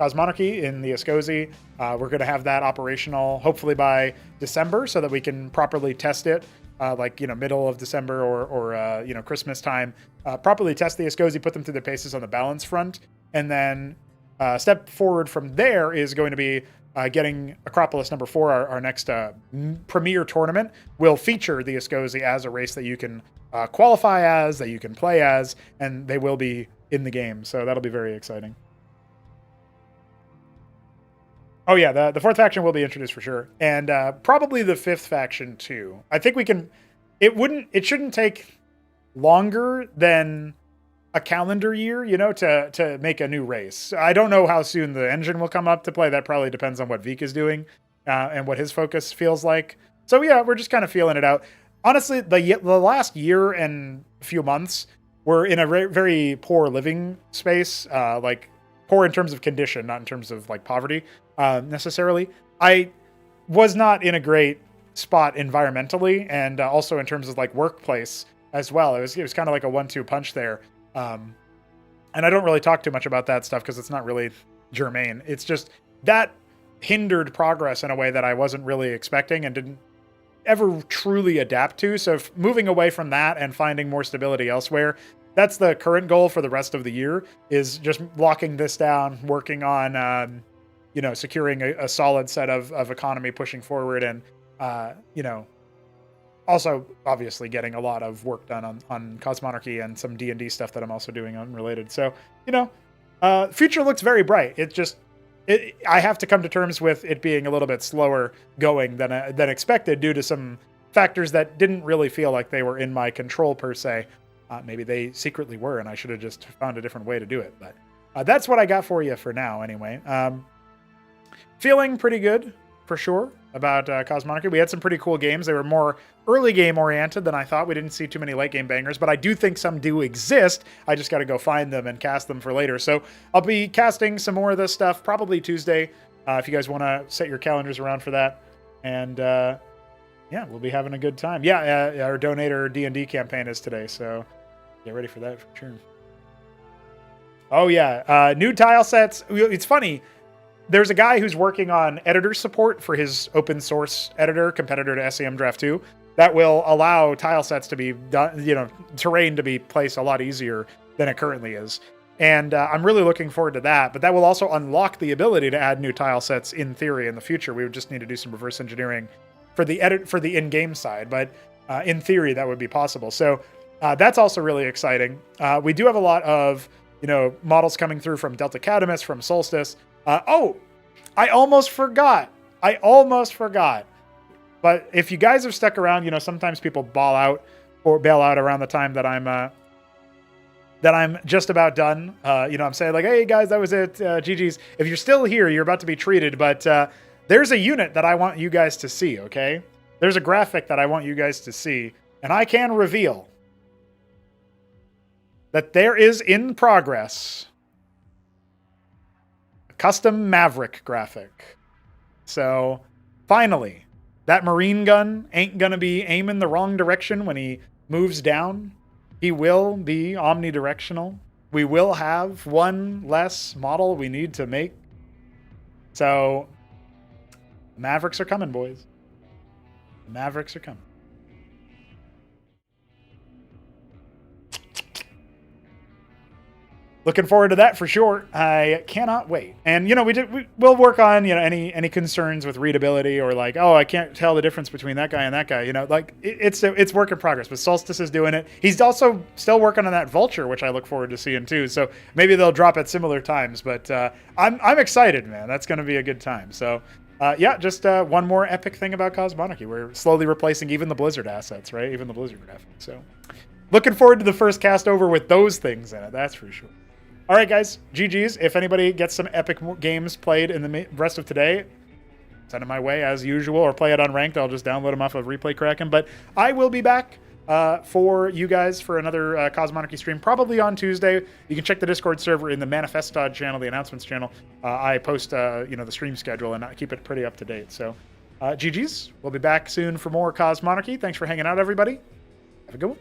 Cosmonarchy in the Escozi. We're going to have that operational hopefully by December so that we can properly test it, like, middle of December or Christmas time. Properly test the Escozi, put them through the paces on the balance front. And then step forward from there is going to be getting Acropolis number 4, our next premier tournament, will feature the Escozi as a race that you can qualify as, that you can play as, and they will be in the game. So that'll be very exciting. Oh yeah, the 4th faction will be introduced for sure. And probably the 5th faction too. I think we can, it shouldn't take longer than a calendar year, to make a new race. I don't know how soon the engine will come up to play. That probably depends on what Veek is doing and what his focus feels like. So yeah, we're just kind of feeling it out. Honestly, the last year and a few months, we're in a very poor living space, like poor in terms of condition, not in terms of like poverty necessarily. I was not in a great spot environmentally, and also in terms of like workplace as well. It was kind of like a 1-2 punch there. And I don't really talk too much about that stuff because it's not really germane. It's just that hindered progress in a way that I wasn't really expecting and didn't ever truly adapt to. So moving away from that and finding more stability elsewhere, that's the current goal for the rest of the year, is just locking this down, working on, securing a solid set of economy pushing forward, and, also obviously getting a lot of work done on Cosmonarchy and some D&D stuff that I'm also doing unrelated. So, future looks very bright. I have to come to terms with it being a little bit slower going than expected due to some factors that didn't really feel like they were in my control per se. Maybe they secretly were, and I should have just found a different way to do it. But that's what I got for you for now anyway. Feeling pretty good for sure about Cosmonarchy. We had some pretty cool games. They were more early game oriented than I thought. We didn't see too many late game bangers, but I do think some do exist. I just got to go find them and cast them for later. So I'll be casting some more of this stuff probably Tuesday, if you guys want to set your calendars around for that. And yeah, we'll be having a good time. Yeah, our Donator D&D campaign is today, so get ready for that for sure. Oh yeah, new tile sets. It's funny. There's a guy who's working on editor support for his open source editor, competitor to SEM Draft 2, that will allow tile sets to be done, terrain to be placed a lot easier than it currently is. And I'm really looking forward to that. But that will also unlock the ability to add new tile sets in theory in the future. We would just need to do some reverse engineering for the in-game side. But in theory, that would be possible. So that's also really exciting. We do have a lot of models coming through from Delta Catamus, from Solstice. I almost forgot. But if you guys have stuck around, sometimes people bail out around the time that I'm just about done. I'm saying like, hey guys, that was it. GG's. If you're still here, you're about to be treated. But there's a unit that I want you guys to see. Okay, there's a graphic that I want you guys to see, and I can reveal that there is in progress custom Maverick graphic. So finally, that Marine gun ain't gonna be aiming the wrong direction when he moves down. He will be omnidirectional. We will have one less model we need to make. So Mavericks are coming, boys. Mavericks are coming. Looking forward to that for sure. I cannot wait. And we'll work on any concerns with readability or like, oh, I can't tell the difference between that guy and that guy. It's work in progress. But Solstice is doing it. He's also still working on that Vulture, which I look forward to seeing too. So maybe they'll drop at similar times. But I'm excited, man. That's going to be a good time. So just one more epic thing about Cosmonarchy. We're slowly replacing even the Blizzard assets, right? Even the Blizzard graphics. So looking forward to the first cast over with those things in it. That's for sure. All right, guys, GG's. If anybody gets some epic games played in the rest of today, send them my way as usual, or play it on Ranked. I'll just download them off of Replay Kraken. But I will be back for you guys for another Cosmonarchy stream, probably on Tuesday. You can check the Discord server in the Manifestod channel, the announcements channel. I post, the stream schedule, and I keep it pretty up to date. So, GG's. We'll be back soon for more Cosmonarchy. Thanks for hanging out, everybody. Have a good one.